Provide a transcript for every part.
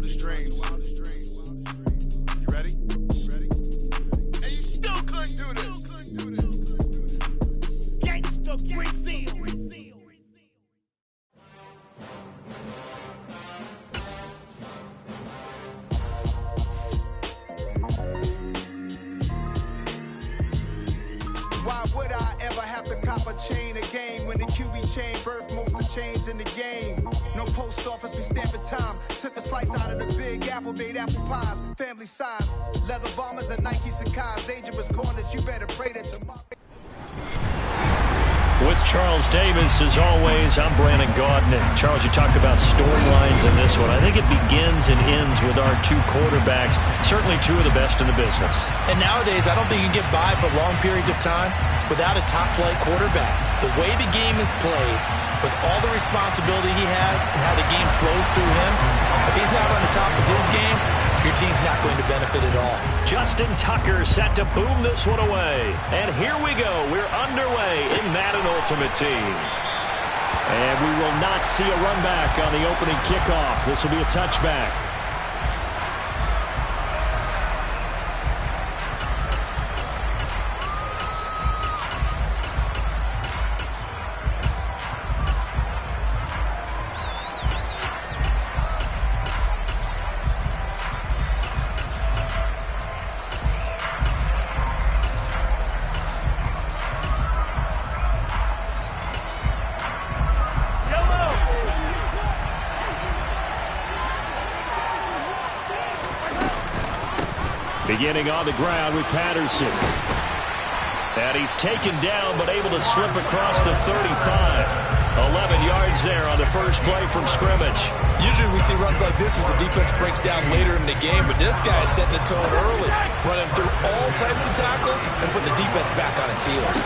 wildest dreams. You ready? And you still couldn't do this. Gangsta Brazil. Why would I ever have to cop a chain again when the QB chain birthed most of the chains in the game? No post office, we stamping time. Took a slice out of the big apple, made apple pies. Family size, leather bombers and Nike Sacai's. Dangerous corners, you better pray that tomorrow. With Charles Davis, as always, I'm Brandon Gaudin. And Charles, you talked about storylines in this one. I think it begins and ends with our two quarterbacks, certainly two of the best in the business. And nowadays, I don't think you can get by for long periods of time without a top-flight quarterback. The way the game is played, with all the responsibility he has and how the game flows through him, if he's not on the top of his game, your team's not going to benefit at all. Justin Tucker set to boom this one away. And here we go. We're underway in Madden Ultimate Team. And we will not see a run back on the opening kickoff. This will be a touchback. Beginning on the ground with Patterson. And he's taken down, but able to slip across the 35. 11 yards there on the first play from scrimmage. Usually we see runs like this as the defense breaks down later in the game, but this guy is setting the tone early, running through all types of tackles and putting the defense back on its heels.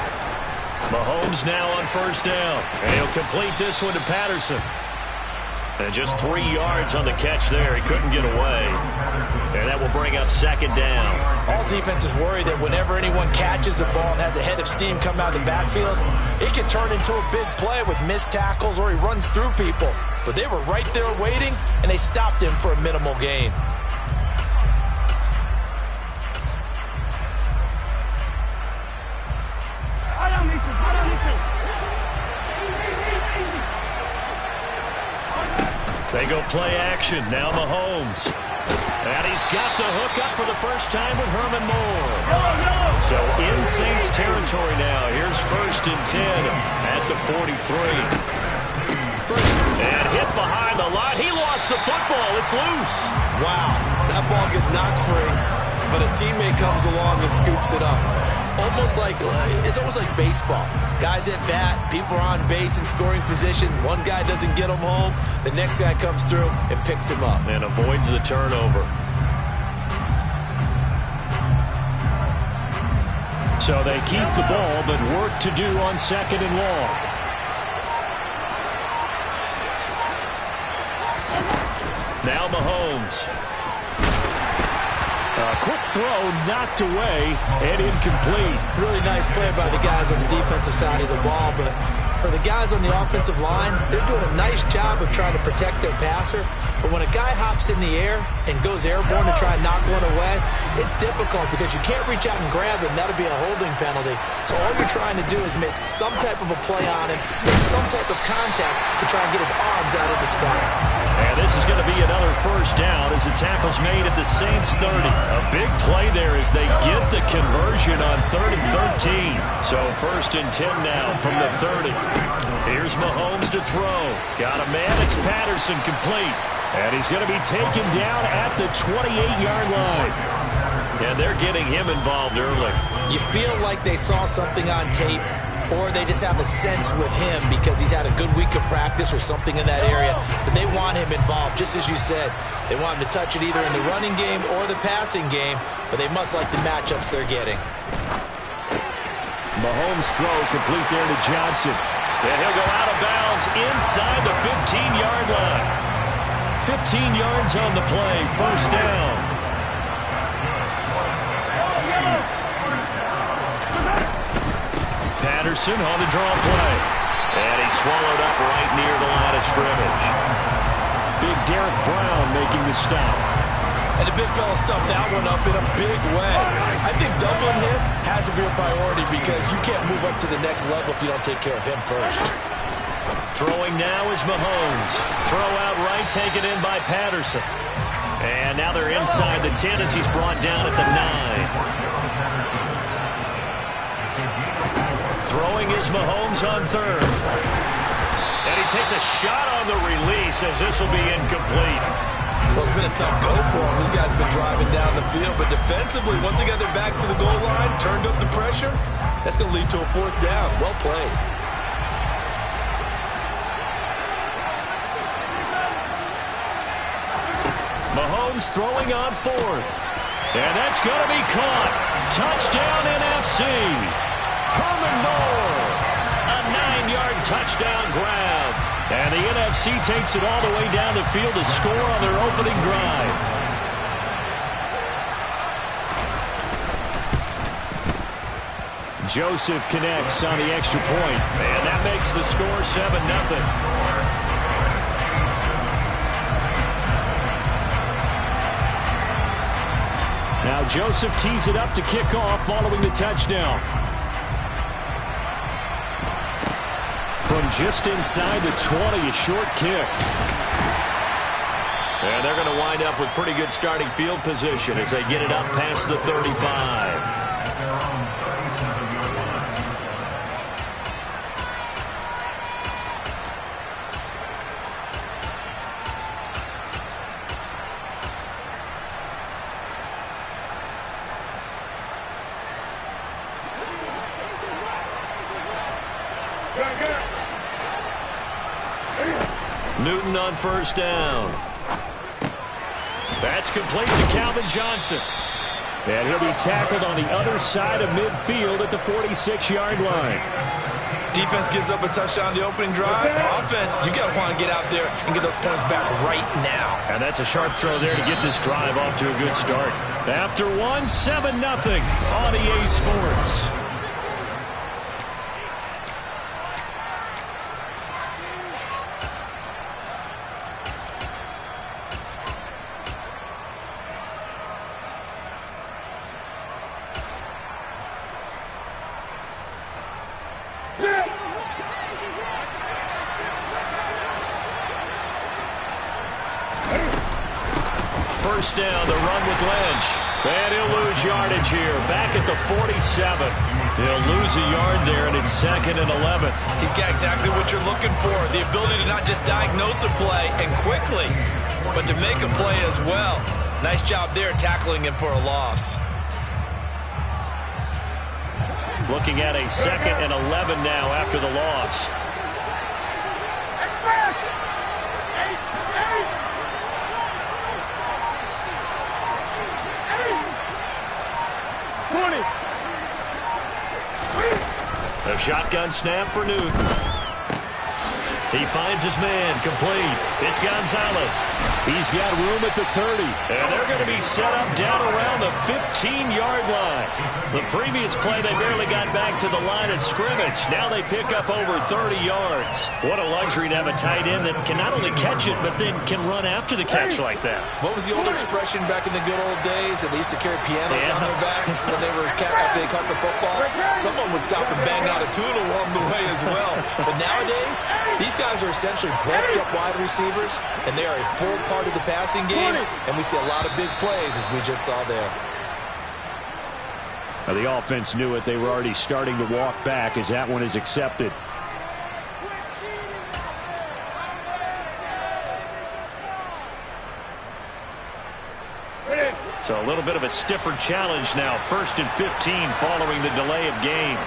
Mahomes now on first down. And he'll complete this one to Patterson. And just 3 yards on the catch there. He couldn't get away. And that will bring up second down. All defenses worry that whenever anyone catches the ball and has a head of steam come out of the backfield, it can turn into a big play with missed tackles or he runs through people. But they were right there waiting, and they stopped him for a minimal gain. They go play action. Now Mahomes. And he's got the hook up for the first time with Herman Moore. So in Saints territory now. Here's 1st and 10 at the 43. And hit behind the line. He lost the football. It's loose. Wow. That ball gets knocked free, but a teammate comes along and scoops it up. It's almost like baseball. Guys at bat, people are on base in scoring position. One guy doesn't get him home. The next guy comes through and picks him up. And avoids the turnover. So they keep the ball, but work to do on 2nd and long. Now Mahomes. A quick throw knocked away and incomplete. Really nice play by the guys on the defensive side of the ball, but for the guys on the offensive line, they're doing a nice job of trying to protect their passer. But when a guy hops in the air and goes airborne to try and knock one away, it's difficult because you can't reach out and grab him. That'll be a holding penalty. So all you're trying to do is make some type of a play on him, make some type of contact to try and get his arms out of the sky. And this is going to be another first down as the tackle's made at the Saints 30. A big play there as they get the conversion on 3rd and 13. So 1st and 10 now from the 30. Here's Mahomes to throw. Got a man. It's Patterson complete. And he's going to be taken down at the 28-yard line. And they're getting him involved early. You feel like they saw something on tape, or they just have a sense with him because he's had a good week of practice or something in that area that they want him involved. Just as you said, they want him to touch it either in the running game or the passing game, but they must like the matchups they're getting. Mahomes' throw complete there to Johnson. And he'll go out of bounds inside the 15-yard line. 15 yards on the play, first down. Patterson on the draw play. And he's swallowed up right near the line of scrimmage. Big Derek Brown making the stop. And the big fella stuffed that one up in a big way. I think doubling him has to be a priority because you can't move up to the next level if you don't take care of him first. Throwing now is Mahomes. Throw out right, taken in by Patterson. And now they're inside the 10 as he's brought down at the 9. Throwing is Mahomes on third. And he takes a shot on the release as this will be incomplete. Well, it's been a tough go for him. These guys have been driving down the field. But defensively, once they got their backs to the goal line, turned up the pressure, that's going to lead to a fourth down. Well played. Mahomes throwing on fourth. And that's going to be caught. Touchdown NFC. Herman Moore. A 9-yard touchdown grab. And the NFC takes it all the way down the field to score on their opening drive. Joseph connects on the extra point. And that makes the score 7-0. Now Joseph tees it up to kick off following the touchdown. From just inside the 20, a short kick. And they're going to wind up with pretty good starting field position as they get it up past the 35. Newton on first down. That's complete to Calvin Johnson. And he'll be tackled on the other side of midfield at the 46-yard line. Defense gives up a touchdown on the opening drive. Offense, you got to want to get out there and get those points back right now. And that's a sharp throw there to get this drive off to a good start. After 7-0 on EA Sports. First down, the run with Lynch. And he'll lose yardage here, back at the 47. He'll lose a yard there, and it's 2nd and 11. He's got exactly what you're looking for, the ability to not just diagnose a play and quickly, but to make a play as well. Nice job there tackling him for a loss. Looking at a 2nd and 11 now after the loss. A shotgun snap for Newton. He finds his man, complete. It's Gonzalez. He's got room at the 30. And they're going to be set up down around the 15-yard line. The previous play, they barely got back to the line of scrimmage. Now they pick up over 30 yards. What a luxury to have a tight end that can not only catch it, but then can run after the catch like that. What was the old expression back in the good old days? That they used to carry pianos on their backs when they caught the football. Someone would stop and bang out a tune along the way as well. But nowadays, these guys are essentially bulked up wide receivers, and they are a full part of the passing game, and we see a lot of big plays as we just saw there. Now the offense knew it. They were already starting to walk back as that one is accepted. So a little bit of a stiffer challenge now. 1st and 15 following the delay of game.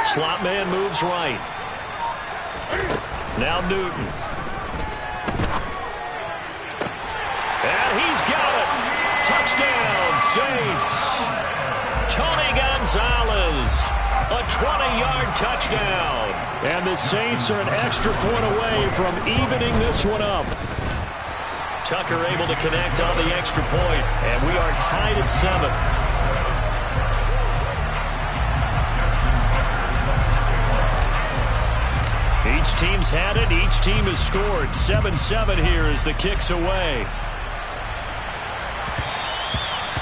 Slot man moves right. Now Newton. And he's got it. Touchdown, Saints. Tony Gonzalez. A 20-yard touchdown. And the Saints are an extra point away from evening this one up. Tucker able to connect on the extra point, and we are tied at 7. Each team's had it. Each team has scored. 7-7 here as the kick's away.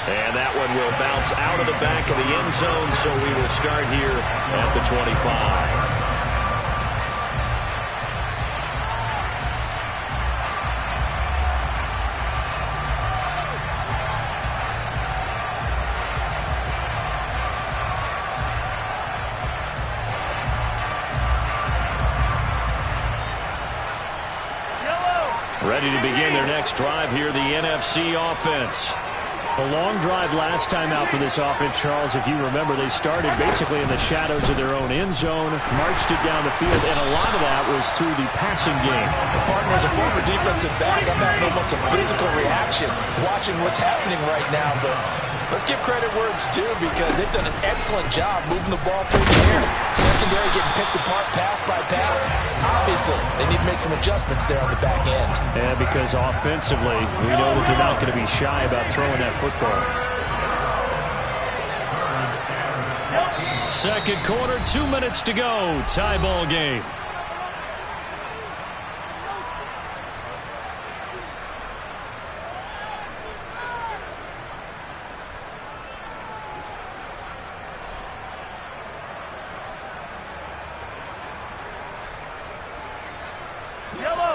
And that one will bounce out of the back of the end zone, so we will start here at the 25. Ready to begin their next drive here, the NFC offense. A long drive last time out for this offense, Charles. If you remember, they started basically in the shadows of their own end zone, marched it down the field, and a lot of that was through the passing game. Partner, as a former defensive back, I'm having almost a physical reaction watching what's happening right now, but let's give credit where it's due because they've done an excellent job moving the ball through the air. Secondary getting picked apart pass by pass. Obviously, they need to make some adjustments there on the back end. Yeah, because offensively, we know that they're not going to be shy about throwing that football. Second quarter, 2 minutes to go. Tie ball game.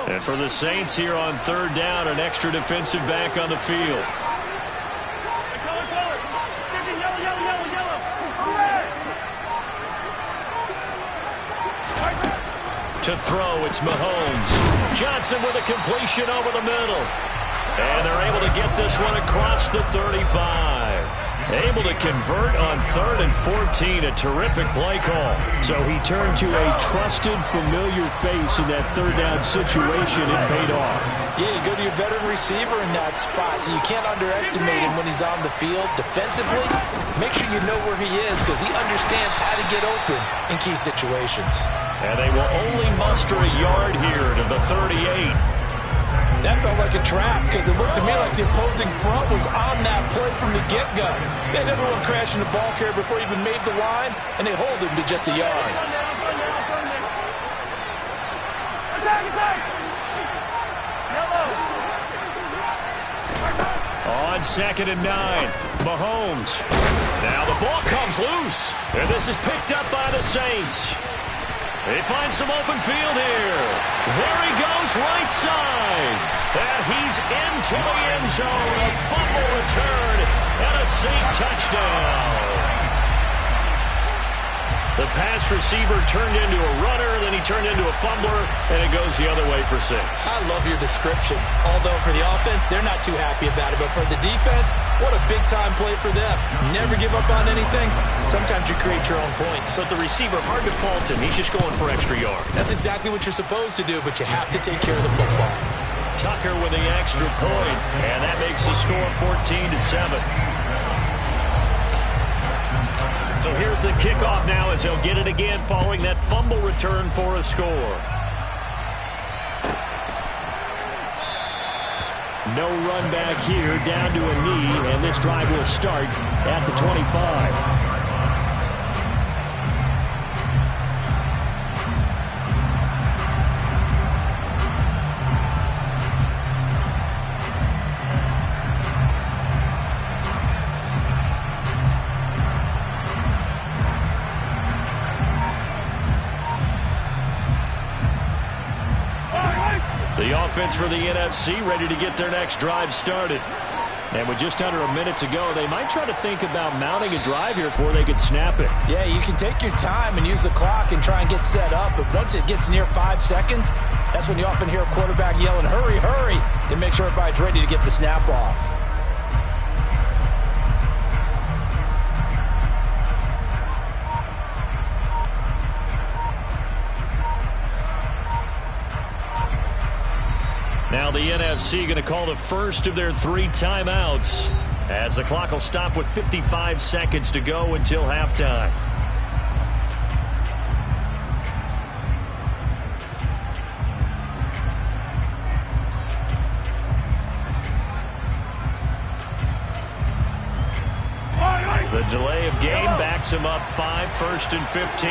And for the Saints here on third down, an extra defensive back on the field. To throw, it's Mahomes. Johnson with a completion over the middle. And they're able to get this one across the 35. Able to convert on 3rd and 14. A terrific play call. So he turned to a trusted, familiar face in that third down situation. It paid off. Yeah, you go to your veteran receiver in that spot, so you can't underestimate him when he's on the field defensively. Make sure you know where he is because he understands how to get open in key situations. And they will only muster a yard here to the 38. That felt like a trap because it looked to me like the opposing front was on that play from the get-go. They had everyone crashing the ball carrier before he even made the line, and they hold him to just a yard. On 2nd and 9, Mahomes. Now the ball comes loose, and this is picked up by the Saints. They find some open field here. There he goes, right side. And he's into the end zone. A fumble return and a Saint touchdown. The pass receiver turned into a runner, then he turned into a fumbler, and it goes the other way for Saints. I love your description. Although for the offense, they're not too happy about it. But for the defense, what a big-time play for them. Never give up on anything. Sometimes you create your own points. But the receiver, hard to fault him. He's just going for extra yards. That's exactly what you're supposed to do, but you have to take care of the football. Tucker with the extra point, and that makes the score 14-7. So here's the kickoff now as they'll get it again following that fumble return for a score. No run back here, down to a knee, and this drive will start at the 25. The offense for the NFC ready to get their next drive started. And with just under a minute to go, they might try to think about mounting a drive here before they could snap it. Yeah, you can take your time and use the clock and try and get set up, but once it gets near 5 seconds, that's when you often hear a quarterback yelling, hurry, hurry, to make sure everybody's ready to get the snap off. Now the NFC going to call the first of their 3 timeouts as the clock will stop with 55 seconds to go until halftime. The delay of game backs him up 5, 1st and 15.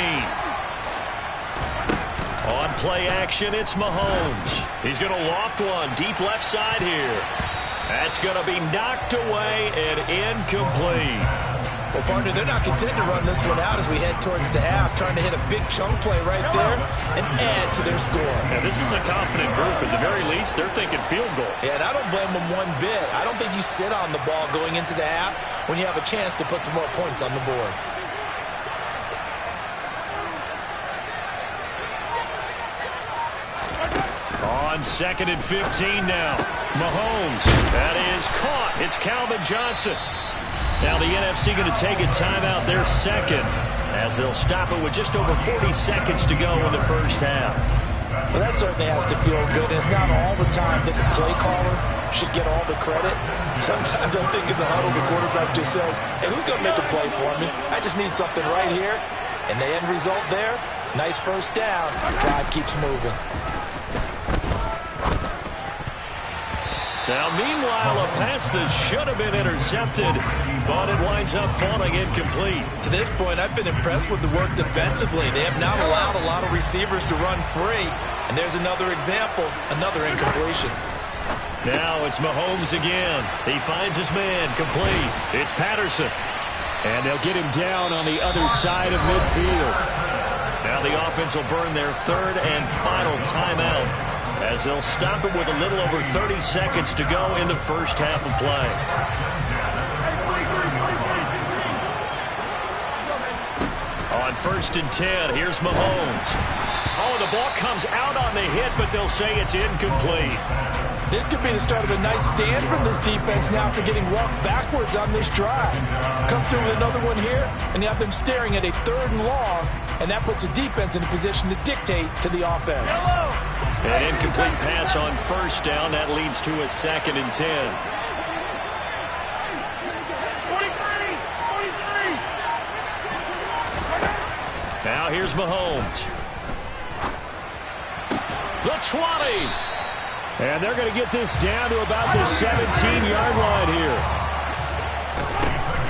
On play action, it's Mahomes. He's going to loft one deep left side here. That's going to be knocked away and incomplete. Well, partner, they're not content to run this one out as we head towards the half, trying to hit a big chunk play right there and add to their score. Yeah, this is a confident group. At the very least, they're thinking field goal. Yeah, and I don't blame them one bit. I don't think you sit on the ball going into the half when you have a chance to put some more points on the board. On 2nd and 15 now. Mahomes. That is caught. It's Calvin Johnson. Now the NFC going to take a timeout there second as they'll stop it with just over 40 seconds to go in the first half. Well, that certainly has to feel good. It's not all the time that the play caller should get all the credit. Sometimes I think in the huddle the quarterback just says, hey, who's going to make a play for me? I just need something right here. And the end result there, nice first down. Drive keeps moving. Now, meanwhile, a pass that should have been intercepted, but it winds up falling incomplete. To this point, I've been impressed with the work defensively. They have not allowed a lot of receivers to run free. And there's another example, another incompletion. Now it's Mahomes again. He finds his man complete. It's Patterson. And they'll get him down on the other side of midfield. Now the offense will burn their 3rd and final timeout, as they'll stop it with a little over 30 seconds to go in the first half of play. On 1st and 10, here's Mahomes. Oh, the ball comes out on the hit, but they'll say it's incomplete. This could be the start of a nice stand from this defense now for getting walked backwards on this drive. Come through with another one here, and you have them staring at a 3rd and long, and that puts the defense in a position to dictate to the offense. An incomplete pass on 1st down. That leads to a 2nd and 10. 43. Now here's Mahomes. The 20. And they're going to get this down to about the 17-yard line here.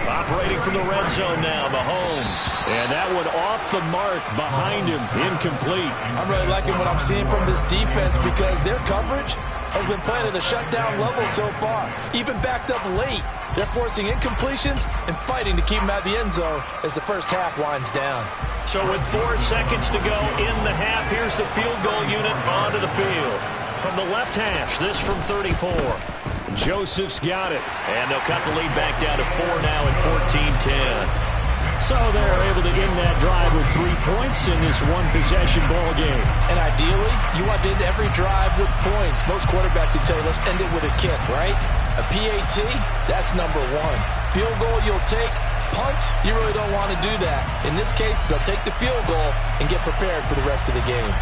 Operating from the red zone now, Mahomes. And that one off the mark behind him, incomplete. I'm really liking what I'm seeing from this defense because their coverage has been playing at a shutdown level so far. Even backed up late, they're forcing incompletions and fighting to keep them out of the end zone as the first half winds down. So with 4 seconds to go in the half, here's the field goal unit onto the field. From the left hash, this from 34. Joseph's got it. And they'll cut the lead back down to 4 now at 14-10. So they're able to end that drive with 3 points in this one-possession ball game. And ideally, you want to end every drive with points. Most quarterbacks would tell you, let's end it with a kick, right? A PAT, that's number 1. Field goal you'll take. Punts, you really don't want to do that. In this case, they'll take the field goal and get prepared for the rest of the game.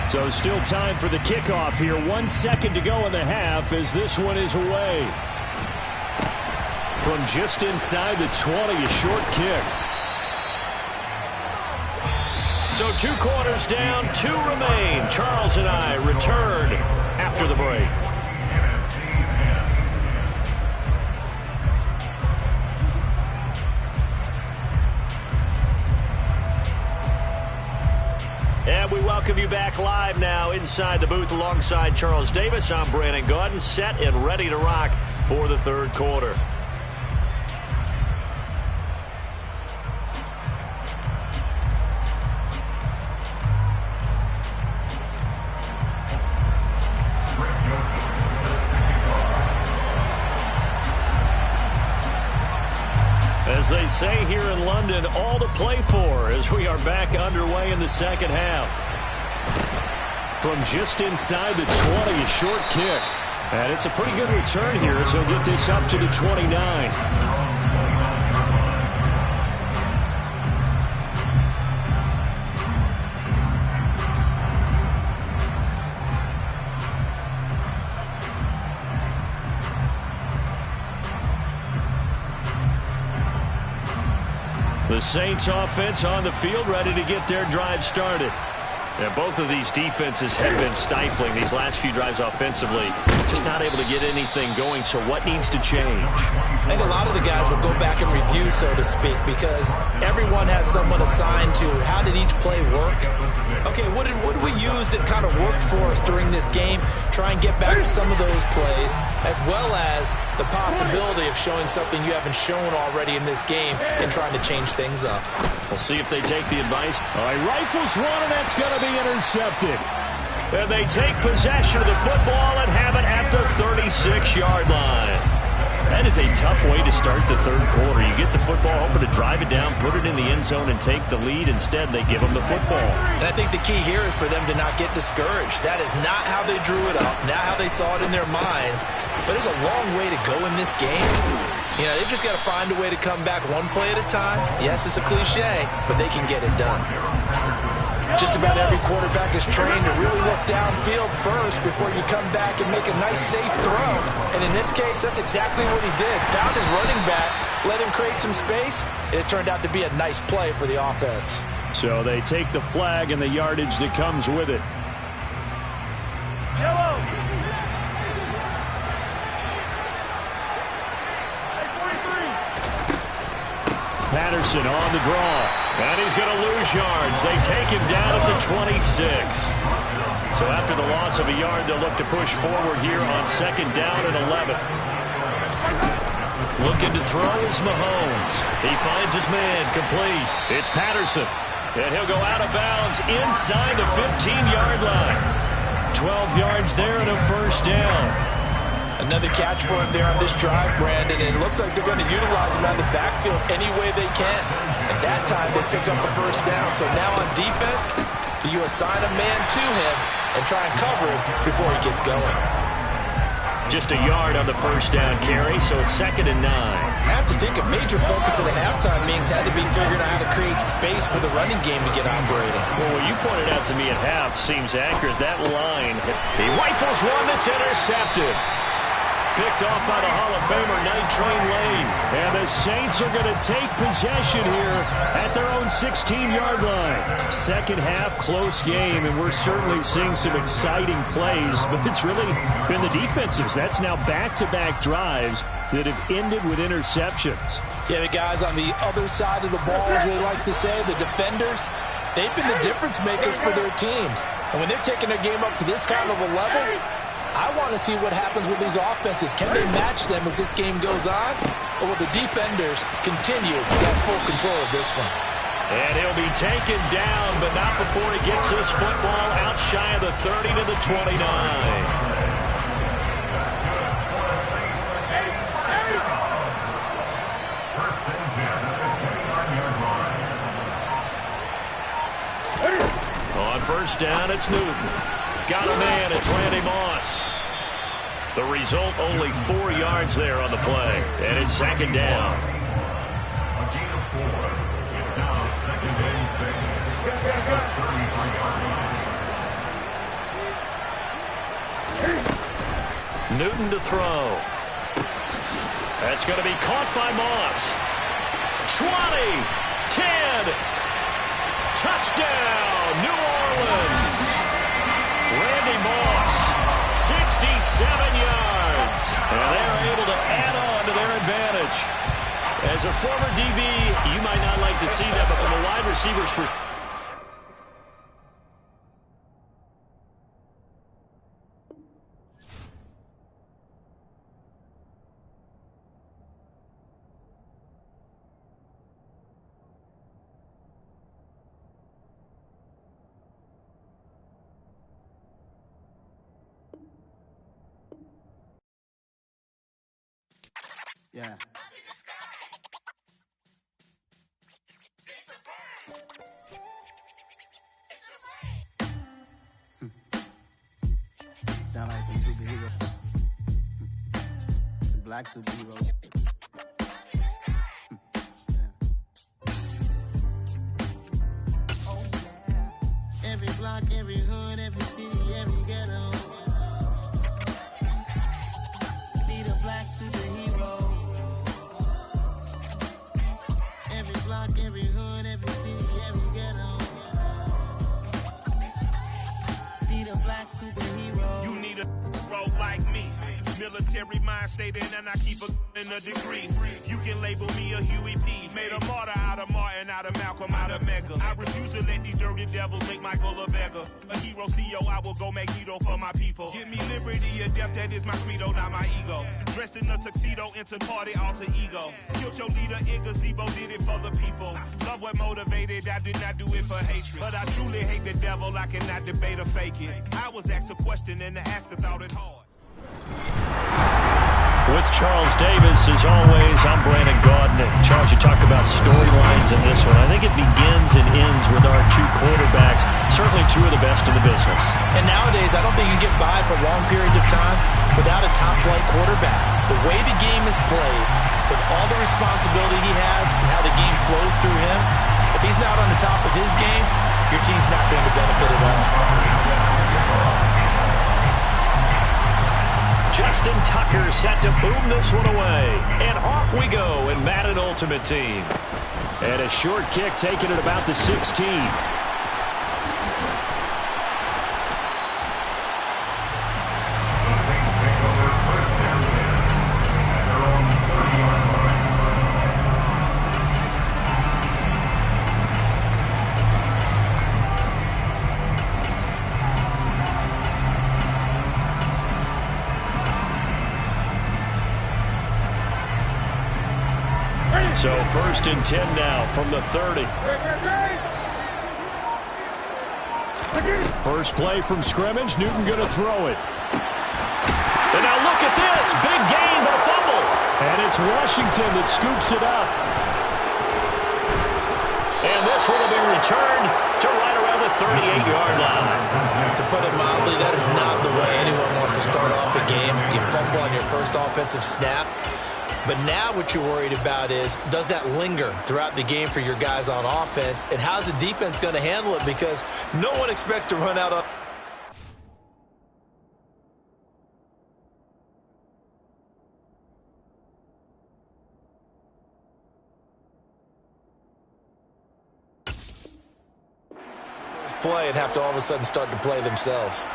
So still time for the kickoff here. 1 second to go in the half as this one is away. From just inside the 20, a short kick. So 2 quarters down, 2 remain. Charles and I return after the break. And we welcome you back live now inside the booth alongside Charles Davis. I'm Brandon Gaudin, set and ready to rock for the 3rd quarter. As they say here in London, all to play for as we are back underway in the second half. From just inside the 20, a short kick. And it's a pretty good return here as he'll get this up to the 29. The Saints offense on the field ready to get their drive started. Yeah, both of these defenses have been stifling these last few drives offensively. Just not able to get anything going, so what needs to change? I think a lot of the guys will go back and review, so to speak, because everyone has someone assigned to how did each play work. Okay, what did we use that kind of worked for us during this game? Try and get back some of those plays, as well as the possibility of showing something you haven't shown already in this game and trying to change things up. We'll see if they take the advice. All right, rifles one, and that's going to be intercepted. And they take possession of the football and have it at the 36-yard line. That is a tough way to start the third quarter. You get the football, hoping to drive it down, put it in the end zone, and take the lead. Instead, they give them the football. And I think the key here is for them to not get discouraged. That is not how they drew it up, not how they saw it in their minds. But there's a long way to go in this game. You know, they've just got to find a way to come back one play at a time. Yes, it's a cliche, but they can get it done. Just about every quarterback is trained to really look downfield first before you come back and make a nice, safe throw. And in this case, that's exactly what he did. Found his running back, let him create some space, and it turned out to be a nice play for the offense. So they take the flag and the yardage that comes with it. Yellow. Patterson on the draw. And he's going to lose yards. They take him down at the 26. So after the loss of a yard, they'll look to push forward here on second down and 11. Looking to throw is Mahomes. He finds his man complete. It's Patterson. And he'll go out of bounds inside the 15-yard line. 12 yards there and a first down. Another catch for him there on this drive, Brandon, and it looks like they're going to utilize him out of the backfield any way they can. At that time, they pick up a first down. So now on defense, do you assign a man to him and try and cover him before he gets going? Just a yard on the first down carry, so it's 2nd and 9. I have to think a major focus of the halftime meetings had to be figuring out how to create space for the running game to get operating. Well, what you pointed out to me at half seems accurate. That line, he rifles one that's intercepted. Picked off by the Hall of Famer, Night Train Lane. And the Saints are going to take possession here at their own 16-yard line. Second half, close game, and we're certainly seeing some exciting plays, but it's really been the defensives. That's now back-to-back drives that have ended with interceptions. Yeah, the guys on the other side of the ball, as we like to say, the defenders, they've been the difference makers for their teams. And when they're taking their game up to this kind of a level, I want to see what happens with these offenses. Can they match them as this game goes on? Or will the defenders continue to have full control of this one? And he'll be taken down, but not before he gets this football out shy of the 30 to the 29. On first down, it's Newton. Got a man, it's Randy Moss. The result, only 4 yards there on the play. And it's 2nd down. Newton to throw. That's going to be caught by Moss. 20, 10, touchdown, New Orleans. Randy Moss, 67 yards. And they're able to add on to their advantage. As a former DB, you might not like to see that, but from a wide receiver's perspective, yeah. Sound like some superheroes. Some black superheroes. Every block, every hood, every city, every ghetto. Need a black superhero. Every block, every hood, every city, every ghetto. need a black superhero. You need a role like me. Military mind stated, and I keep in a degree. You can label me a Huey P. Made a martyr out of Martin, out of Malcolm, out of Mega. I refuse to let these dirty devils make Michael a beggar. A hero CEO, I will go Magneto for my people. Give me liberty or death, that is my credo, not my ego. Dressed in a tuxedo, into party, alter ego. Killed your leader in gazebo, did it for the people. Love what motivated, I did not do it for hatred. But I truly hate the devil, I cannot debate or fake it. I was asked a question and the asker thought it hard. With Charles Davis, as always, I'm Brandon Gaudnick. Charles, you talk about storylines in this one. I think it begins and ends with our two quarterbacks, certainly two of the best in the business. And nowadays, I don't think you can get by for long periods of time without a top-flight quarterback. The way the game is played, with all the responsibility he has and how the game flows through him, if he's not on the top of his game, your team's not going to benefit at all. Justin Tucker set to boom this one away. And off we go in Madden Ultimate Team. And a short kick taken at about the 16. So 1st and 10 now from the 30. First play from scrimmage. Newton going to throw it. And now look at this. Big gain, but a fumble. And it's Washington that scoops it up. And this one will be returned to right around the 38-yard line. To put it mildly, that is not the way anyone wants to start off a game. You fumble on your first offensive snap. But now what you're worried about is, does that linger throughout the game for your guys on offense? And how's the defense going to handle it? Because no one expects to run out on... first play and have to all of a sudden start to play themselves.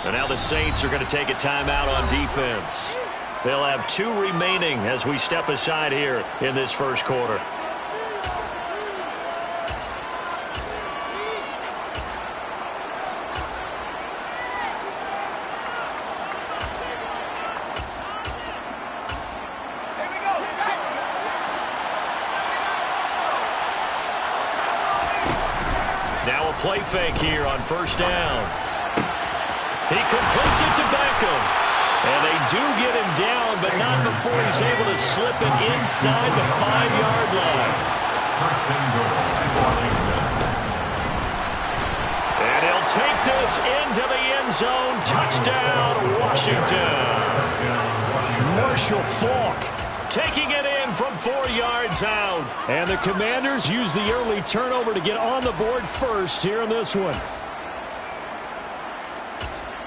And now the Saints are going to take a timeout on defense. They'll have 2 remaining as we step aside here in this first quarter. Now a play fake here on 1st down. He completes it to Beckham. And they do get him down, but not before he's able to slip it inside the 5-yard line. And he'll take this into the end zone. Touchdown, Washington. Marshall Faulk taking it in from 4 yards out. And the Commanders use the early turnover to get on the board first here in this one.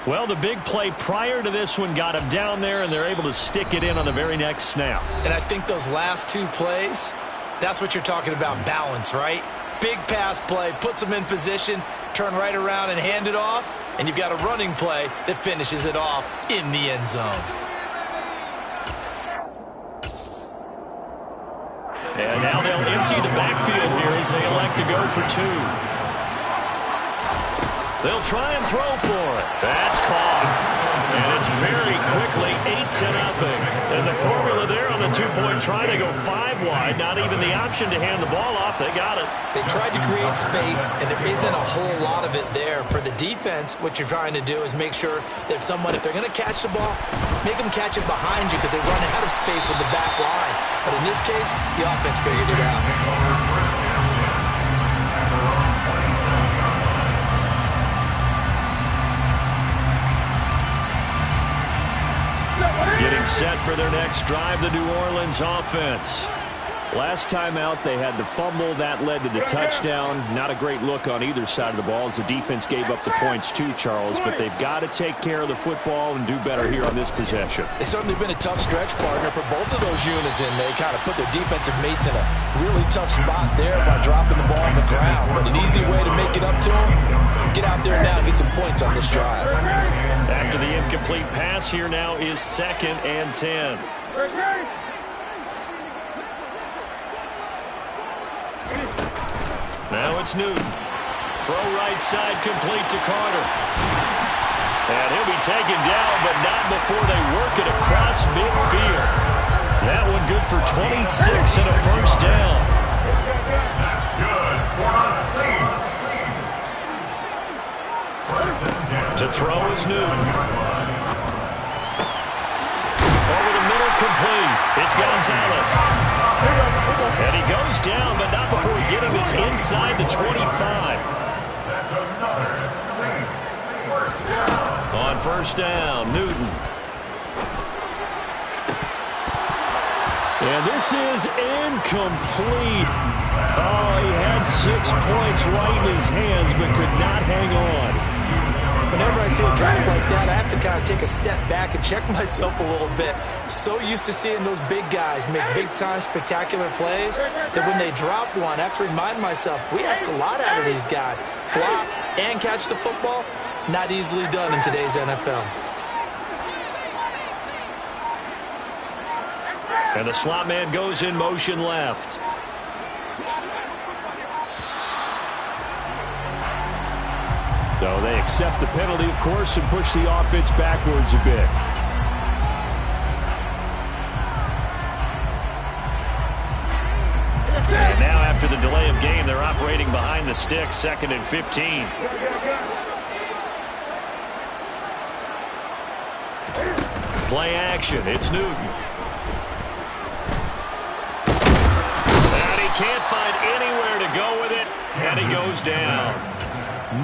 Well, the big play prior to this one got him down there, and they're able to stick it in on the very next snap. And I think those last 2 plays, that's what you're talking about, balance, right? Big pass play, puts them in position, turn right around and hand it off, and you've got a running play that finishes it off in the end zone. And now they'll empty the backfield here as they elect to go for 2. They'll try and throw for it. That's caught. And it's very quickly 8-0. And the formula there on the 2-point try to go 5 wide. Not even the option to hand the ball off. They got it. They tried to create space, and there isn't a whole lot of it there. For the defense, what you're trying to do is make sure that if they're going to catch the ball, make them catch it behind you because they run out of space with the back line. But in this case, the offense figured it out. Getting set for their next drive, the New Orleans offense. Last time out, they had the fumble. That led to the touchdown. Not a great look on either side of the ball as the defense gave up the points too, Charles. But they've got to take care of the football and do better here on this possession. It's certainly been a tough stretch, partner, for both of those units, and they kind of put their defensive mates in a really tough spot there by dropping the ball on the ground. But an easy way to make it up to them, get out there now and get some points on this drive. After the incomplete pass, here now is 2nd and 10. Now it's Newton. Throw right side complete to Carter. And he'll be taken down, but not before they work it across midfield. That one good for 26 and a first down. That's good for the Saints. To throw is Newton. Over the middle, complete. It's Gonzalez. And he goes down, but not before getting this inside the 25. That's another Saints first down. On first down, Newton. And this is incomplete. Oh, he had 6 points right in his hands, but could not hang on. Whenever I see a drive like that, I have to kind of take a step back and check myself a little bit. So used to seeing those big guys make big-time spectacular plays that when they drop one, I have to remind myself, we ask a lot out of these guys. Block and catch the football, not easily done in today's NFL. And the slot man goes in motion left. So they accept the penalty, of course, and push the offense backwards a bit. And now after the delay of game, they're operating behind the sticks, 2nd and 15. Play action. It's Newton. And he can't find anywhere to go with it, and he goes down.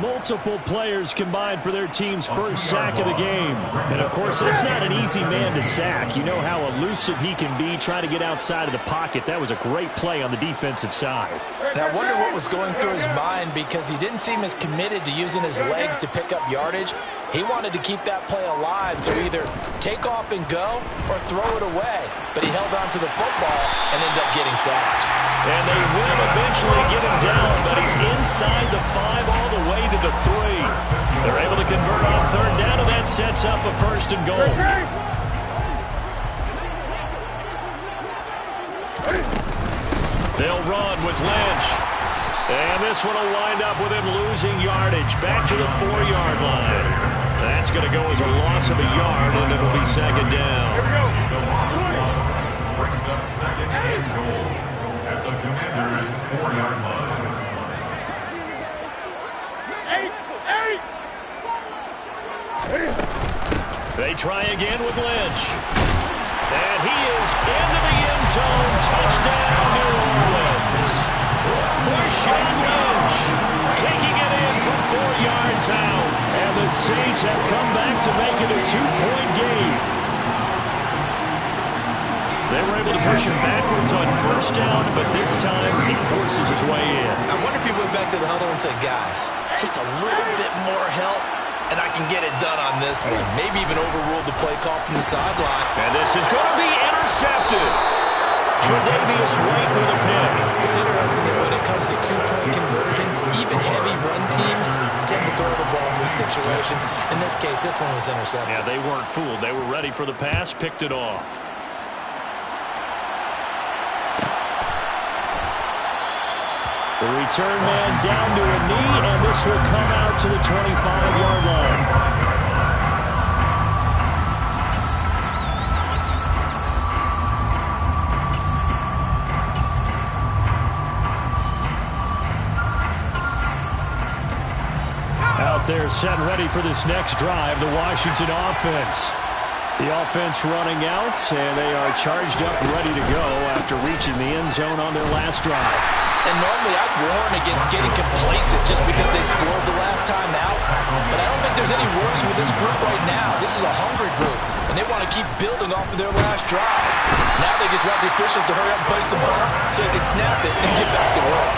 Multiple players combined for their team's first sack of the game. And, of course, that's not an easy man to sack. You know how elusive he can be trying to get outside of the pocket. That was a great play on the defensive side. And I wonder what was going through his mind because he didn't seem as committed to using his legs to pick up yardage. He wanted to keep that play alive to either take off and go or throw it away. But he held on to the football and ended up getting sacked. And they will eventually get him down, but he's inside the 5 all the way to the 3. They're able to convert on 3rd down, and that sets up a 1st and goal. They'll run with Lynch. And this one will wind up with him losing yardage back to the 4-yard line. That's going to go as a loss of a yard, and it'll be 2nd down. It's a loss of 1. Brings up 2nd and goal at the Commanders' 4-yard line. They try again with Lynch. And he is into the end zone. Touchdown, New Orleans. Marshawn Lynch taking it in from 4 yards out. And the Saints have come back to make it a 2-point game. They were able to push him backwards on 1st down, but this time he forces his way in. I wonder if he went back to the huddle and said, guys, just a little bit more help, and I can get it done on this one. Maybe even overruled the play call from the sideline. And this is going to be intercepted. Tre'Davious White with a pick. It's interesting that when it comes to 2-point conversions, even heavy run teams tend to throw the ball in these situations. In this case, this one was intercepted. Yeah, they weren't fooled. They were ready for the pass, picked it off. The return man down to a knee, and this will come out to the 25-yard line. Out there set ready for this next drive, the Washington offense. The offense running out, and they are charged up, ready to go after reaching the end zone on their last drive. And normally I'd warn against getting complacent just because they scored the last time out. But I don't think there's any worries with this group right now. This is a hungry group, and they want to keep building off of their last drive. Now they just want the officials to hurry up and place the ball so they can snap it and get back to work.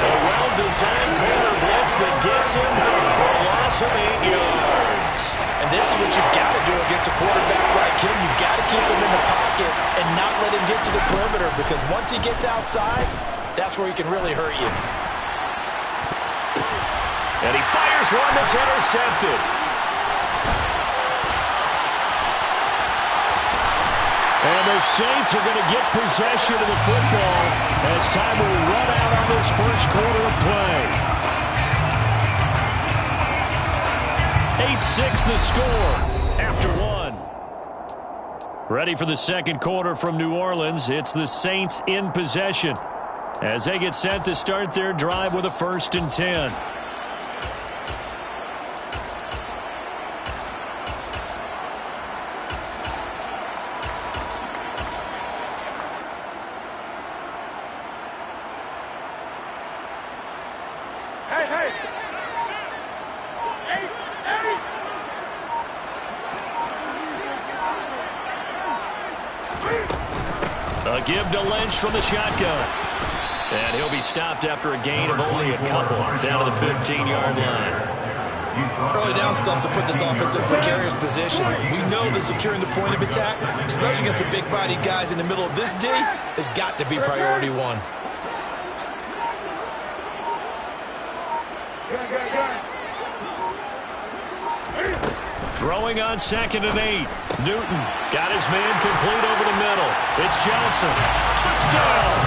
A well-designed corner blitz that gets him for a loss of 8 yards. And this is what you've got to do against a quarterback like him. You've got to keep him in the pocket and not let him get to the perimeter, because once he gets outside, that's where he can really hurt you. And he fires one that's intercepted. And the Saints are going to get possession of the football as time will run out on this first quarter of play. 8-6 the score after one. Ready for the second quarter from New Orleans. It's the Saints in possession as they get set to start their drive with a 1st and 10. A give to Lynch from the shotgun. And he'll be stopped after a gain of only a couple down to the 15-yard line. Early down stuff to put this offense in a precarious position. We know that securing the point of attack, especially against the big-bodied guys in the middle of this D, has got to be priority one. Throwing on 2nd and 8. Newton got his man complete over the middle. It's Johnson. Touchdown!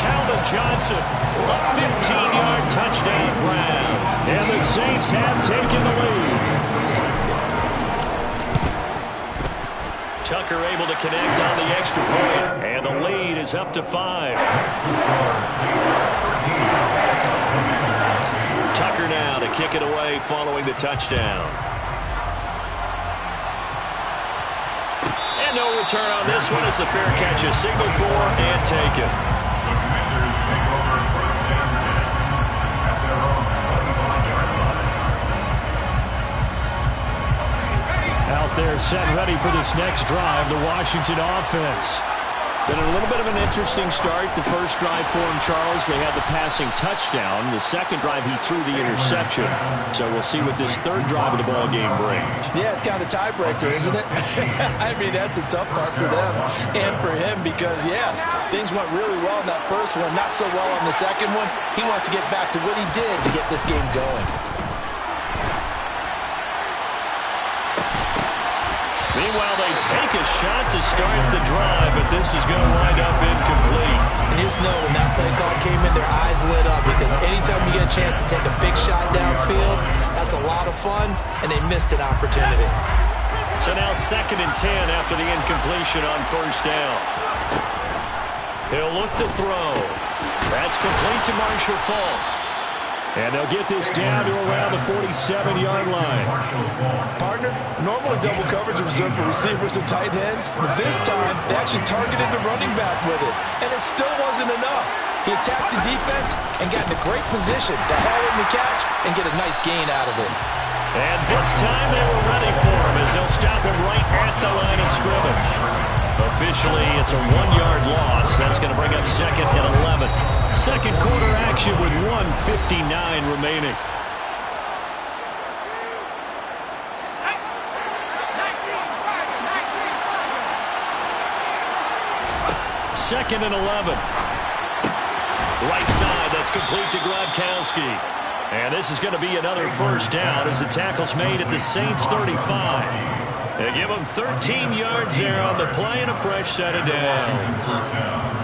Calvin Johnson, a 15-yard touchdown grab. And the Saints have taken the lead. Tucker able to connect on the extra point. And the lead is up to 5. Tucker now to kick it away following the touchdown. And no return on this one as the fair catch is signaled for and taken. The Commanders take over 1st and 10 at their own 25-yard line. Out there set ready for this next drive, the Washington offense. Been a little bit of an interesting start. The first drive for him, Charles, they had the passing touchdown. The second drive, he threw the interception. So we'll see what this third drive of the ball game brings. Yeah, it's kind of a tiebreaker, isn't it? I mean, that's the tough part for them and for him because, yeah, things went really well in that first one, not so well on the second one. He wants to get back to what he did to get this game going. Meanwhile, they take a shot to start the drive, but this is going to wind up incomplete. And you just know when that play call came in, their eyes lit up because anytime you get a chance to take a big shot downfield, that's a lot of fun, and they missed an opportunity. So now 2nd and 10 after the incompletion on 1st down. He'll look to throw. That's complete to Marshall Faulk. And they'll get this down to around the 47-yard line. Partner, normally double coverage is reserved for receivers and tight ends, but this time they actually targeted the running back with it, and it still wasn't enough. He attacked the defense and got in a great position to haul in the catch and get a nice gain out of it. And this time they were ready for him as they'll stop him right at the line of scrimmage. Officially, it's a 1-yard loss. That's going to bring up 2nd and 11. Second quarter action with 1:59 remaining. Second and 11. Right side, that's complete to Gronkowski. And this is going to be another 1st down as the tackle's made at the Saints' 35. They give them 13 yards there on the play and a fresh set of downs.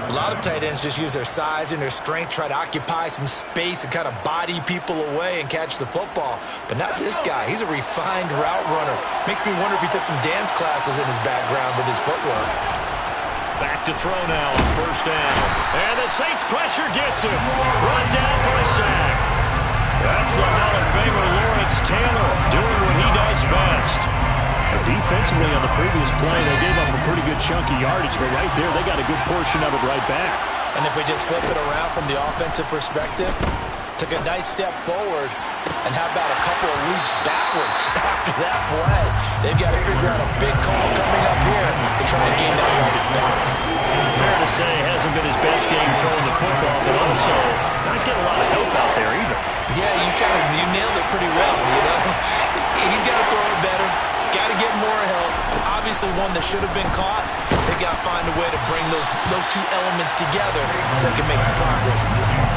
A lot of tight ends just use their size and their strength, try to occupy some space and kind of body people away and catch the football. But not this guy. He's a refined route runner. Makes me wonder if he took some dance classes in his background with his footwork. Back to throw now on 1st down. And the Saints pressure gets him. Run down for a sack. That's the Hall of Famer Lawrence Taylor doing what he does best. Defensively on the previous play, they gave up a pretty good chunk of yardage, but right there, they got a good portion of it right back. And if we just flip it around from the offensive perspective, took a nice step forward, and how about a couple of leaps backwards after that play? They've got to figure out a big call coming up here to try and gain that yardage back. Fair to say, it hasn't been his best game throwing the football, but also not getting a lot of help out there either. Yeah, you nailed it pretty well, you know. He's got to throw it better, got to get more help. Obviously one that should have been caught. They got to find a way to bring those two elements together so they can make some progress in this one.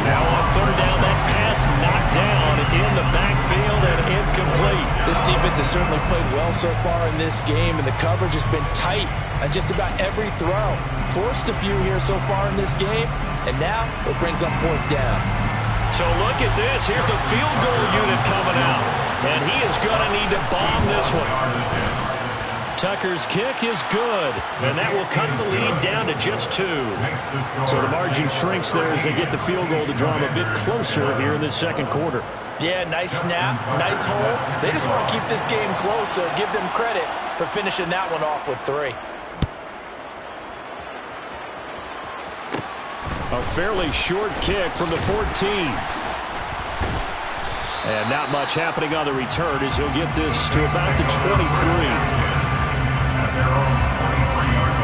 Now on third down, that pass knocked down in the backfield and incomplete. This defense has certainly played well so far in this game, and the coverage has been tight on just about every throw. Forced a few here so far in this game, and now it brings up fourth down. So look at this. Here's the field goal unit coming out, and he is going to need to bomb this one. Tucker's kick is good, and that will cut the lead down to just 2. So the margin shrinks there as they get the field goal to draw them a bit closer here in the second quarter. Yeah, nice snap, nice hold. They just want to keep this game close, so give them credit for finishing that one off with 3. A fairly short kick from the 14. And not much happening on the return as he'll get this to about the 23. Their own 43-yard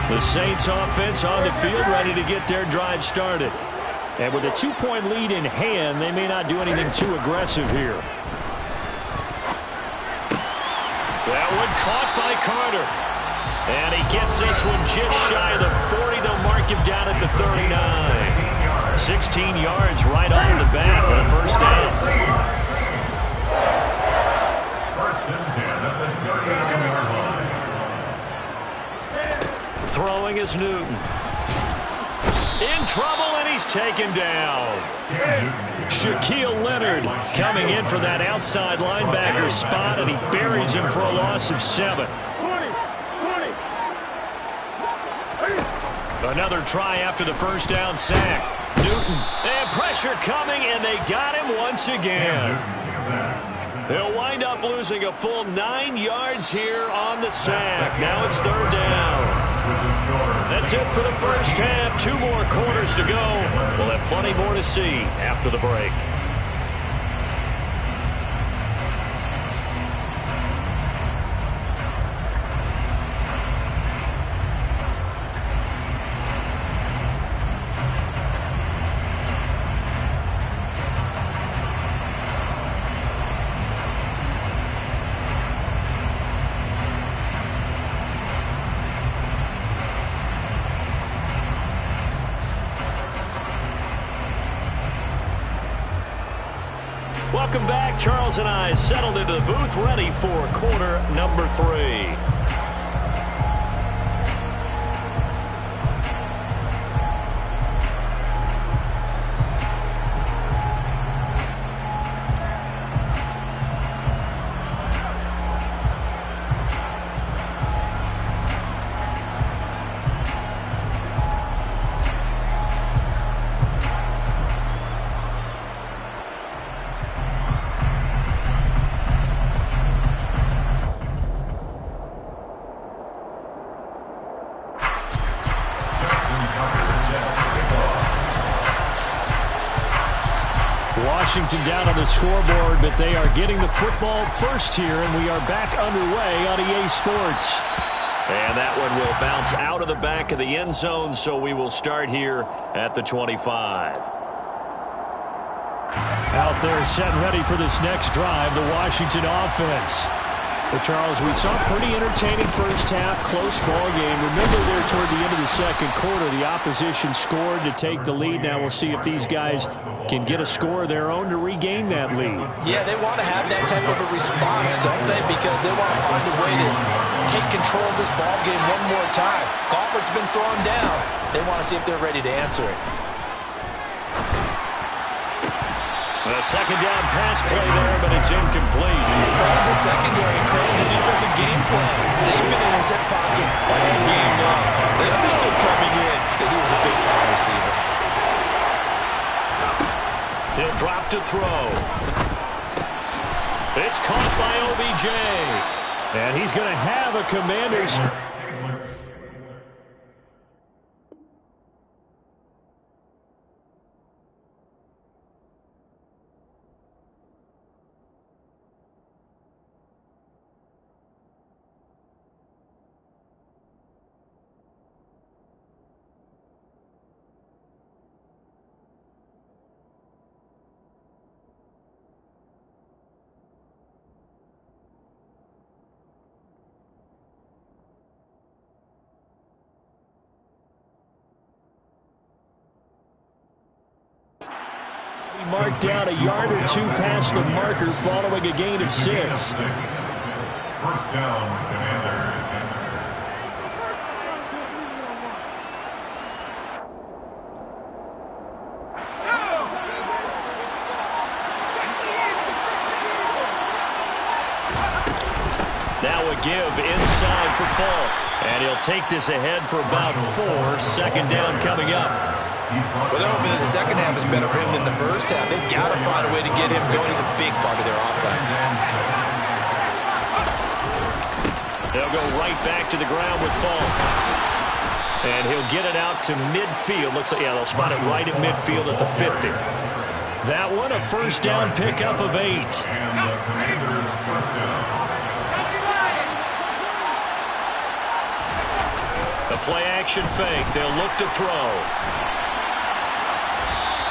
line. The Saints offense on the field ready to get their drive started. And with a 2-point lead in hand, they may not do anything too aggressive here. That one caught by Carter. And he gets this one just shy of the 40. They'll mark him down at the 39. 16 yards right off the bat for the first down. First and 10 at the 39-yard line. Throwing is Newton. In trouble, and he's taken down. Shaquille Leonard coming in for that outside linebacker spot, and he buries him for a loss of 7. Another try after the first down sack. Newton, and pressure coming, and they got him once again. They'll wind up losing a full 9 yards here on the sack. Now it's third down. That's it for the first half. 2 more quarters to go. We'll have plenty more to see after the break. Welcome back. Charles and I settled into the booth ready for quarter number 3. Washington down on the scoreboard, but they are getting the football first here, and we are back underway on EA Sports. And that one will bounce out of the back of the end zone, so we will start here at the 25. Out there set and ready for this next drive, the Washington offense. Well, Charles, we saw a pretty entertaining first half, close ball game. Remember there toward the end of the second quarter, the opposition scored to take the lead. Now we'll see if these guys can get a score of their own to regain that lead. Yeah, they want to have that type of a response, don't they? Because they want to find a way to take control of this ball game one more time. Gauntlet's been thrown down. They want to see if they're ready to answer it. A second down pass play there, but it's incomplete. Crowded the secondary and crowded the defensive game plan. They've been in his hip pocket all game long. They understood coming in that he was a big throw. It's caught by OBJ. And he's going to have a Commanders. Marked down a yard or two past the marker following a gain of 6. First down, Commanders. Now a give inside for Falk. And he'll take this ahead for about 4. Second down coming up. Well, they're hoping that the second half is better for him than the first half. They've got to find a way to get him going. He's a big part of their offense. They'll go right back to the ground with Falk. And he'll get it out to midfield. Looks like, yeah, they'll spot it right at midfield at the 50. That one, a first down pickup of 8. And the Commanders' first down. The play action fake. They'll look to throw.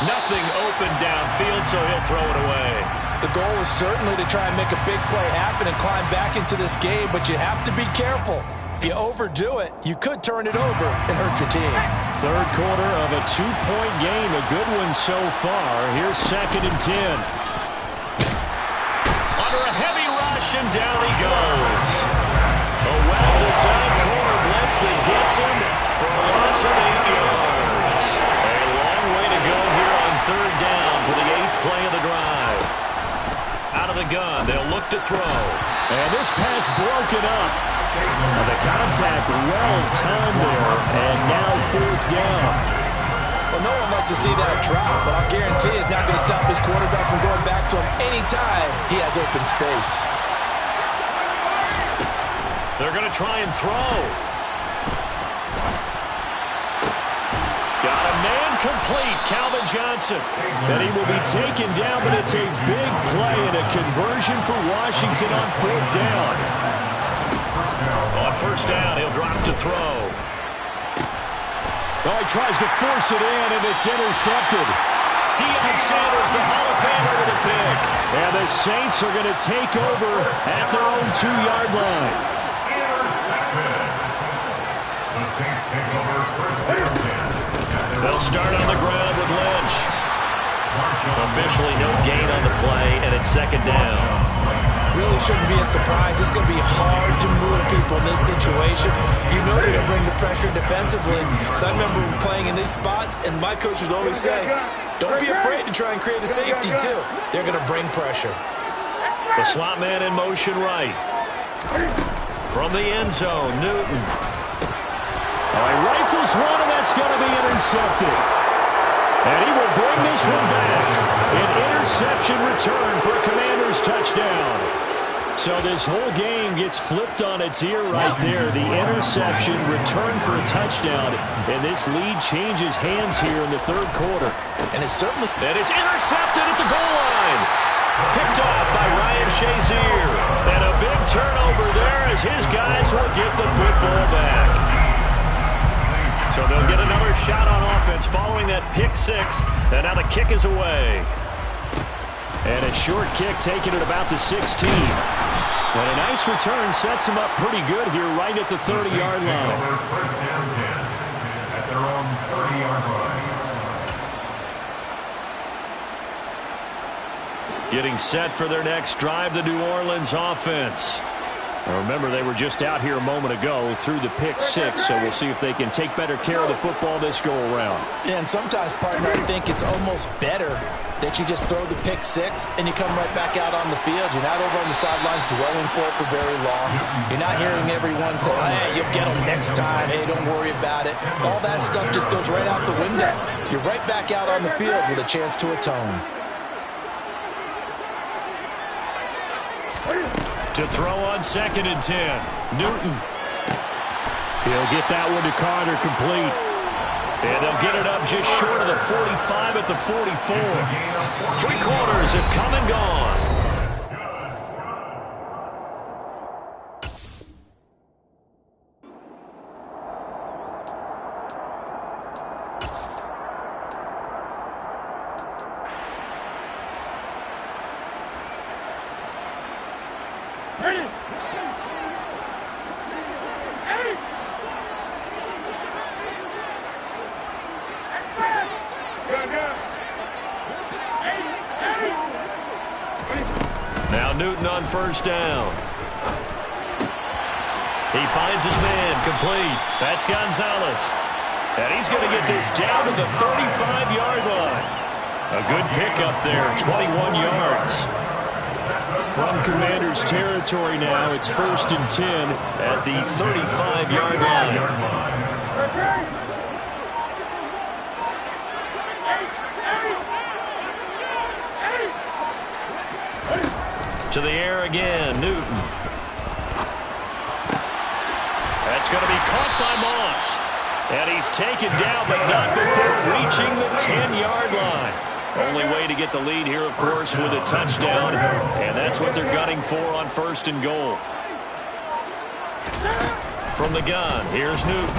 Nothing open downfield, so he'll throw it away. The goal is certainly to try and make a big play happen and climb back into this game, but you have to be careful. If you overdo it, you could turn it over and hurt your team. Third quarter of a 2-point game. A good one so far. Here's 2nd and 10. Under a heavy rush, and down he goes. A well-designed corner blitz that gets him for a loss of 8 yards. A long way to go here on third down for the 8th play of the drive. Out of the gun, they'll look to throw. And this pass broken up. The contact well-timed there, and now 4th down. Well, no one wants to see that drop, but I'll guarantee it's not going to stop his quarterback from going back to him anytime he has open space. They're going to try and throw. Got a man complete, Calvin Johnson. And he will be taken down, but it's a big play and a conversion for Washington on 4th down. On first down, he'll drop to throw. Oh, he tries to force it in, and it's intercepted. Deion Sanders, the Hall of Famer, with a pick. And the Saints are going to take over at their own 2-yard line. Intercepted. The Saints take over first down. They'll start on the ground with Lynch. Officially no gain on the play, and it's 2nd down. Really shouldn't be a surprise. It's going to be hard to move people in this situation. You know they're going to bring the pressure defensively. Because I remember playing in these spots, and my coaches always say, don't be afraid to try and create a safety, too. They're going to bring pressure. The slot man in motion right. From the end zone, Newton. Oh, he rifles one, and that's going to be intercepted. And he will bring this one back. An interception return for a Commanders touchdown. So this whole game gets flipped on its ear right there. The interception return for a touchdown. And this lead changes hands here in the 3rd quarter. And it's certainly... And it's intercepted at the goal line. Picked off by Ryan Shazier. And a big turnover there as his guys will get the football back. So they'll get another shot on offense following that pick 6. And now the kick is away. And a short kick taken at about the 16. And a nice return sets him up pretty good here right at the 30-yard line. First down 10 at their own 30-yard line. Getting set for their next drive, the New Orleans offense. Now remember, they were just out here a moment ago through the pick 6, so we'll see if they can take better care of the football this go-around. Yeah, and sometimes, partner, I think it's almost better that you just throw the pick 6 and you come right back out on the field. You're not over on the sidelines dwelling for it for very long. You're not hearing everyone say, hey, you'll get them next time. Hey, don't worry about it. All that stuff just goes right out the window. You're right back out on the field with a chance to atone. To throw on 2nd and 10. Newton. He'll get that one to Carter, complete. And they'll get it up just short of the 45 at the 44. 3 quarters have come and gone. Now Newton on 1st down. He finds his man, complete. That's Gonzalez. And he's going to get this down to the 35-yard line. A good pickup there, 21 yards. From Commanders territory now, it's 1st and 10 at the 35-yard line. To the air again, Newton. That's going to be caught by Moss. And he's taken down, but not before reaching the 10-yard line. Only way to get the lead here, of course, with a touchdown. And that's what they're gunning for on 1st and goal. From the gun, here's Newton.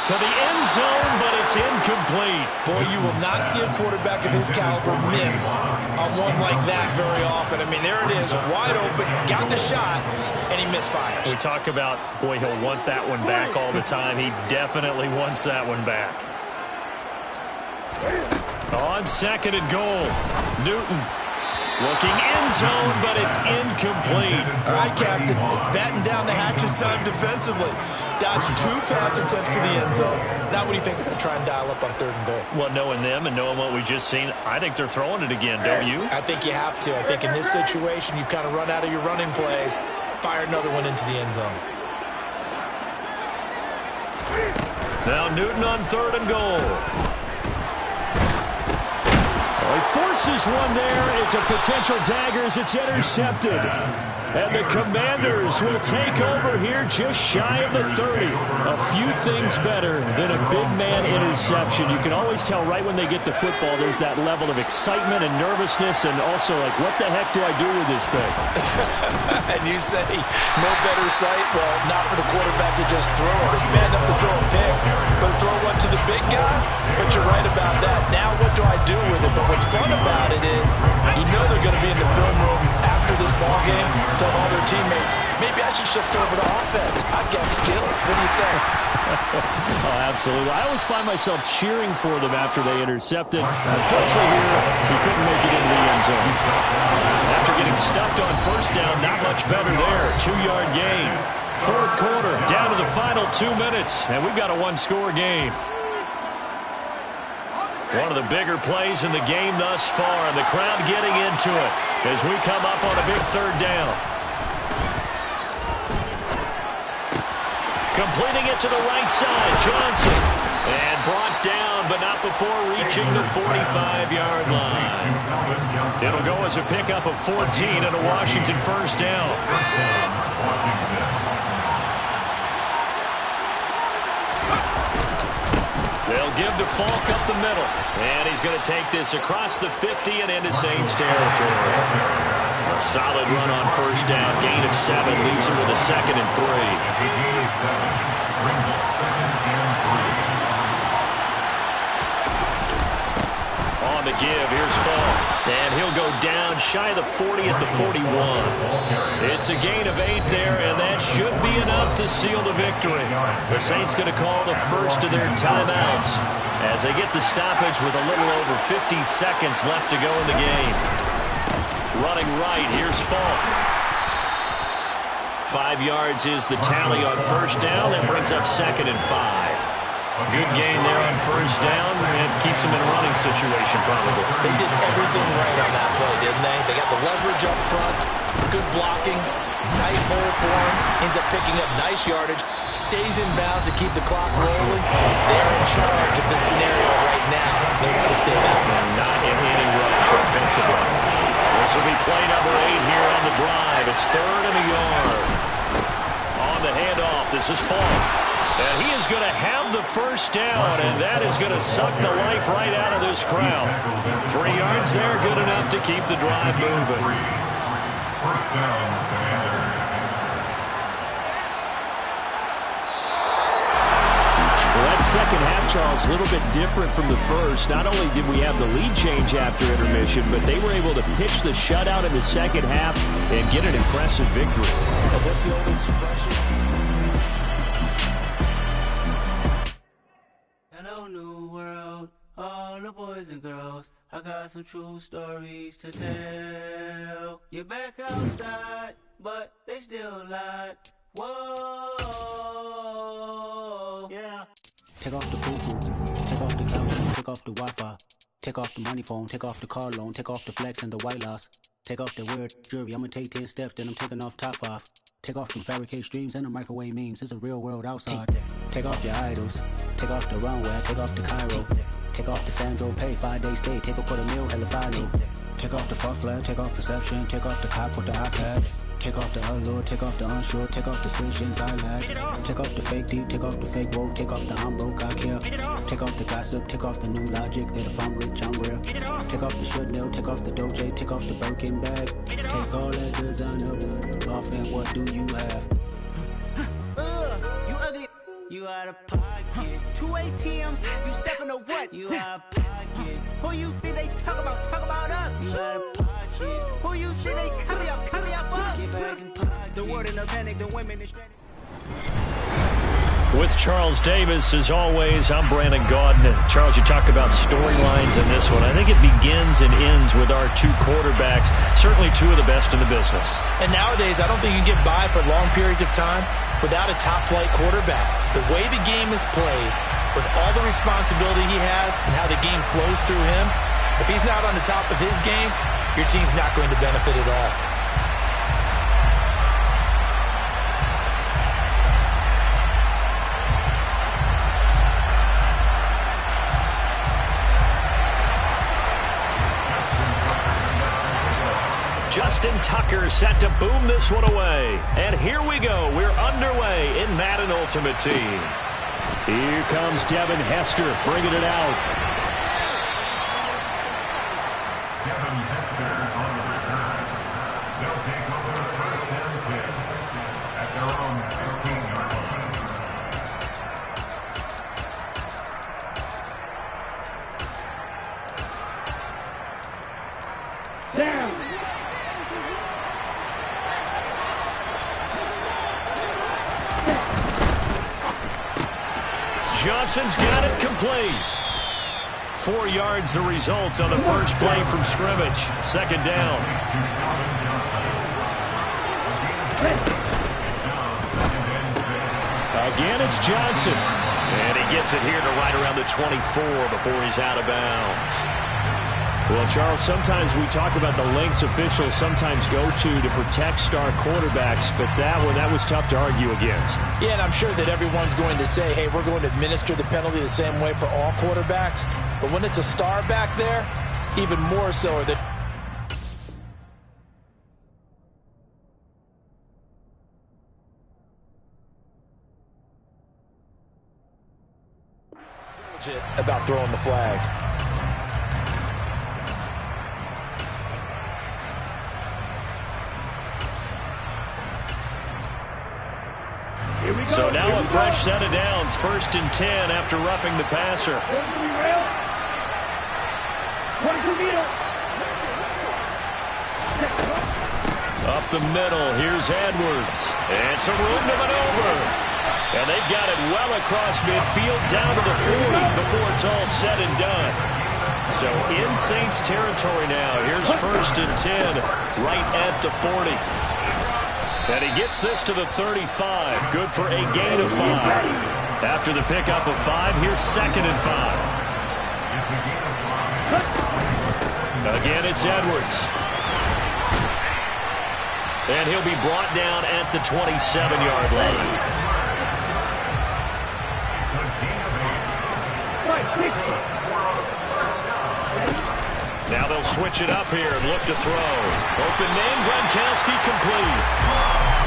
To the end zone, but it's incomplete. Boy, you will not see a quarterback of his caliber miss on one like that very often. I mean, there it is, wide open, got the shot, and he misfires. We talk about, boy, he'll want that one back all the time. He definitely wants that one back. On 2nd and goal, Newton. Looking end zone, but it's incomplete. All right, Captain. It's batten down the hatches time defensively. Dodged 2 pass attempts to the end zone. Now what do you think they're going to try and dial up on 3rd and goal? Well, knowing them and knowing what we just seen, I think they're throwing it again, don't you? I think you have to. I think in this situation, you've kind of run out of your running plays. Fire another one into the end zone. Now Newton on 3rd and goal. He forces one there. It's a potential dagger as it's intercepted. And the Commanders will take over here just shy of the 30. A few things better than a big man interception. You can always tell right when they get the football, there's that level of excitement and nervousness and also like, what the heck do I do with this thing? And you say, no better sight? Well, not for the quarterback to just throw it. It's bad enough to throw a pick, but throw one to the big guy? But you're right about that. Now what do I do with it? But what's fun about it is you know they're going to be in the film room after this ball game, tell all their teammates, maybe I should shift over to offense. I've got skills. What do you think? Oh, absolutely. I always find myself cheering for them after they intercepted. Unfortunately here, he couldn't make it into the end zone. After getting stuffed on 1st down, not much better there. 2-yard gain. 4th quarter, down to the final 2 minutes, and we've got a 1-score game. One of the bigger plays in the game thus far, and the crowd getting into it as we come up on a big 3rd down. Completing it to the right side, Johnson. And brought down, but not before reaching the 45-yard line. It'll go as a pickup of 14 and a Washington 1st down. They'll give to Falk up the middle. And he's going to take this across the 50 and into Saints territory. A solid run on 1st down. Gain of 7 leaves him with a 2nd and 3. Brings up 2nd and 3. On the give, here's Falk. And he'll go down shy of the 40 at the 41. It's a gain of 8 there, and that should be enough to seal the victory. The Saints going to call the first of their timeouts as they get the stoppage with a little over 50 seconds left to go in the game. Running right, here's Falk. 5 yards is the tally on 1st down. That brings up 2nd and 5. Good gain there on first down, and keeps them in a running situation probably. They did everything right on that play, didn't they? They got the leverage up front, good blocking, nice hole for him, ends up picking up nice yardage, stays in bounds to keep the clock rolling. They're in charge of this scenario right now. They want to stay that way. Not in any rush offensively. This will be play number 8 here on the drive. It's 3rd and a yard. On the handoff, this is Falk. And he is going to have the first down, and that is going to suck the life right out of this crowd. 3 yards there, good enough to keep the drive moving. First down, Commanders. Well, that second half, Charles, a little bit different from the first. Not only did we have the lead change after intermission, but they were able to pitch the shutout in the second half and get an impressive victory. What's the old expression? Hello, new world, all the boys and girls. I got some true stories to tell. You're back outside, but they still lied. Whoa, yeah. Take off the foo-foo, take off the cloud, take off the Wi-Fi, take off the money phone, take off the car loan, take off the flex and the white loss. Take off the weird jewelry, I'ma take 10 steps, then I'm taking off top off. Take off the fabricate streams and the microwave memes, it's a real world outside. Take off your idols, take off the runway, take off the Cairo. Take off the Sandro Pay, 5-day stay, take a $250,000, hella final. Take off the fuck flag, take off perception, take off the cop with the iPad. Take off the allure, take off the unsure, take off decisions I lack. Take off the fake deep, take off the fake woke, take off the I'm broke, I care. Take off the gossip, take off the new logic that if I'm rich, I'm real. Take off the should know, take off the Doja, take off the Birkin bag. Take all that designer off and what do you have? You ugly. You out of pocket. 2 ATMs, you stepping to what? You out of pocket. Who you think they talk about? Talk about us. You out of pocket. Who you think they carry up us? Get back in pocket. The word in the panic, the women is stranded. With Charles Davis, as always, I'm Brandon Gaudin. Charles, you talk about storylines in this one. I think it begins and ends with our 2 quarterbacks, certainly 2 of the best in the business. And nowadays, I don't think you can get by for long periods of time without a top-flight quarterback. The way the game is played, with all the responsibility he has and how the game flows through him, if he's not on the top of his game, your team's not going to benefit at all. Justin Tucker set to boom this one away. And here we go. We're underway in Madden Ultimate Team. Here comes Devin Hester bringing it out. Devin Hester on the return. They'll take over first and 10 at their own 16-yard line. Down. Johnson's got it complete. 4 yards the result on the first play from scrimmage. Second down. Again, it's Johnson. And he gets it here to right around the 24 before he's out of bounds. Well, Charles, sometimes we talk about the lengths officials sometimes go to protect star quarterbacks, but that was tough to argue against. Yeah, and I'm sure that everyone's going to say, hey, we're going to administer the penalty the same way for all quarterbacks. But when it's a star back there, even more so that about throwing the flag. So now a fresh set of downs. 1st and 10 after roughing the passer. Up the middle, here's Edwards. And some room to maneuver. And they've got it well across midfield, down to the 40 before it's all said and done. So in Saints territory now. Here's 1st and 10, right at the 40. And he gets this to the 35. Good for a gain of 5. After the pickup of 5, here's 2nd and 5. Again, it's Edwards. And he'll be brought down at the 27-yard line. Now they'll switch it up here and look to throw. Open man, Gronkowski complete.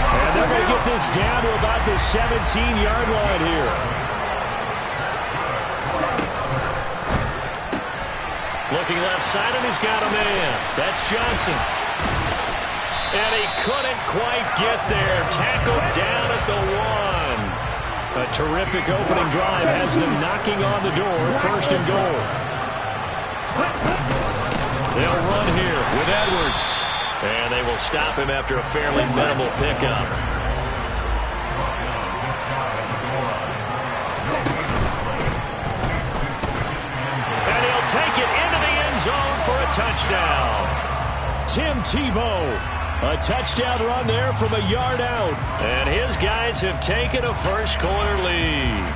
And they're going to get this down to about the 17-yard line here. Looking left side, and he's got a man. That's Johnson. And he couldn't quite get there. Tackled down at the 1. A terrific opening drive has them knocking on the door. 1st and goal. They'll run here with Edwards. And they will stop him after a fairly minimal pickup. And he'll take it into the end zone for a touchdown. Tim Tebow. A touchdown run there from a yard out. And his guys have taken a first-quarter lead.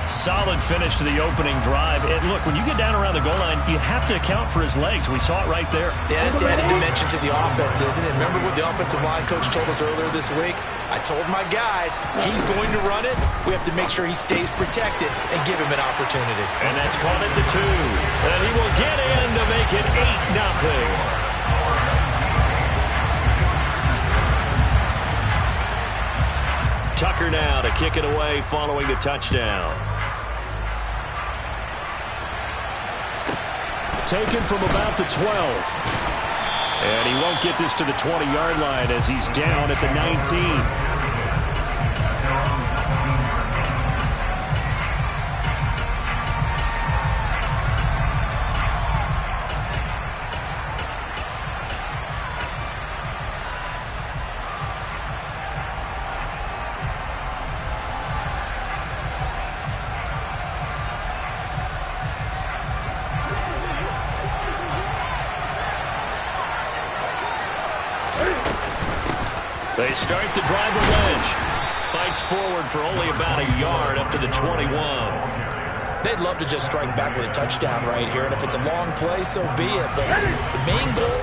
Solid finish to the opening drive. And look, when you get down around the goal line, you have to account for his legs. We saw it right there. Yeah, it's the added dimension to the offense, isn't it? Remember what the offensive line coach told us earlier this week? I told my guys, he's going to run it. We have to make sure he stays protected and give him an opportunity. And that's caught at the 2. And he will get in to make it 8-0. Tucker now to kick it away following the touchdown. Taken from about the 12. And he won't get this to the 20-yard line as he's down at the 19. They start the drive with Lynch. Fights forward for only about a yard up to the 21. They'd love to just strike back with a touchdown right here, and if it's a long play, so be it. But the main goal,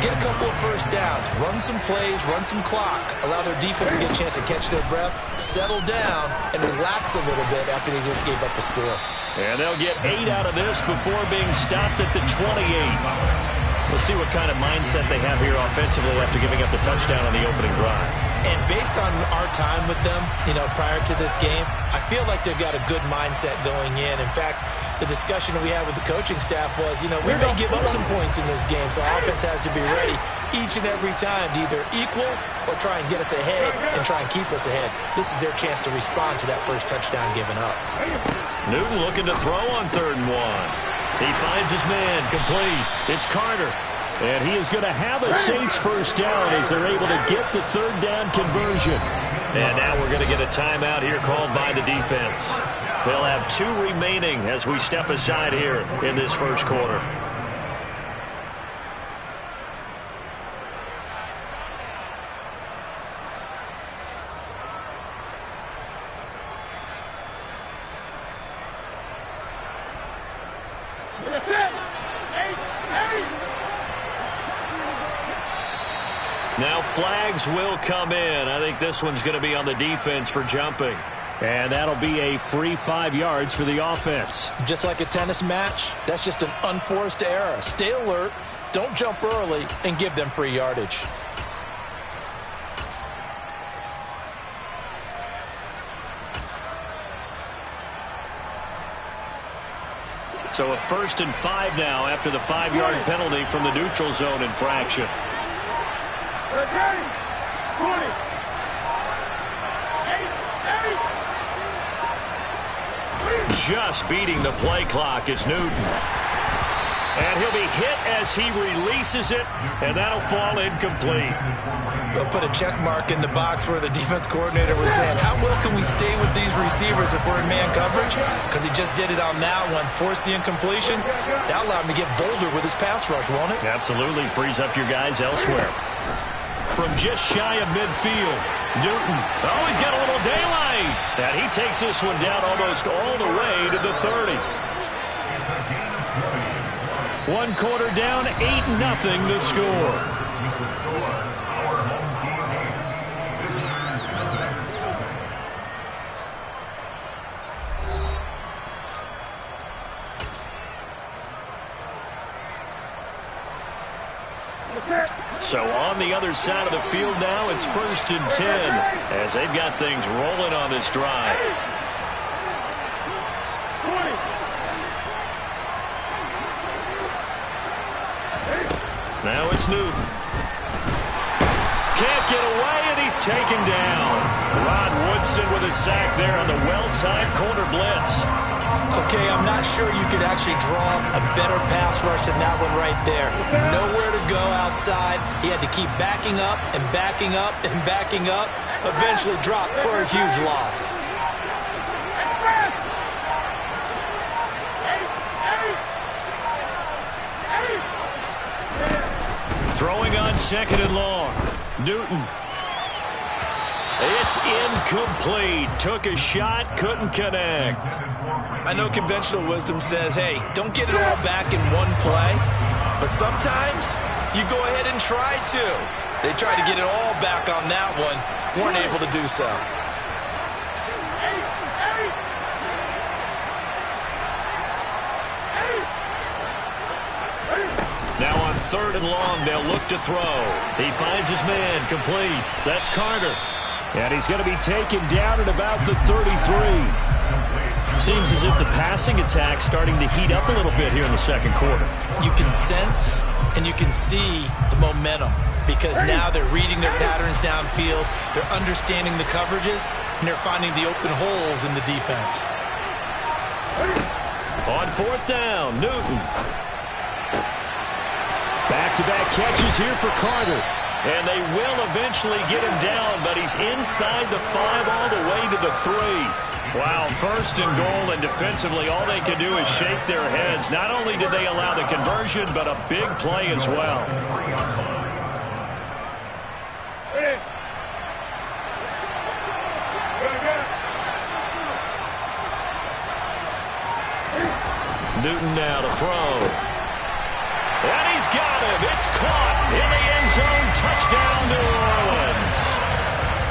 get a couple of first downs, run some plays, run some clock, allow their defense to get a chance to catch their breath, settle down, and relax a little bit after they just gave up a score. And they'll get 8 out of this before being stopped at the 28. We'll see what kind of mindset they have here offensively after giving up the touchdown on the opening drive. And based on our time with them, prior to this game, I feel like they've got a good mindset going in. In fact, the discussion that we had with the coaching staff was, we may give up some points in this game, so offense has to be ready each and every time to either equal or try and get us ahead and try and keep us ahead. This is their chance to respond to that first touchdown given up. Newton looking to throw on 3rd and 1. He finds his man complete. It's Carter. And he is going to have a Saints first down as they're able to get the 3rd down conversion. And now we're going to get a timeout here called by the defense. They'll have 2 remaining as we step aside here in this first quarter. Now flags will come in. I think this one's going to be on the defense for jumping. And that'll be a free 5 yards for the offense. Just like a tennis match, that's just an unforced error. Stay alert, don't jump early, and give them free yardage. So a 1st and 5 now after the 5-yard penalty from the neutral zone infraction. Just beating the play clock is Newton. And he'll be hit as he releases it, and that'll fall incomplete. They'll put a check mark in the box where the defense coordinator was saying, how well can we stay with these receivers if we're in man coverage? Because he just did it on that one, forced the incompletion. That allowed him to get bolder with his pass rush, won't it? Absolutely. Frees up your guys elsewhere. From just shy of midfield, Newton. Oh, he's got a little daylight. takes this one down almost all the way to the 30. One quarter down, 8-0 the score. So on the other side of the field now, it's 1st and 10 as they've got things rolling on this drive. Now it's Newton. Can't get away, and he's taken down. Rod Woodson with a sack there on the well-timed corner blitz. Okay, I'm not sure you could actually draw a better pass rush than that one right there. Nowhere to go outside. He had to keep backing up and backing up and backing up. Eventually dropped for a huge loss. Throwing on 2nd and long. Newton. It's incomplete. Took a shot, couldn't connect. I know conventional wisdom says, hey, don't get it all back in one play. But sometimes you go ahead and try to. They tried to get it all back on that one. Weren't able to do so. Now on 3rd and long, they'll look to throw. He finds his man, complete. That's Carter. And he's going to be taken down at about the 33. Seems as if the passing attack's starting to heat up a little bit here in the 2nd quarter. You can sense and you can see the momentum because now they're reading their patterns downfield, they're understanding the coverages, and they're finding the open holes in the defense. On 4th down, Newton. Back-to-back catches here for Carter. And they will eventually get him down, but he's inside the 5 all the way to the 3. Wow, 1st and goal, and defensively all they can do is shake their heads. Not only did they allow the conversion, but a big play as well. Newton now to throw. And he's got him. It's caught in the end zone. Touchdown, New Orleans.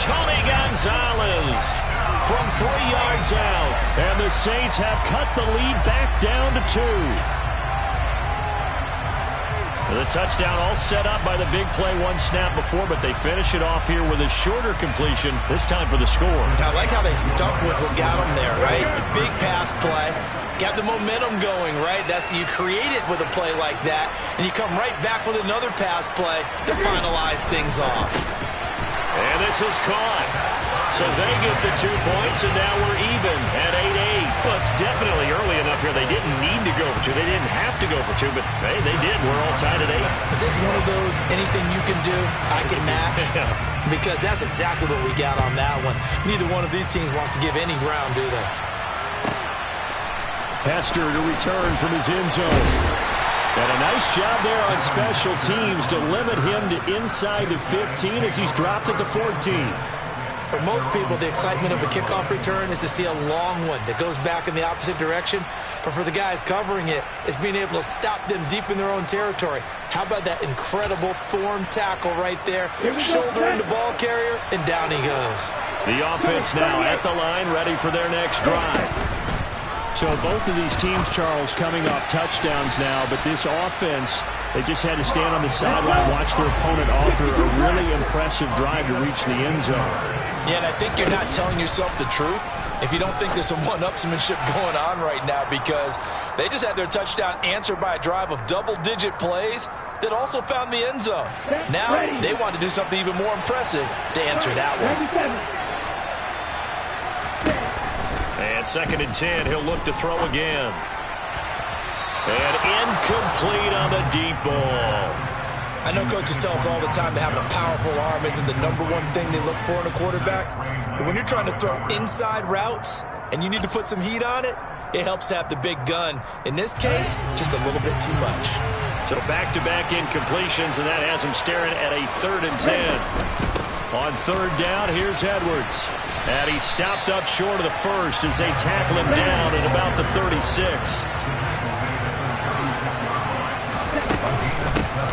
Tony Gonzalez from 3 yards out. And the Saints have cut the lead back down to 2. The touchdown all set up by the big play one snap before, but they finish it off here with a shorter completion, this time for the score. I like how they stuck with what got them there, right? The big pass play. Got the momentum going, right? You create it with a play like that, and you come right back with another pass play to finalize things off. And this is caught. So they get the 2 points, and now we're even at 8-8. Well, it's definitely early enough here. They didn't need to go for 2. They didn't have to go for 2, but hey, they did. We're all tied at 8. Is this one of those anything you can do, I can match? Yeah. Because that's exactly what we got on that one. Neither one of these teams wants to give any ground, do they? Hester to return from his end zone. And a nice job there on special teams to limit him to inside the 15 as he's dropped at the 14. For most people, the excitement of a kickoff return is to see a long one that goes back in the opposite direction. But for the guys covering it, it's being able to stop them deep in their own territory. How about that incredible form tackle right there? Shoulder into ball carrier, and down he goes. The offense now at the line, ready for their next drive. So both of these teams, Charles, coming off touchdowns now, but this offense, they just had to stand on the sideline, watch their opponent offer a really impressive drive to reach the end zone. Yeah, and I think you're not telling yourself the truth if you don't think there's some one-upsmanship going on right now, because they just had their touchdown answered by a drive of double-digit plays that also found the end zone. Now they want to do something even more impressive to answer that one. And 2nd and 10, he'll look to throw again. And incomplete on the deep ball. I know coaches tell us all the time that having a powerful arm isn't the #1 thing they look for in a quarterback. But when you're trying to throw inside routes and you need to put some heat on it, it helps have the big gun. In this case, just a little bit too much. So back-to-back incompletions, and that has him staring at a 3rd and 10. On 3rd down, here's Edwards. And he stopped up short of the first as they tackle him down at about the 36.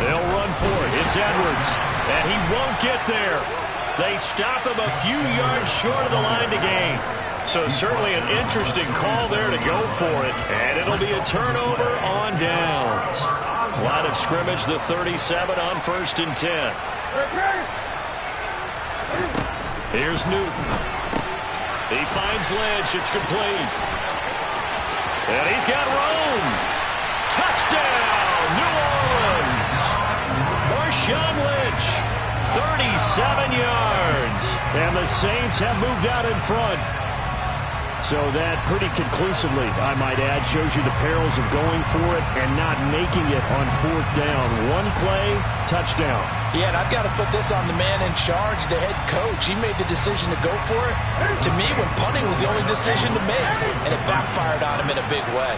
They'll run for it. It's Edwards. And he won't get there. They stop him a few yards short of the line to gain. So certainly an interesting call there to go for it. And it'll be a turnover on downs. Line of scrimmage, the 37 on 1st and 10. Here's Newton. He finds Lynch. It's complete. And he's got room. Touchdown, New Orleans. Marshawn Lynch, 37 yards. And the Saints have moved out in front. So that pretty conclusively, I might add, shows you the perils of going for it and not making it on 4th down. One play, touchdown. Yeah, and I've got to put this on the man in charge, the head coach. He made the decision to go for it. To me, when punting was the only decision to make, and it backfired on him in a big way.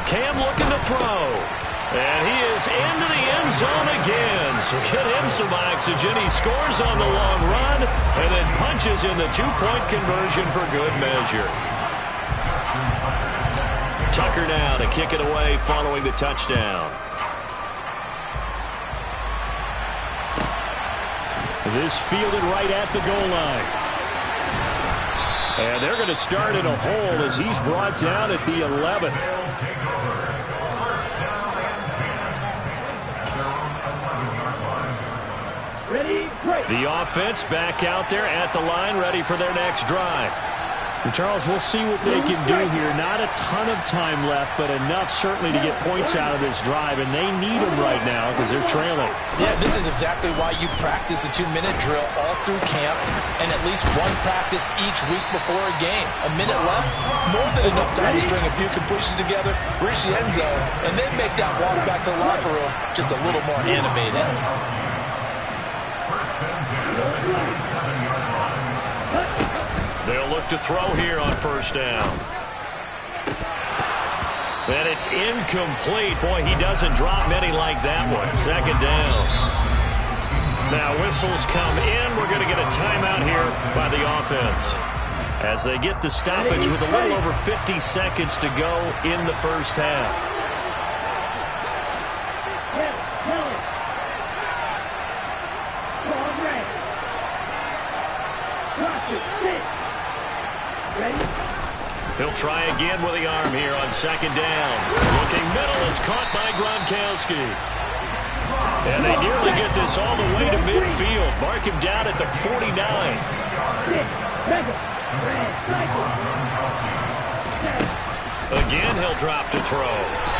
Cam looking to throw. And he is into the end zone again. So get him some oxygen. He scores on the long run and then punches in the 2-point conversion for good measure. Tucker now to kick it away following the touchdown. This fielded right at the goal line. And they're going to start in a hole as he's brought down at the 11. The offense back out there at the line, ready for their next drive. And Charles, we'll see what they can do here. Not a ton of time left, but enough certainly to get points out of this drive, and they need them right now because they're trailing. Yeah, this is exactly why you practice a 2-minute drill all through camp and at least one practice each week before a game. A minute left, more than enough time to string a few completions together, reach the end zone, and then make that walk back to the locker room just a little more animated. They'll look to throw here on 1st down. And it's incomplete. Boy, he doesn't drop many like that one. 2nd down. Now whistles come in. We're going to get a timeout here by the offense as they get the stoppage with a little over 50 seconds to go in the 1st half. He'll try again with the arm here on 2nd down. Looking middle, it's caught by Gronkowski. And they nearly get this all the way to midfield. Mark him down at the 49. Again, he'll drop to throw.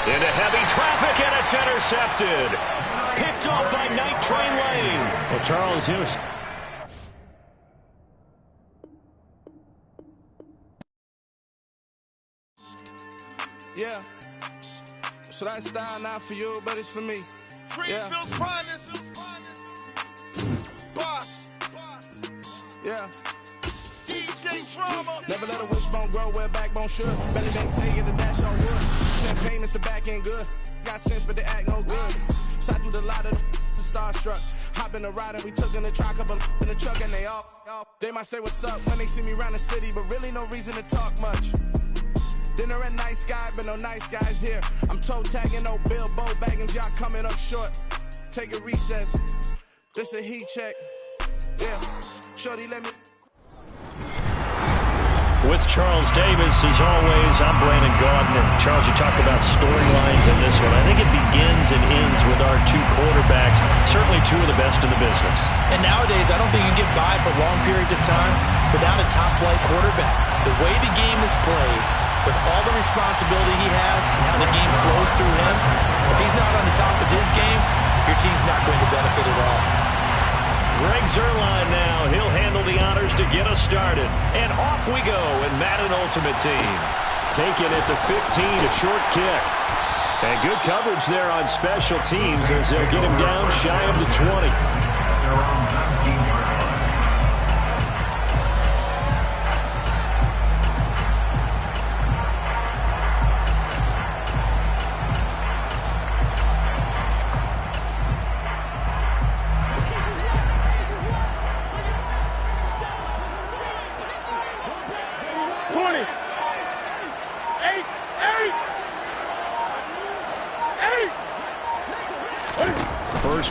Into heavy traffic, and it's intercepted. Picked off by Night Train Lane. Well, Charles, here's... Yeah. So that style not for you, but it's for me. Greenfield's finest. Boss. Yeah. DJ Drama. Never let a wishbone grow where a backbone should. Belly bank take it to dash on wood. Campaign is the back end good. Got sense, but they act no good. Shot through the lot of the starstruck. Hop in the ride and we took in the truck, couple in the truck and they all. They might say what's up when they see me around the city, but really no reason to talk much. Dinner a nice guy, but no nice guys here. I'm toe tagging, no Bilbo bagging, y'all coming up short. Take a recess. This a heat check. Yeah. Shorty, let me. With Charles Davis, as always, I'm Brandon Gaudin. Charles, you talked about storylines in this one. I think it begins and ends with our 2 quarterbacks, certainly 2 of the best in the business. And nowadays, I don't think you can get by for long periods of time without a top-flight quarterback. The way the game is played, with all the responsibility he has and how the game flows through him, if he's not on the top of his game, your team's not going to benefit at all. Greg Zuerlein now. He'll handle the honors to get us started. And off we go in Madden Ultimate Team. Taken at the 15, a short kick. And good coverage there on special teams as they'll get him down shy of the 20.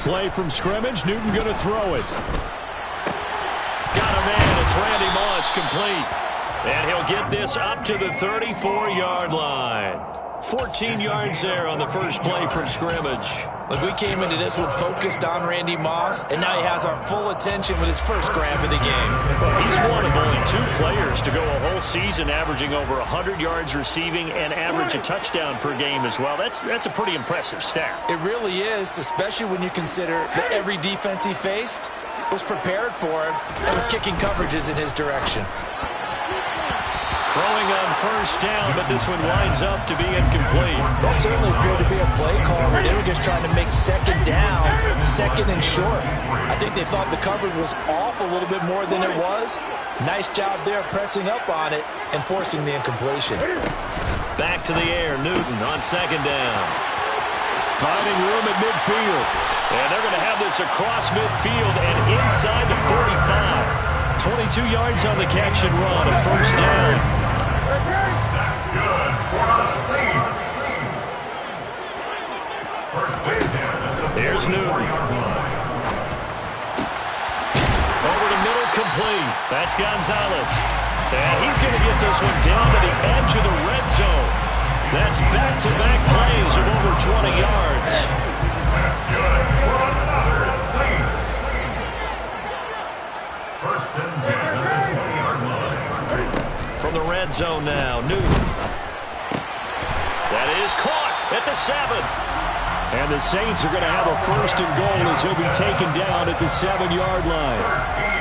play from scrimmage. Newton going to throw it. Got a man. It's Randy Moss, complete. And he'll get this up to the 34-yard line. 14 yards there on the first play from scrimmage. Look, we came into this one focused on Randy Moss, and now he has our full attention with his first grab of the game. He's one of only 2 players to go a whole season averaging over 100 yards receiving and average a touchdown per game as well. That's a pretty impressive stat. It really is, especially when you consider that every defense he faced was prepared for him and was kicking coverages in his direction. Throwing on first down, but this one winds up to be incomplete. That certainly appeared to be a play call where they were just trying to make second down, second and short. I think they thought the coverage was off a little bit more than it was. Nice job there pressing up on it and forcing the incompletion. Back to the air, Newton on second down. Finding room at midfield. And they're going to have this across midfield and inside the 45. 22 yards on the catch and run, a first down. That's good for the Saints. First and 10. Here's Newton. Over the middle, complete. That's Gonzalez. And he's going to get this one down to the edge of the red zone. That's back-to-back plays of over 20 yards. That's good for another Saints. First and 10 at the 20-yard line. From the red zone now, Newton. That is caught at the 7. And the Saints are going to have a first and goal as he'll be taken down at the 7-yard line.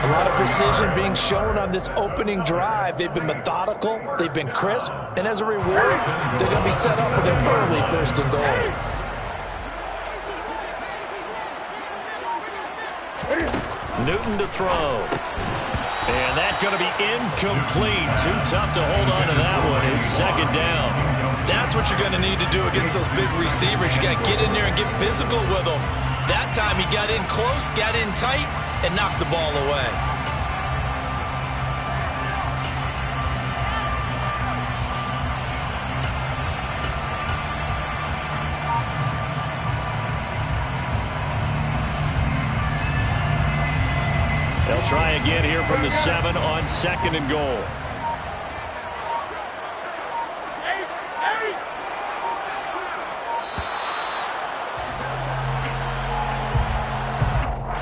A lot of precision being shown on this opening drive. They've been methodical, they've been crisp, and as a reward, they're going to be set up with an early first and goal. Newton to throw. And that's going to be incomplete. Too tough to hold on to that one. It's second down. That's what you're going to need to do against those big receivers. You got to get in there and get physical with them. That time he got in close, got in tight, and knocked the ball away. They'll try again here from the 7 on second and goal.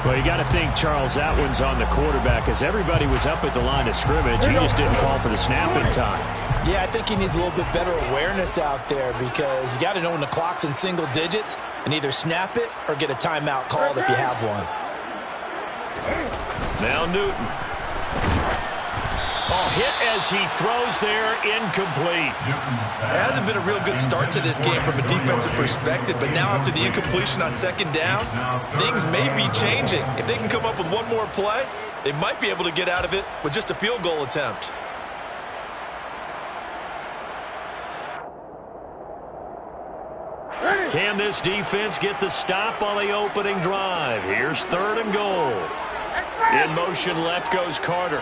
Well, you got to think, Charles, that one's on the quarterback as everybody was up at the line of scrimmage. He just didn't call for the snap in time. Yeah, I think he needs a little bit better awareness out there because you got to know when the clock's in single digits and either snap it or get a timeout called if you have one. Now Newton. Oh, hit as he throws there, incomplete. It hasn't been a real good start to this game from a defensive perspective, but now after the incompletion on second down, things may be changing. If they can come up with one more play, they might be able to get out of it with just a field goal attempt. Can this defense get the stop on the opening drive? Here's third and goal. In motion left goes Carter.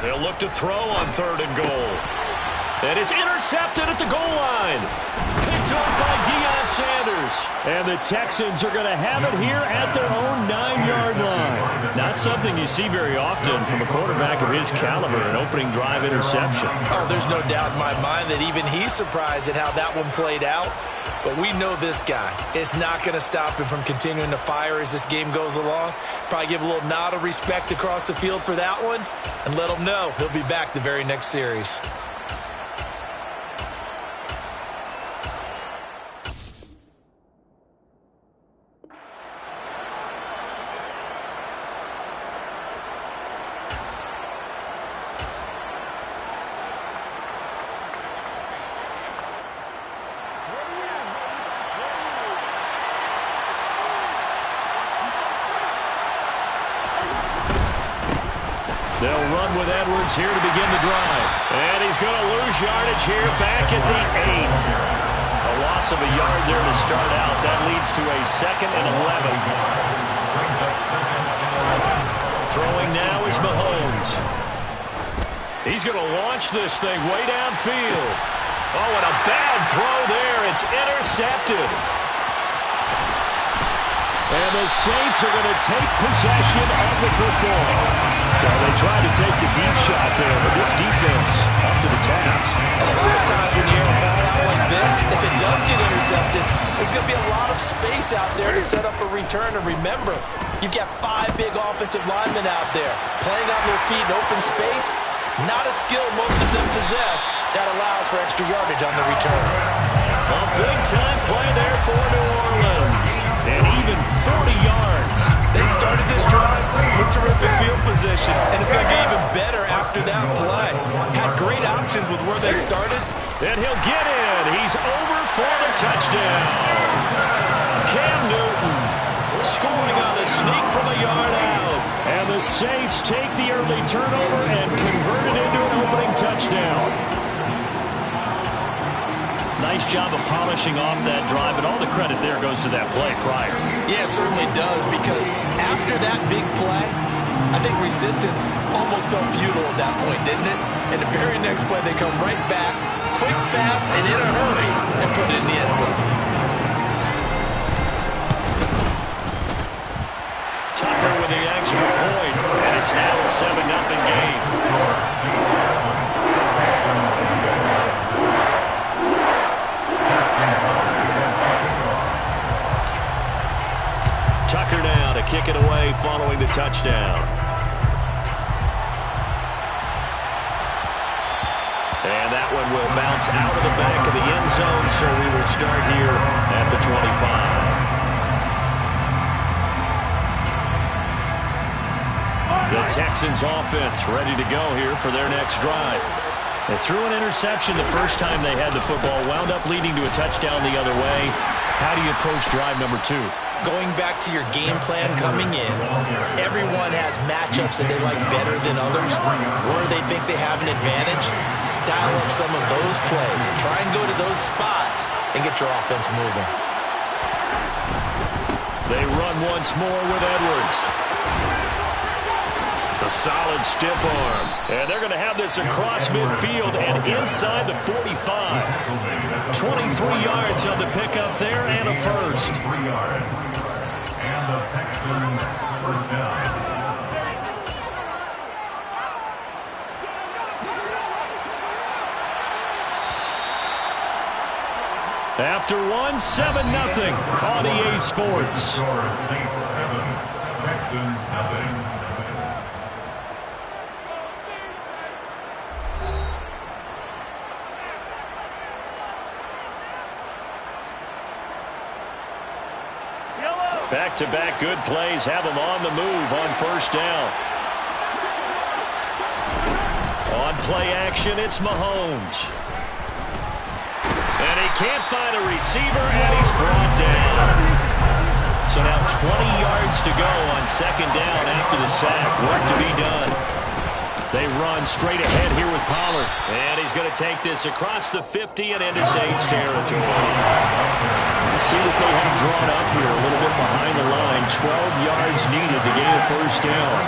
They'll look to throw on third and goal. And it's intercepted at the goal line. Picked up by Deion Sanders. And the Texans are going to have it here at their own 9-yard line. Not something you see very often from a quarterback of his caliber, an opening drive interception. Oh, there's no doubt in my mind that even he's surprised at how that one played out. But we know this guy is not going to stop him from continuing to fire as this game goes along. Probably give a little nod of respect across the field for that one and let him know he'll be back the very next series. They'll run with Edwards here to begin the drive. And he's going to lose yardage here back at the 8. A loss of a yard there to start out. That leads to a 2nd and 11. Throwing now is Mahomes. He's going to launch this thing way downfield. Oh, and a bad throw there. It's intercepted. And the Saints are going to take possession of the football. Well, they tried to take the deep shot there, but this defense up to the task. And a lot of times when you air a ball out like this, if it does get intercepted, there's going to be a lot of space out there to set up a return. And remember, you've got 5 big offensive linemen out there playing on their feet in open space. Not a skill most of them possess that allows for extra yardage on the return. A big-time play there for New Orleans. And even 40 yards. They started this drive with terrific field position, and it's going to get even better after that play. Had great options with where they started. And he'll get in. He's over for the touchdown. Cam Newton scoring on the sneak from a yard out. And the Saints take the early turnover and convert it into an opening touchdown. Nice job of polishing off that drive, and all the credit there goes to that play prior. Yeah, it certainly does, because after that big play, I think resistance almost felt futile at that point, didn't it? And the very next play, they come right back, quick, fast, and in a hurry, and put it in the end zone. Tucker with the extra point, and it's now a 7-0 game. Tucker now to kick it away following the touchdown. And that one will bounce out of the back of the end zone, so we will start here at the 25. The Texans offense ready to go here for their next drive. They threw an interception the first time they had the football, wound up leading to a touchdown the other way. How do you approach drive number 2? Going back to your game plan coming in, everyone has matchups that they like better than others, where they think they have an advantage. Dial up some of those plays. Try and go to those spots and get your offense moving. They run once more with Edwards. A solid stiff arm. And they're going to have this across midfield and inside the 45. 23 yards on the pickup there and a first. 3 yards. And the Texans first down. After 1, 7-0 on EA Sports. Score Saints 7, Texans nothing. Back-to-back good plays have them on the move on first down. On play action, it's Mahomes. And he can't find a receiver, and he's brought down. So now 20 yards to go on second down after the sack. Work to be done. They run straight ahead here with Pollard. And he's going to take this across the 50 and into Saints territory. Let's see what they have drawn up here. A little bit behind the line. 12 yards needed to gain a first down.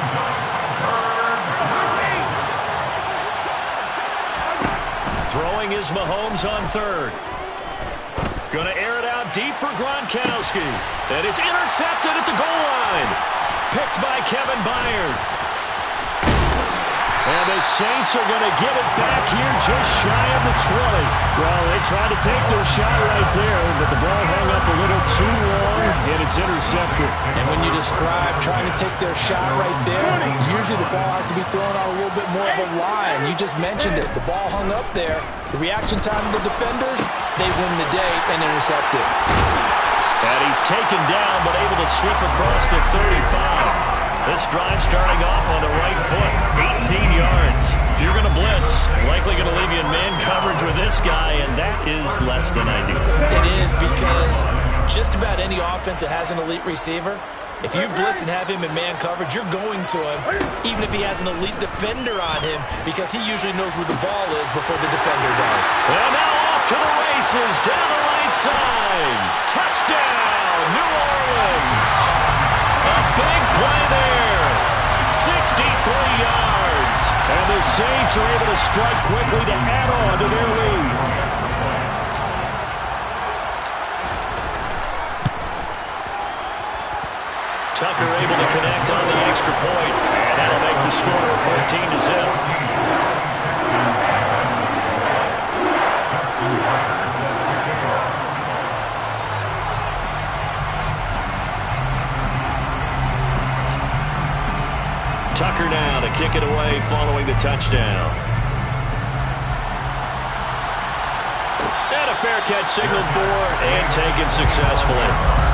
Throwing is Mahomes on third. Going to air it out deep for Gronkowski. And it's intercepted at the goal line. Picked by Kevin Byard. And the Saints are going to get it back here just shy of the 20. Well, they tried to take their shot right there, but the ball hung up a little too long, and it's intercepted. And when you describe trying to take their shot right there, usually the ball has to be thrown on a little bit more of a line. You just mentioned it. The ball hung up there. The reaction time of the defenders, they win the day and intercept it. And he's taken down, but able to slip across the 35. This drive starting off on the right foot, 18 yards. If you're going to blitz, likely going to leave you in man coverage with this guy, and that is less than ideal. It is, because just about any offense that has an elite receiver, if you blitz and have him in man coverage, you're going to him, even if he has an elite defender on him, because he usually knows where the ball is before the defender does. And now off to the races, down the right side. Touchdown, New Orleans. A big play there. 63 yards. And the Saints are able to strike quickly to add on to their lead. Tucker able to connect on the extra point, and that'll make the score 14-0. Tucker now to kick it away following the touchdown. And a fair catch signaled for and taken successfully.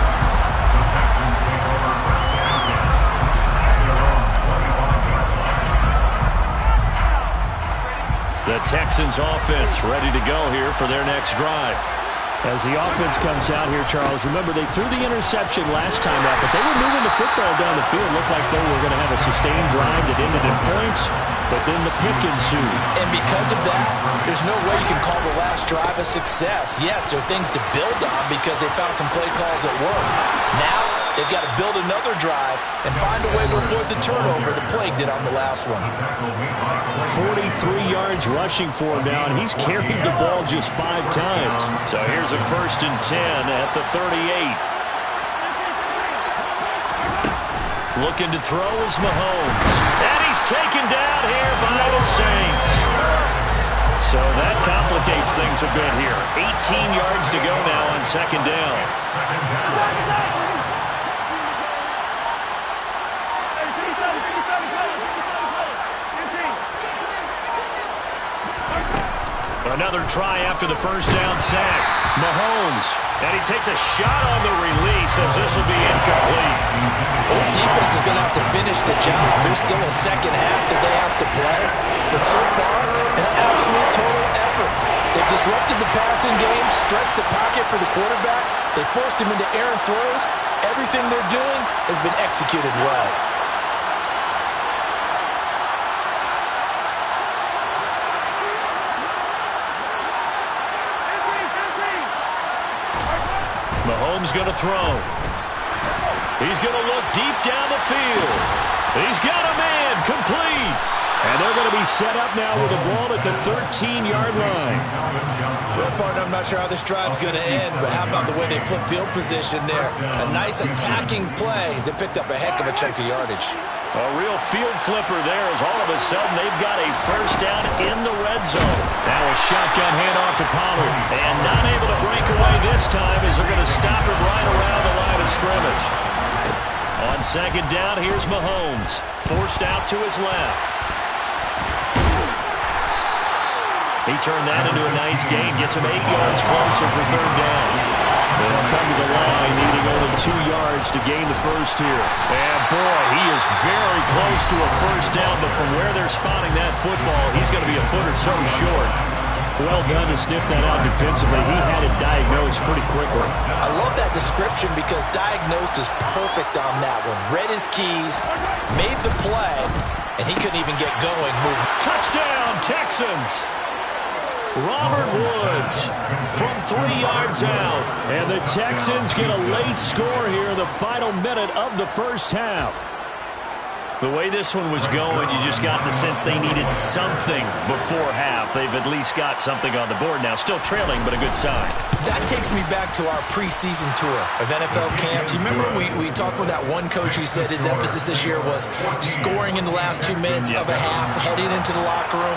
The Texans offense ready to go here for their next drive. As the offense comes out here, Charles, remember they threw the interception last time out, but they were moving the football down the field. Looked like they were going to have a sustained drive that ended in points, but then the pick ensued. And because of that, there's no way you can call the last drive a success. Yes, there are things to build on because they found some play calls that work. Now, they've got to build another drive and find a way to avoid the turnover the Plague did on the last one. 43 yards rushing for him now, and he's carried the ball just 5 times. So here's a 1st and 10 at the 38. Looking to throw is Mahomes. And he's taken down here by the Saints. So that complicates things a bit here. 18 yards to go now on 2nd down. Another try after the 1st down sack. Mahomes, and he takes a shot on the release as this will be incomplete. This defense is going to have to finish the job. There's still a second half that they have to play. But so far, an absolute total effort. They've disrupted the passing game, stressed the pocket for the quarterback. They forced him into errant throws. Everything they're doing has been executed well. Mahomes going to throw. He's going to look deep down the field. He's got a man complete. And they're going to be set up now with the ball at the 13-yard line. Well, partner, I'm not sure how this drive's going to end, but how about the way they flip field position there? A nice attacking play that picked up a heck of a chunk of yardage. A real field flipper there as all of a sudden they've got a 1st down in the red zone. Now a shotgun handoff to Pollard. And not able to break away this time as they're going to stop him right around the line of scrimmage. On 2nd down, here's Mahomes. Forced out to his left. He turned that into a nice gain. Gets him 8 yards closer for 3rd down. They'll come to the line, needing only 2 yards to gain the 1st here. And boy, he is very close to a 1st down, but from where they're spotting that football, he's going to be a foot or so short. Well done to sniff that out defensively. He had it diagnosed pretty quickly. I love that description because diagnosed is perfect on that one. Read his keys, made the play, and he couldn't even get going. Touchdown, Texans! Robert Woods from 3 yards out. And the Texans get a late score here in the final minute of the 1st half. The way this one was going, you just got the sense they needed something before half. They've at least got something on the board now. Still trailing, but a good sign. That takes me back to our preseason tour of NFL camps. You remember we talked with that one coach who said his emphasis this year was scoring in the last 2 minutes of a half, heading into the locker room.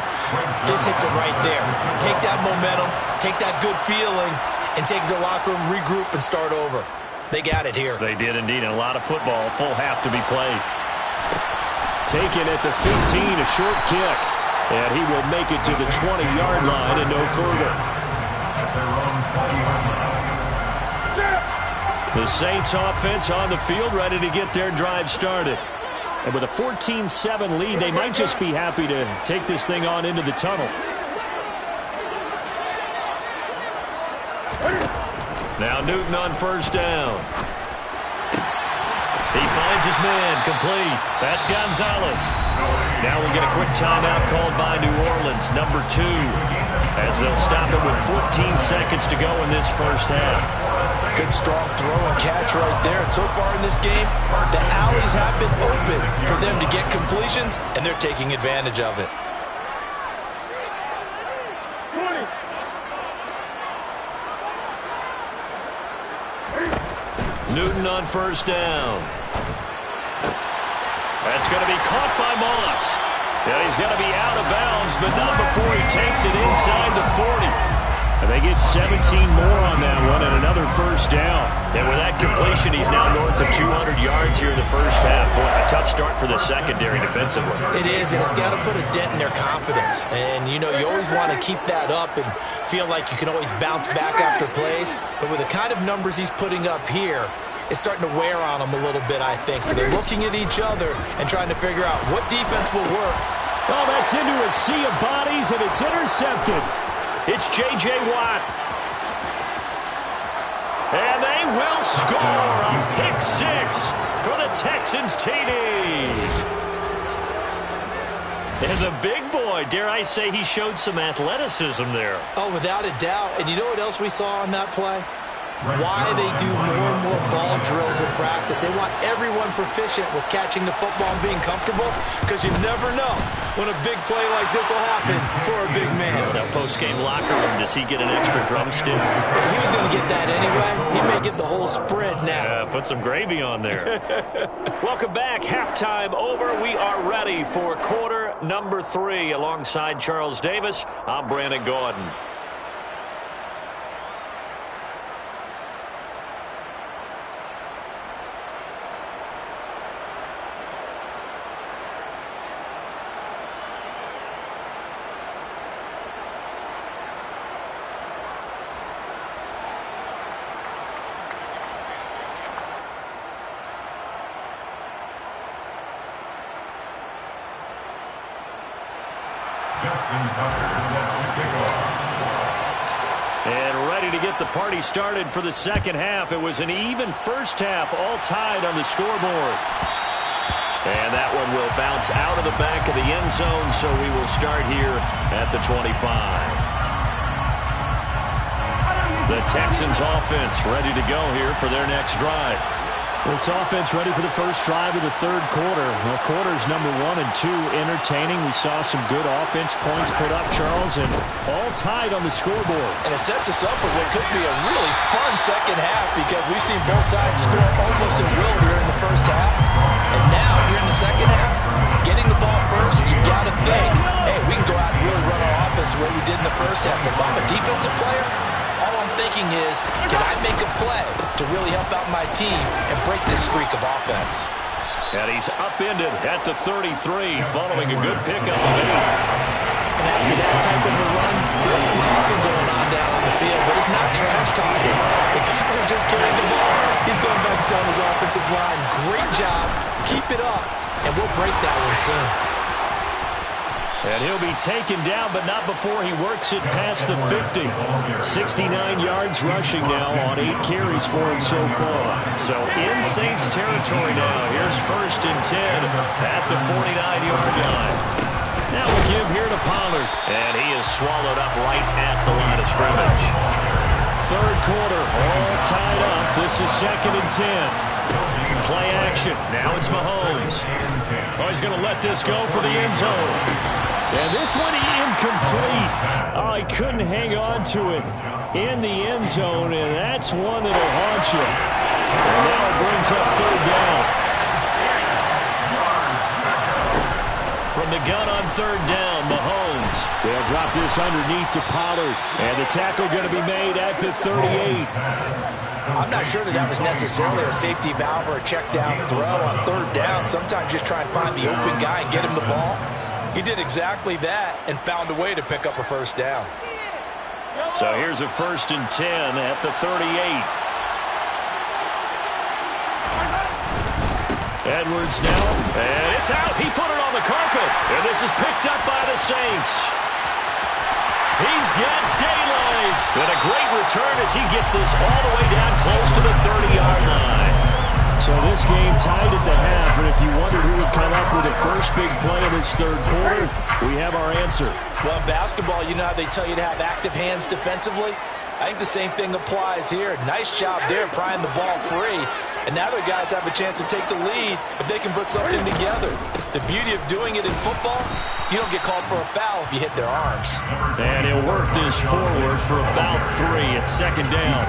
This hits it right there. Take that momentum, take that good feeling, and take the locker room, regroup, and start over. They got it here. They did indeed, and a lot of football, full half to be played. Taken at the 15, a short kick. And he will make it to the 20-yard line and no further. The Saints offense on the field, ready to get their drive started. And with a 14-7 lead, they might just be happy to take this thing on into the tunnel. Now Newton on 1st down. He finds his man, complete. That's Gonzalez. Now we get a quick timeout called by New Orleans, number 2, as they'll stop it with 14 seconds to go in this 1st half. Good strong throw and catch right there. And so far in this game, the alleys have been open for them to get completions, and they're taking advantage of it. Newton on 1st down. That's going to be caught by Moss. Yeah, he's going to be out of bounds, but not before he takes it inside the 40. And they get 17 more on that one and another first down. And with that completion, he's now north of 200 yards here in the first half. Boy, a tough start for the secondary defensively. It is, and it's got to put a dent in their confidence. And, you know, you always want to keep that up and feel like you can always bounce back after plays. But with the kind of numbers he's putting up here, it's starting to wear on them a little bit, I think. So they're looking at each other and trying to figure out what defense will work. Oh, that's into a sea of bodies, and it's intercepted. It's J.J. Watt. And they will score a pick six for the Texans TD. And the big boy, dare I say, he showed some athleticism there. Oh, without a doubt. And you know what else we saw on that play? Why they do more and more ball drills in practice. They want everyone proficient with catching the football and being comfortable, because you never know when a big play like this will happen for a big man. Now, post-game locker room, does he get an extra drumstick? He was going to get that anyway. He may get the whole spread now. Yeah, put some gravy on there. Welcome back. Halftime over. We are ready for quarter number 3. Alongside Charles Davis, I'm Brandon Gordon. Justin Tucker set to kick off. And ready to get the party started for the second half. It was an even first half, all tied on the scoreboard. And that one will bounce out of the back of the end zone, so we will start here at the 25. The Texans offense ready to go here for their next drive. This offense ready for the first drive of the third quarter. Well, quarters number 1 and 2 entertaining. We saw some good offense points put up, Charles, and all tied on the scoreboard. And it sets us up for what could be a really fun second half, because we've seen both sides score almost at will here in the first half. And now, here in the second half, getting the ball first, you got to think, hey, we can go out and really run our offense the way we did in the first half. But if I'm a defensive player, all I'm thinking is, can I make a play to really help out my team and break this streak of offense? And he's upended at the 33 following a good pickup of 8. And after that type of a run, there's some talking going on down on the field, but it's not trash talking. The guy just carrying the ball. He's going back to his offensive line. Great job. Keep it up, and we'll break that one soon. And he'll be taken down, but not before he works it past the 50. 69 yards rushing now on 8 carries for him so far. So in Saints territory now. Here's 1st and 10 at the 49-yard line. Now we'll give here to Pollard. And he is swallowed up right at the line of scrimmage. Third quarter, all tied up. This is 2nd and 10. Play action. Now it's Mahomes. Oh, he's going to let this go for the end zone. And this one incomplete. Oh, he couldn't hang on to it in the end zone, and that's one that'll haunt you. And now it brings up 3rd down. From the gun on 3rd down, Mahomes. They'll drop this underneath to Pollard, and the tackle going to be made at the 38. I'm not sure that was necessarily a safety valve or a check down throw on 3rd down. Sometimes just try and find the open guy and get him the ball. He did exactly that and found a way to pick up a 1st down. So here's a 1st and 10 at the 38. Edwards now, and it's out. He put it on the carpet, and this is picked up by the Saints. He's got daylight. And a great return as he gets this all the way down close to the 30-yard line. So this game tied at the half, and if you wondered who would come up with the first big play of this third quarter, we have our answer. Well, basketball, you know how they tell you to have active hands defensively? I think the same thing applies here. Nice job there prying the ball free. And now their guys have a chance to take the lead if they can put something together. The beauty of doing it in football, you don't get called for a foul if you hit their arms. And he'll work this forward for about 3. It's second down.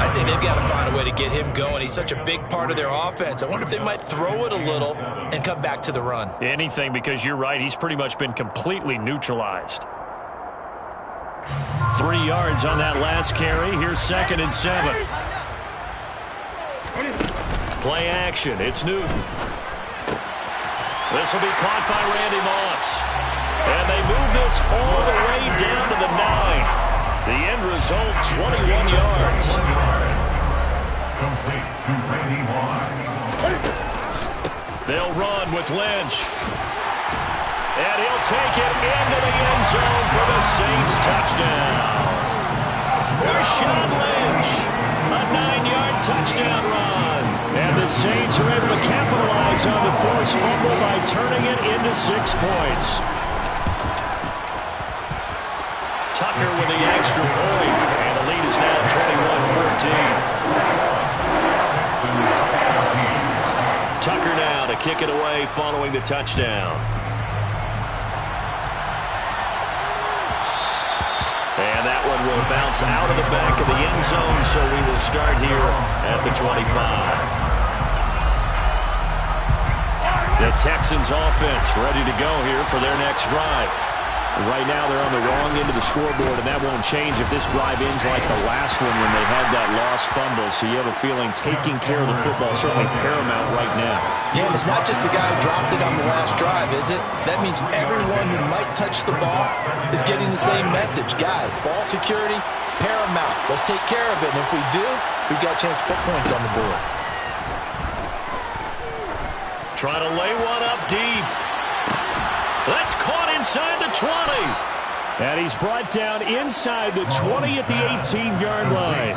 I'd say they've got to find a way to get him going. He's such a big part of their offense. I wonder if they might throw it a little and come back to the run. Anything, because you're right. He's pretty much been completely neutralized. 3 yards on that last carry. Here's 2nd and 7. Play action. It's Newton. This will be caught by Randy Moss. And they move this all the way down to the 9. The end result, 21 yards. Complete to Randy Moss. They'll run with Lynch. And he'll take it into the end zone for the Saints touchdown. Marshawn Lynch, a 9-yard touchdown run. And the Saints are able to capitalize on the forced fumble by turning it into 6 points. Tucker with the extra point, and the lead is now 21-14. Tucker now to kick it away following the touchdown. And that one will bounce out of the back of the end zone, so we will start here at the 25. The Texans offense ready to go here for their next drive. Right now they're on the wrong end of the scoreboard, and that won't change if this drive ends like the last one when they had that lost fumble. So you have a feeling taking care of the football is certainly paramount right now. Yeah, and it's not just the guy who dropped it on the last drive, is it? That means everyone who might touch the ball is getting the same message. Guys, ball security, paramount. Let's take care of it, and if we do, we've got a chance to put points on the board. Trying to lay one up deep. That's caught inside the 20. And he's brought down inside the 20 at the 18-yard line.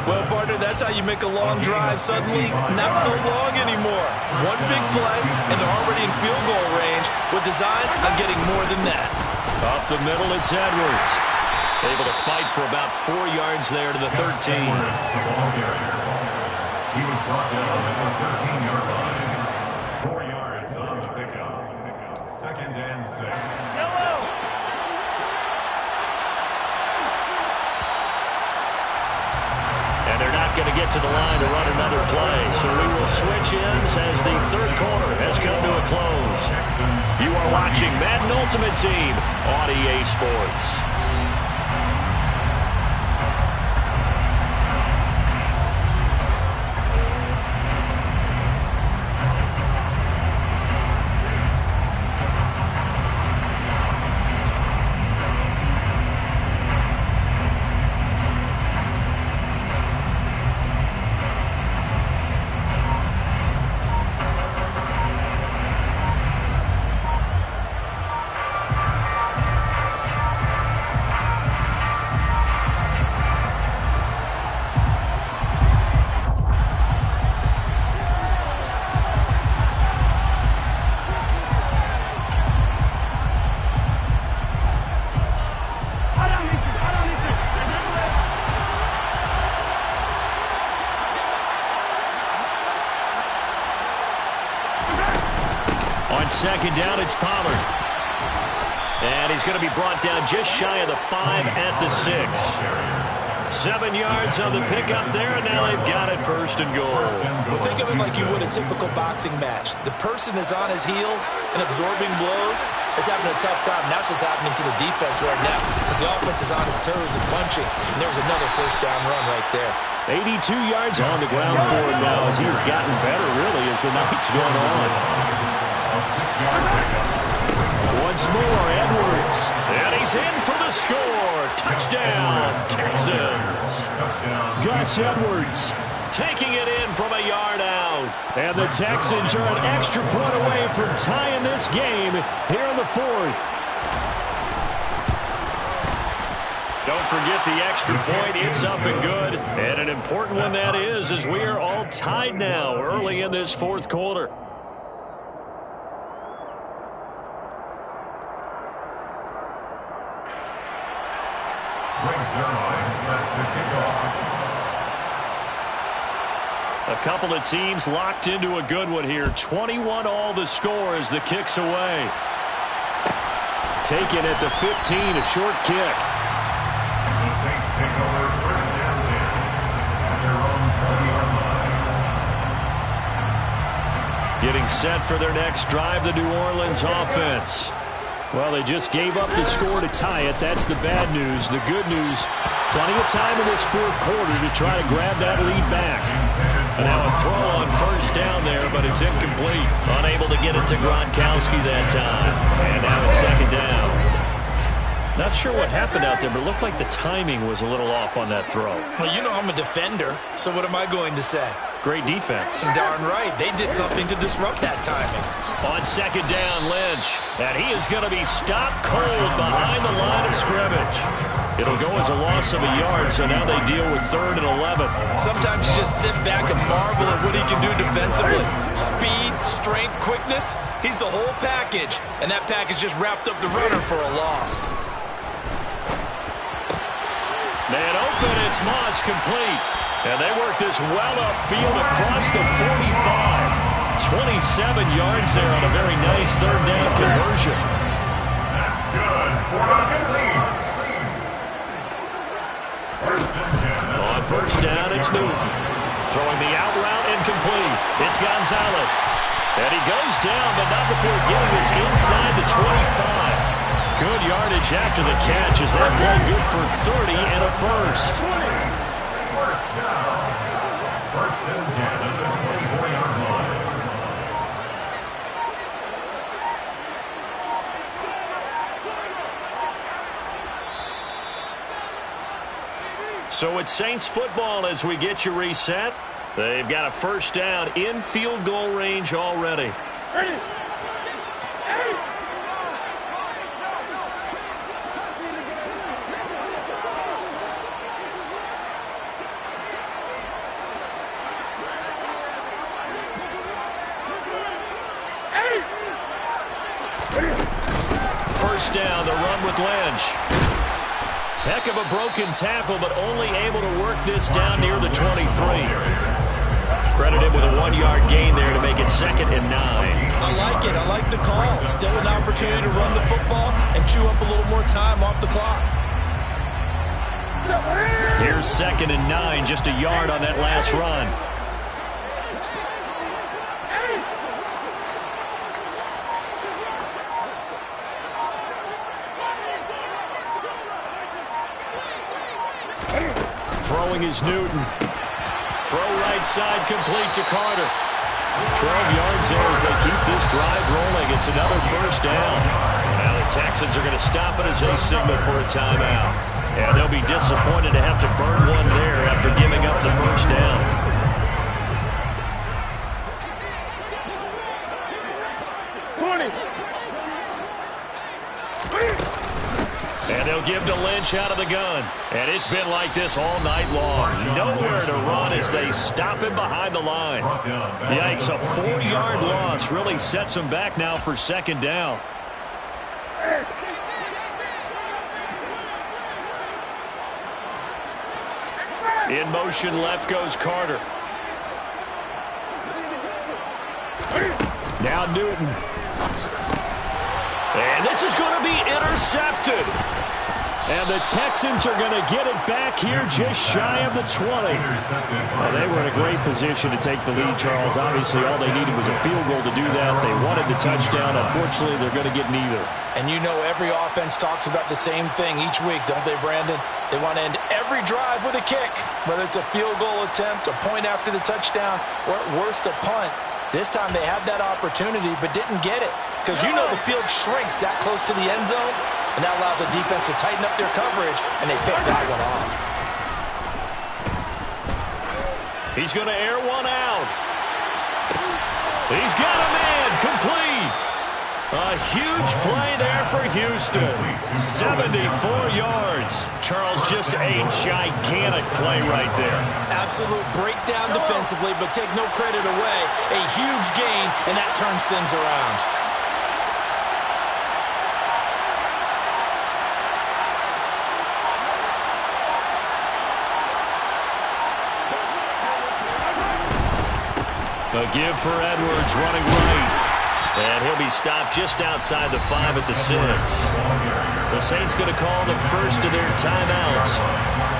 Well, partner, that's how you make a long drive suddenly not so long anymore. One big play, and they're already in field goal range with designs on getting more than that. Up the middle, it's Edwards. Able to fight for about 4 yards there to the 13. He was brought down at the 13-yard line. 4 yards on the pickup. 2nd and 6. And they're not going to get to the line to run another play. So we will switch ends as the third quarter has come to a close. You are watching Madden Ultimate Team on EA Sports. Second down, it's Pollard. And he's going to be brought down just shy of the 5 at the 6. 7 yards on the pickup there, and now they've got it 1st and goal. Well, think of it like you would a typical boxing match. The person is on his heels and absorbing blows is having a tough time. And that's what's happening to the defense right now because the offense is on his toes and punching. And there's another 1st down run right there. 82 yards on the ground for him now as he has gotten better, really, as the night's gone on. Once more, Edwards. And he's in for the score. Touchdown, Texans. Gus Edwards taking it in from a yard out. And the Texans are an extra point away from tying this game here in the 4th. Don't forget the extra point. It's up and good. And an important one that is, as we are all tied now early in this 4th quarter. Greg Zuerlein set to kick off. A couple of teams locked into a good one here. 21-all the score as the kick's away. Taken at the 15, a short kick. The Saints take over first and 10 at their own 20-yard line. Getting set for their next drive, the New Orleans offense. Well, they just gave up the score to tie it. That's the bad news. The good news, plenty of time in this fourth quarter to try to grab that lead back. Now a throw on first down there, but it's incomplete. Unable to get it to Gronkowski that time. And now it's second down. Not sure what happened out there, but it looked like the timing was a little off on that throw. Well, you know I'm a defender, so what am I going to say? Great defense. Darn right. They did something to disrupt that timing. On second down, Lynch. And he is going to be stopped cold behind the line of scrimmage. It'll go as a loss of a yard, so now they deal with 3rd and 11. Sometimes you just sit back and marvel at what he can do defensively. Speed, strength, quickness. He's the whole package. And that package just wrapped up the runner for a loss. Man open, it's Moss complete. And they work this well upfield across the 45. 27 yards there on a very nice 3rd down conversion. That's good for the Saints. On first down, it's Newton. Throwing the out route incomplete. It's Gonzalez. And he goes down, but not before getting this inside the 25. Good yardage after the catch as that play good for 30 and a first. First down. First and 10 at the 24-yard line. So it's Saints football as we get you reset. They've got a first down in field goal range already. Ready. First down, the run with Lynch. Heck of a broken tackle, but only able to work this down near the 23. Credited with a 1-yard gain there to make it 2nd and 9. I like it. I like the call. Still an opportunity to run the football and chew up a little more time off the clock. Here's 2nd and 9, just a yard on that last run. Throwing is Newton. Throw right side complete to Carter. 12 yards there as they keep this drive rolling. It's another first down. Now the Texans are going to stop it as they signal for a timeout. And they'll be disappointed to have to burn one there after giving up the first down. And they'll give to Lynch out of the gun. And it's been like this all night long. Nowhere to run as they stop him behind the line. Yikes, a 4-yard loss really sets him back now for 2nd down. In motion left goes Carter. Now Newton. And this is going to be intercepted. And the Texans are going to get it back here just shy of the 20. Well, they were in a great position to take the lead, Charles. Obviously, all they needed was a field goal to do that. They wanted the touchdown. Unfortunately, they're going to get neither. And you know every offense talks about the same thing each week, don't they, Brandon? They want to end every drive with a kick, whether it's a field goal attempt, a point after the touchdown, or at worst, a punt. This time they had that opportunity but didn't get it because you know the field shrinks that close to the end zone, and that allows the defense to tighten up their coverage, and they pick that one off. He's going to air one out. He's got a man complete. A huge play there for Houston. 74 yards. Charles, just a gigantic play right there. Absolute breakdown defensively, but take no credit away. A huge gain, and that turns things around. A give for Edwards running right. And he'll be stopped just outside the 5 at the 6. The Saints going to call the first of their timeouts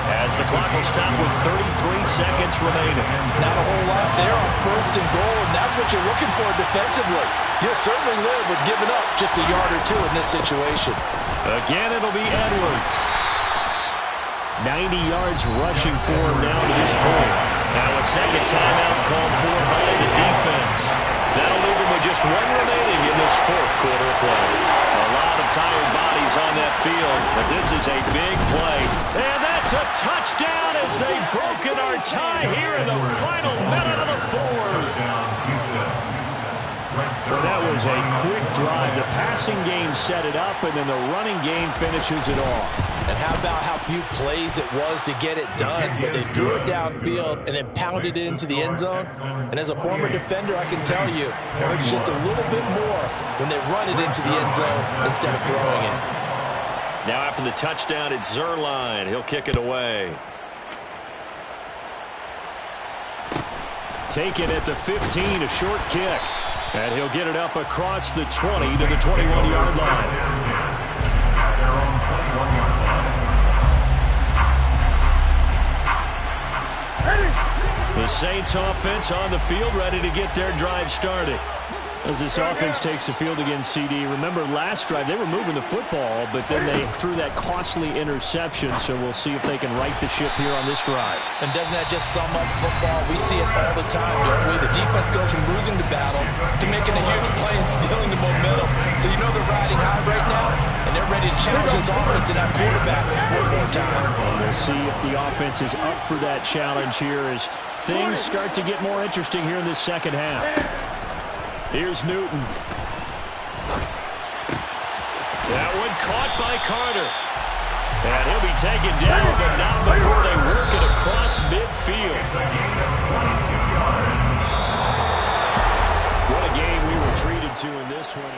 as the clock will stop with 33 seconds remaining. Not a whole lot there on 1st and goal, and that's what you're looking for defensively. You'll certainly live with giving up just a yard or 2 in this situation. Again, it'll be Edwards. 90 yards rushing for him now to this point. Now a second timeout called for by the defense. That'll leave him with just 1 remaining in this 4th quarter play. A lot of tired bodies on that field, but this is a big play. And that's a touchdown as they've broken our tie here in the final minute of the 4th. Well, that was a quick drive. The passing game set it up, and then the running game finishes it off. And how about how few plays it was to get it done? But they drew it downfield and then pounded it into the end zone. And as a former defender, I can tell you, it hurts just a little bit more when they run it into the end zone instead of throwing it. Now after the touchdown, it's Zuerlein. He'll kick it away. Taken at the 15, a short kick. And he'll get it up across the 20 to the 21-yard line. The Saints offense on the field, ready to get their drive started. As this offense takes the field against CD, remember last drive they were moving the football, but then they threw that costly interception, so we'll see if they can right the ship here on this drive. And doesn't that just sum up football? We see it all the time, don't we? The defense goes from losing the battle to making a huge play and stealing the momentum. So you know they're riding high right now, and they're ready to challenge this offense to that quarterback one more time. And we'll see if the offense is up for that challenge here as things start to get more interesting here in this second half. Here's Newton. That one caught by Carter. And he'll be taken down, but not before they work it across midfield. What a game we were treated to in this one.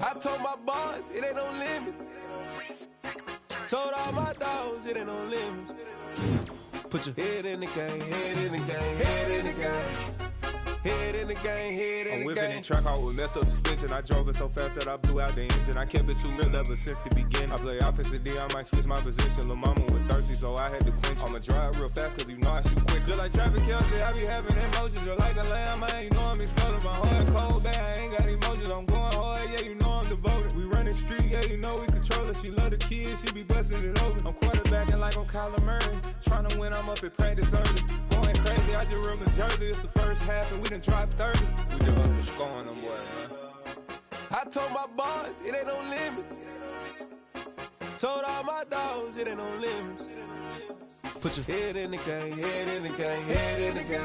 I told my boys, it ain't no limit. Told all my dogs, it ain't no limit. Put your head in the game, head in the game, head in the game. Head in the game, head in the game. I'm whipping in track out with messed up suspension. I drove it so fast that I blew out the engine. I kept it too real ever since the beginning. I play offensive D, I might switch my position. Lil' mama was thirsty, so I had to quench. I'ma drive real fast, cause you know I shoot quick. Just like Travis Kelce, I be having emotions. Just like a lamb, man, you know I'm exploding. My heart cold, bad, I ain't got emotions. I'm going hard, yeah, you know I'm devoted. We running streets, yeah, you know we control it. She love the kids, she be busting it open. I'm quarterbacking like I'm Kyler Murray. Trying to win, I'm up at practice early. Going crazy, I just run the jersey. It's the first half, and we done dropped 30. We just up to scoring them, boy, man. I told my boys, it ain't no limits. Told all my dogs, it ain't no limits. Put your head in the game, head in the game, head in the game.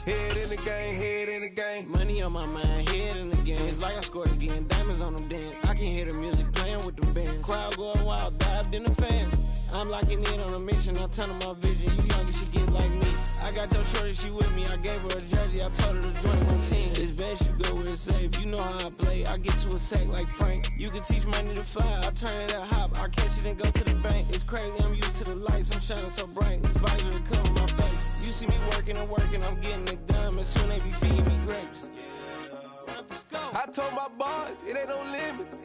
Head in the game, head in the game. Money on my mind, head in the game. It's like I scored again, diamonds on them dance. I can hear the music playing with them bands. Crowd going wild, dived in the fans. I'm locking in on a mission, I tell her my vision. You younger, she get like me. I got your shorty, she with me. I gave her a jersey, I told her to join my team. It's best you go where it's safe. You know how I play. I get to a sack like Frank. You can teach money to fly. I turn it at hop. I catch it and go to the bank. It's crazy, I'm used to the lights. I'm shining so bright. This visor will cover my face. You see me working and working. I'm getting it done. And soon they be feeding me grapes. I told my boys, it ain't no limits.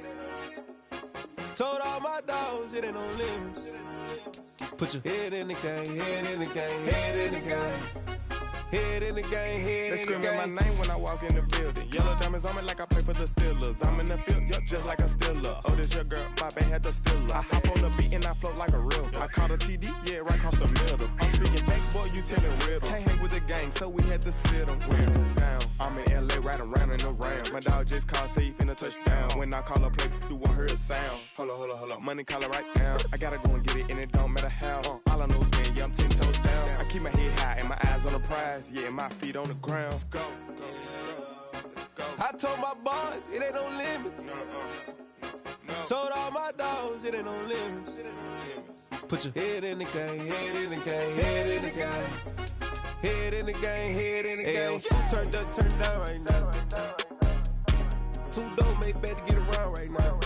Told all my dogs, it ain't no limits. Put your head in the game, head in the game, head in the game. Head in the game, head in the game. They screaming my name when I walk in the building. Yellow diamonds on me like I play for the Steelers. I'm in the field, yup, just like a Steeler. Oh, this your girl, Bobby had the Steeler. I hop on the beat and I float like a river. I caught a TD, yeah, right across the middle. I'm speaking facts, boy, you telling riddles. Can't hang with the gang, so we had to sit them down. I'm in LA, riding around in the Ram. My dog just called, say he finna touchdown. When I call a play, do want her a sound. Hold up, money calling right now. I gotta go and get it, and it don't matter how. All I know is man, yeah, I'm 10 toes down. I keep my head high and my eyes on the prize. Yeah, my feet on the ground. Let's go. I told my boys, it ain't no limits. Told all my dogs, it ain't no limits. Put your head in the game, head in the game, head in the game. Head in the game, head in the game. Turn up, turn down right now. Two dope make better get around right now.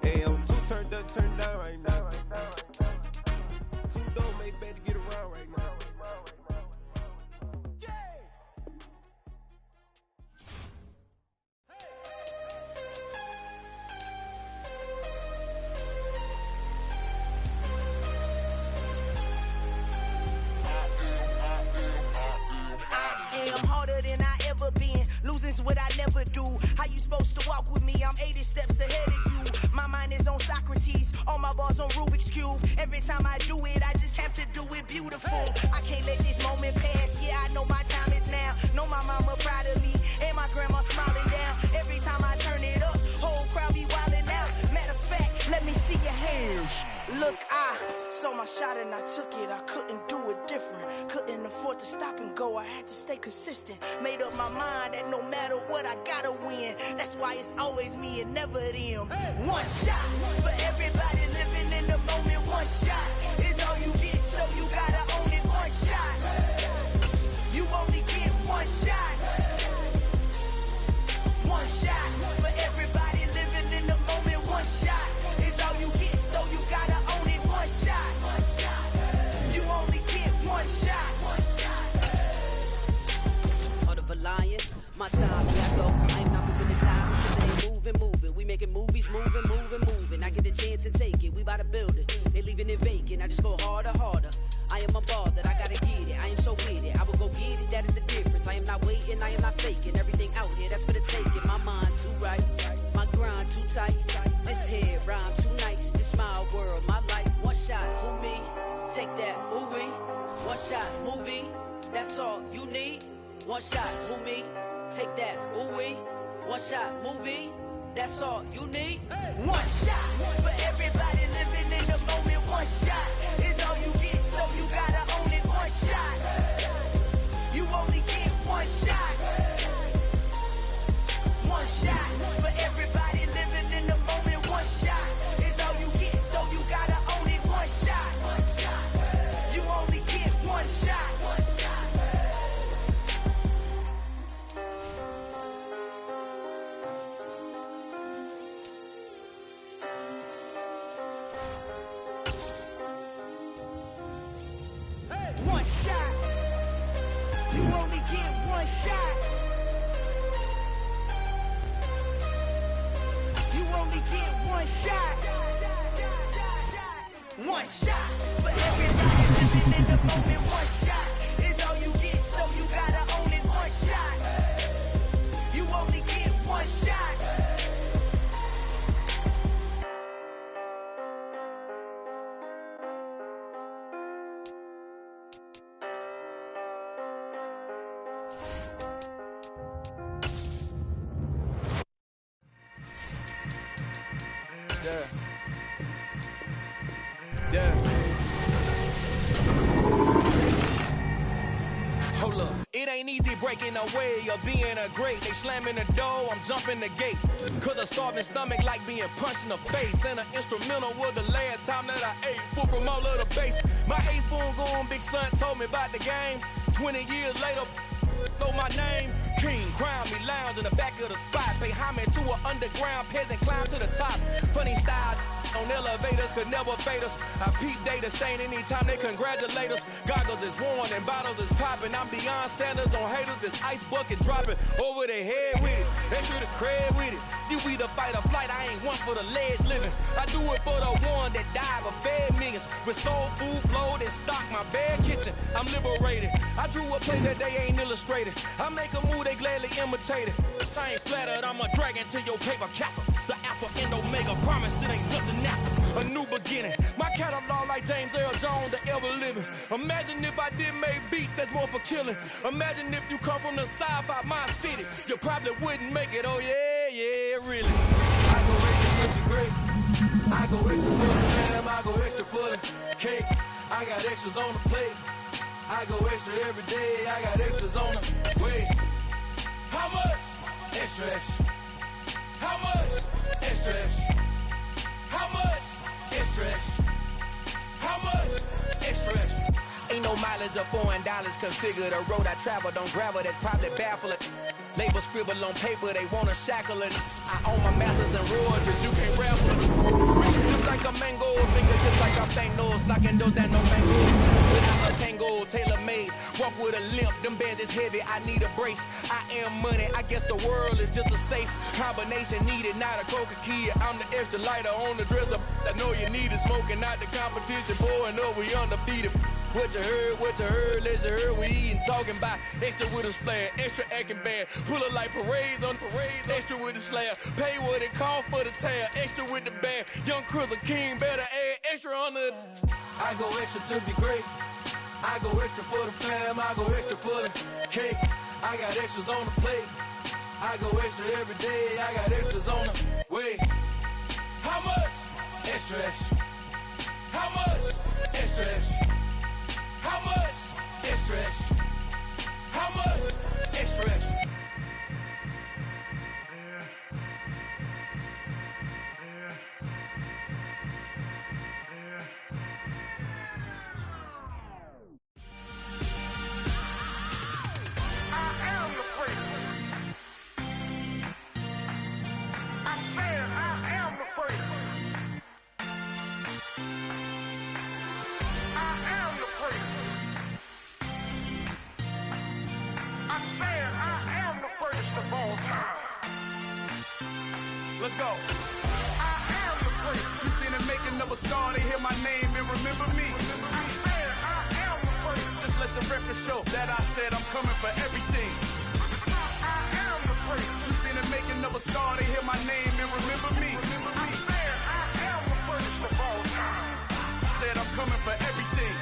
Hey, I'm two turned up, turn down right now. Two dope make better get around right now. Losing's what I never do. How you supposed to walk with me? I'm 80 steps ahead of you. My mind is on Socrates, all my bars on Rubik's Cube. Every time I do it, I just have to do it beautiful. I can't let this moment pass. Yeah, I know my time is now. Know my mama proud of me, and my grandma smiling down. Every time I turn it up, whole crowd be wildin' out. Matter of fact, let me see your hands. Look, I saw my shot and I took it. I couldn't do it different. Couldn't afford to stop and go. I had to stay consistent. Made up my mind that no matter what, I gotta win. That's why it's always me and never them. One shot for everybody living in the moment. One shot is all you get, so you gotta own it. One shot. You only get one shot. One shot for everybody living in the moment. One shot is all you get, so you gotta own it. One shot. You only get one shot. Heart of a lion, my time, here I go. I am not moving aside, they moving. We making movies, moving. I get the chance to take it, we bout to build it. They leaving it vacant, I just go harder. I am a ball that I gotta get it. I am so with it, I will go get it, that is the difference. I am not waiting, I am not faking. Everything out here, that's for the taking. My mind too right, my grind too tight. This head rhyme too nice, this my world, my life. One shot, who me? Take that, ooh-wee. One shot, movie, that's all you need. One shot, who me? Take that, ooh-wee. One shot, movie, that's all you need. One shot for everybody living in the moment. One shot is all you get, so you gotta own it. One shot. You only get one shot. One shot for everybody living in the moment. One shot is all you get, so you gotta own it. One shot. You only get one shot. One shot. You only get one shot. You only get one shot. One shot for everybody living in the moment. One shot is all you get, so you gotta own it. One shot. You only get one shot. Hold up. It ain't easy breaking away or being a great. They slamming the door, I'm jumping the gate. Cause a starving stomach like being punched in the face. And an instrumental was the last time that I ate. Full from all of the bass. My ace boom goon, big son told me about the game. 20 years later, know my name. King, crown me, lounge in the back of the spot. Pay homage to an underground peasant, climb to the top. Funny style on elevators could never fade us. I peep data stain anytime they congratulate us. Goggles is worn and bottles is popping. I'm beyond Sanders on haters, this ice bucket dropping over their head with it. Extra the cred with it. You either fight or flight, I ain't one for the ledge living. I do it for the one that died but fed me. millions. With soul food flowed and stock my bad kitchen. I'm liberated. I drew a play that they ain't illustrated. I make a move, they gladly imitate it. I ain't flattered, I'm a dragon to your paper castle. The Alpha and Omega, promise it ain't nothing after. A new beginning. My catalog like James Earl Jones, the ever living. Imagine if I did make beats that's more for killing. Imagine if you come from the sci-fi my city. You probably wouldn't make it, oh yeah, really. I go extra to be great. I go extra for the fam, I go extra for the cake. I got extras on the plate. I go extra every day, I got extras on the way. How much? Extra, extra. How much? Extra, extra. How much? Extra, extra. How much? Extra, extra. Ain't no mileage of $4 configure the road I travel. Don't gravel that probably baffle it. Label scribble on paper, they wanna shackle it. I own my masters and royalties, you can't raffle it. Rich just like a mango, fingertips like a banknose, knocking doors that no mangoes. Without a tango, tailor made, walk with a limp. Them bands is heavy, I need a brace. I am money, I guess the world is just a safe combination needed. Not a coca key, I'm the extra lighter on the dresser. I know you need it, smoking out the competition, pouring up, we undefeated. What you heard, let's heard, we eatin', talking about extra with a splash, extra acting bad, pull it like parades on parades, extra with the slab, pay what it cost for the tab, extra with the bag, young Cruiser King, better add extra on the. I go extra to be great, I go extra for the fam, I go extra for the cake, I got extras on the plate, I go extra every day, I got extras on the way. How much? Extra, extra. How much? Extra, extra. How much? Extra, extra. How much? Extra, extra. Let's go. I am the prince. You seen the making of a star, they hear my name and remember me. I am the prince. Just let the record show that I said I'm coming for everything. I am the prince. You seen the making of a star, they hear my name and remember me. I am the prince of all time. Said I'm coming for everything.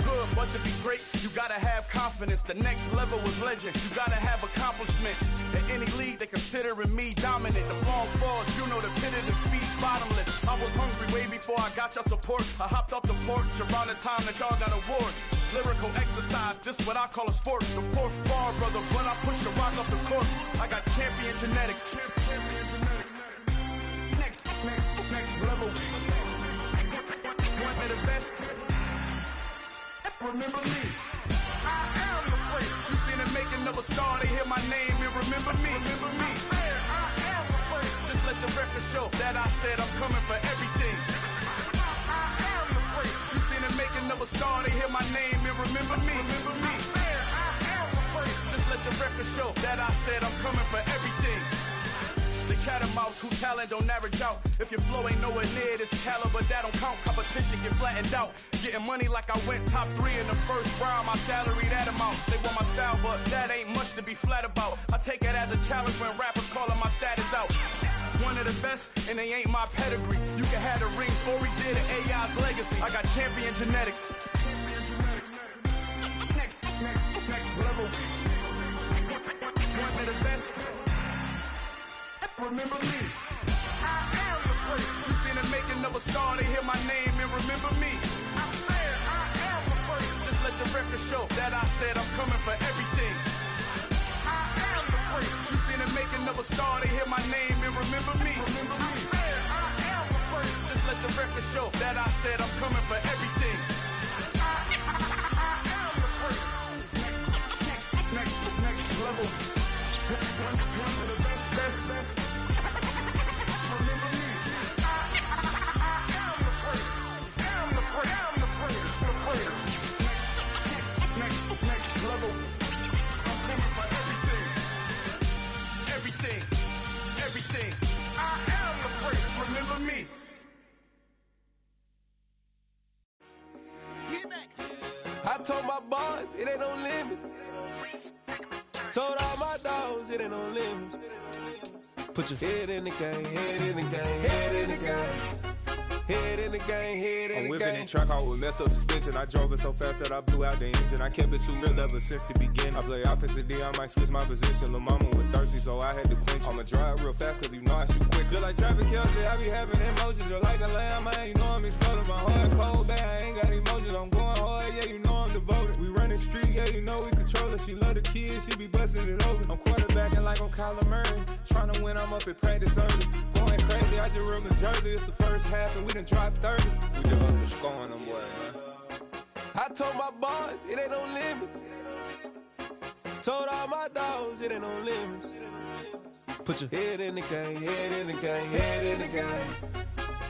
Good, but to be great, you gotta have confidence. The next level was legend. You gotta have accomplishments. In any league, they considering me dominant. The long falls, you know the pit of defeat, bottomless. I was hungry way before I got your support. I hopped off the porch around the time that y'all got awards. Lyrical exercise, this what I call a sport. The fourth bar, brother, when I push the rock off the court. I got champion genetics. Champion genetics. Next level. One of the best. Remember me. I am the prince. You seen the making of a star, they hear my name and remember me. Remember me. I am the prince. Just let the record show that I said I'm coming for everything. I am the prince. You seen the making of a star, they hear my name and remember me. Remember me. I am the prince. Just let the record show that I said I'm coming for everything. The cat and mouse who talent don't average out. If your flow ain't nowhere near this caliber, that don't count. Competition get flattened out. Getting money like I went top 3 in the first round. My salary that amount. They want my style, but that ain't much to be flat about. I take it as a challenge when rappers calling my status out. One of the best, and they ain't my pedigree. You can have the rings, or we did it, AI's legacy. I got champion genetics. Next level. One of the best. Remember me. I am the prince. You seen the making of a star, they hear my name and remember me. I am the prince. Just let the record show that I said I'm coming for everything. I am the prince. You seen the making of a star, they hear my name and remember me. Remember me. I am the prince. Just let the record show that I said I'm coming for everything. I am the prince. Next level. One of the best. Remember me. I am the prince. I'm the prince. Next level. I'm coming for everything. Everything. I am the prince. Remember me. I told my boys, it ain't no limits. Told all my dogs, it ain't no limits. Put your head in the game, head in the game, head in the game. Head in the game, head in the game. I'm whipping in track, I was messed up suspension. I drove it so fast that I blew out the engine. I kept it too real ever since the beginning. I play offensive D, I might switch my position. Lil' mama was thirsty, so I had to quench. I'ma drive real fast, cause you know I shoot quick. Just like Travis Kelce, I be having emotions. Just like a lamb, man, you know I'm exploding. My heart cold, bad, I ain't got emotions. I'm going hard, yeah, you know I'm devoted. We running streets, yeah, you know we control it. She love the kids, she be busting it over. I'm quarterbacking like I'm Kyler Murray. Trying to win, I'm up at practice early. Going crazy, I just real Jersey. It's the first half, and we done dropped 30. We just up the scoring them, boy, man. I told my boys, it ain't no limits. Told all my dogs, it ain't no limits. Put your head in the game, head in the game, head in the game.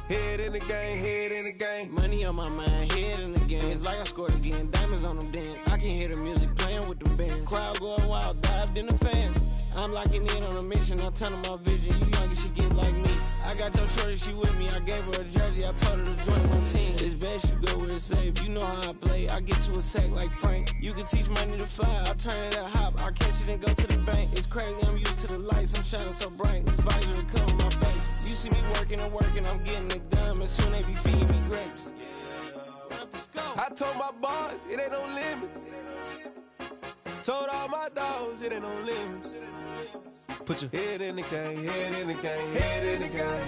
Head in the game, head in the game. Money on my mind, head in the game. It's like I scored again, diamonds on them dance. I can hear the music playing with them bands. Crowd going wild, dived in the fans. I'm locking in on a mission, I'm telling my vision. You young and she get like me. I got your shorty, she with me. I gave her a jersey, I told her to join my team. It's best you go where it's safe. You know how I play. I get to a sack like Frank. You can teach money to fly. I turn it a hop. I catch it and go to the bank. It's crazy, I'm used to the lights. I'm shining so bright. This visor will cover my face. You see me working and working. I'm getting it done. And soon they be feeding me grapes. I told my boys, it ain't no limits. Told all my dogs, it ain't no limits. Put your head in the game, head in the game, head in the game.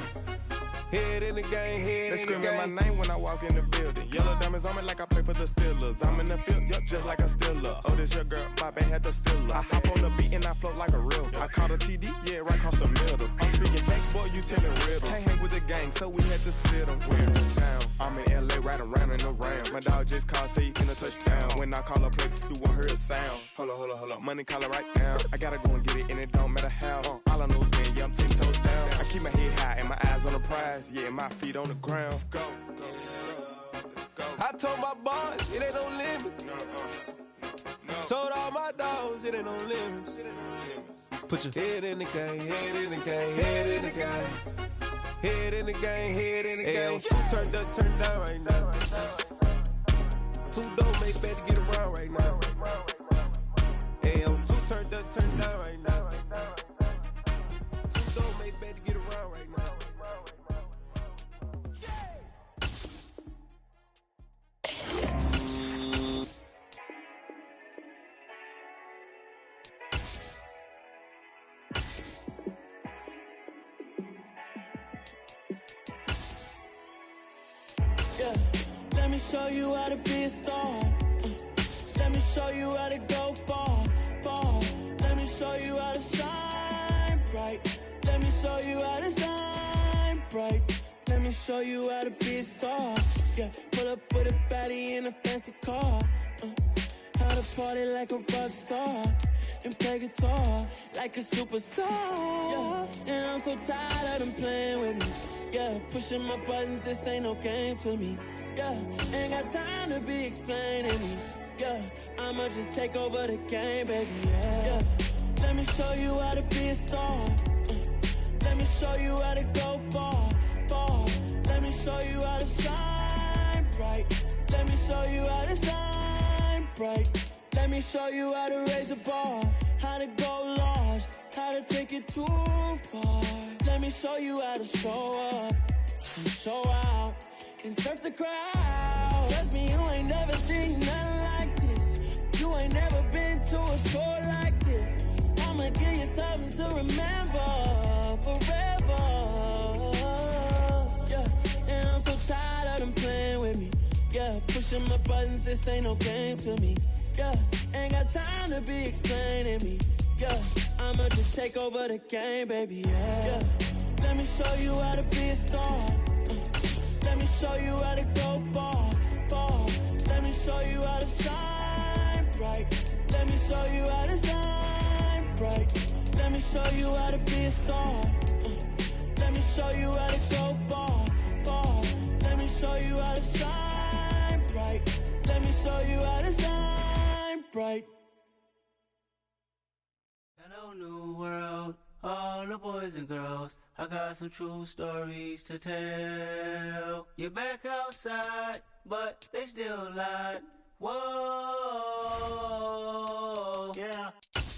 Head in the game, head in the game. They screaming my name when I walk in the building. Yellow diamonds on me like I play for the Steelers. I'm in the field, yup, just like a Steeler. Oh, this your girl, my band had the Steeler. I hop on the beat and I float like a real. I caught a TD, yeah, right across the middle. I'm speaking facts, boy, you telling riddles. Can't hang with the gang, so we had to sit them weird down. I'm in LA, riding around in the round. My dog just called, say he finna touch down. When I call a play, you won't hear a sound. Hold up, money calling right now. I gotta go and get it, and it don't matter how. All I know is, man, yeah, I'm 10 toes down. I keep my head high and my eyes on the prize. Yeah, my feet on the ground. Let's go. Let's go. I told my boys, it ain't no limits. Told all my dogs, it ain't no limits. Put your head in the game, head in the game, head in the game. Head in the game, head in the game. Two turned up, turned down right now. Two don't make bad to get around right now. Hey, I'm two turned up, turned down right now. Two don't make bad to get around right now. Let me show you how to be a star. Let me show you how to go far, far. Let me show you how to shine bright. Let me show you how to shine bright. Let me show you how to be a star. Yeah, pull up with a baddie in a fancy car. How to party like a rock star and play guitar like a superstar. Yeah, and I'm so tired of them playing with me. Yeah, pushing my buttons, this ain't no game to me. Yeah, ain't got time to be explaining me. Yeah, I'ma just take over the game, baby. Yeah, let me show you how to be a star. Let me show you how to go far, far. Let me show you how to shine bright. Let me show you how to shine bright. Let me show you how to raise a bar, how to go large, how to take it too far. Let me show you how to show up and show out and surf the crowd. Trust me, you ain't never seen nothing like this. You ain't never been to a show like this. I'ma give you something to remember forever. Yeah, and I'm so tired of them playing with me. Yeah, pushing my buttons, this ain't no game to me. Yeah, ain't got time to be explaining me. Yeah, I'ma just take over the game, baby. Yeah, let me show you how to be a star. Let me show you how to go far, far. Let me show you how to shine bright. Let me show you how to shine bright. Let me show you how to be a star. Let me show you how to go far, far. Let me show you how to shine bright. Let me show you how to shine bright. Hello, new world, all the boys and girls. I got some true stories to tell. You're back outside, but they still lied. Whoa, yeah.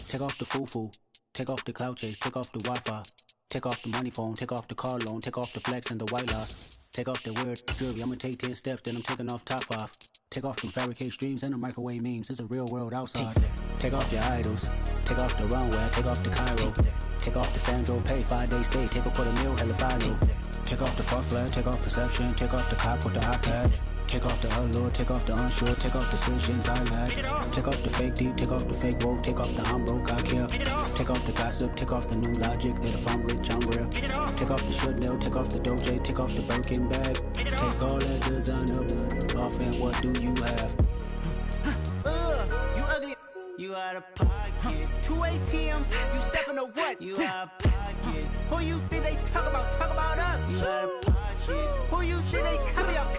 Take off the foo-foo, take off the cloud chase, take off the Wi-Fi, take off the money phone, take off the car loan, take off the flex and the white loss, take off the weird jewelry, I'ma take 10 steps, then I'm taking off top 5. Take off them fabricate streams and the microwave memes, it's a real world outside. Take off your idols, take off the runway, take off the Cairo, take off the Sandro Pay, 5-day stay, take a $250,000, hella final. Take off the fuck flag, take off perception, take off the cop with the iPad. Take off the allure, take off the unsure, take off decisions I lack. Take off the fake deep, take off the fake woke, take off the I'm broke, I care. Take off the gossip, take off the new logic that if I'm rich, I'm real. Take off the should know, take off the Doja, take off the Birkin bag. Take all that designer off and what do you have? You ugly. You out of pocket. 2 ATMs, you stepping to what? You out of pocket. Who you think they talk about? Talk about us. You out of pocket. Who you think they carry up us?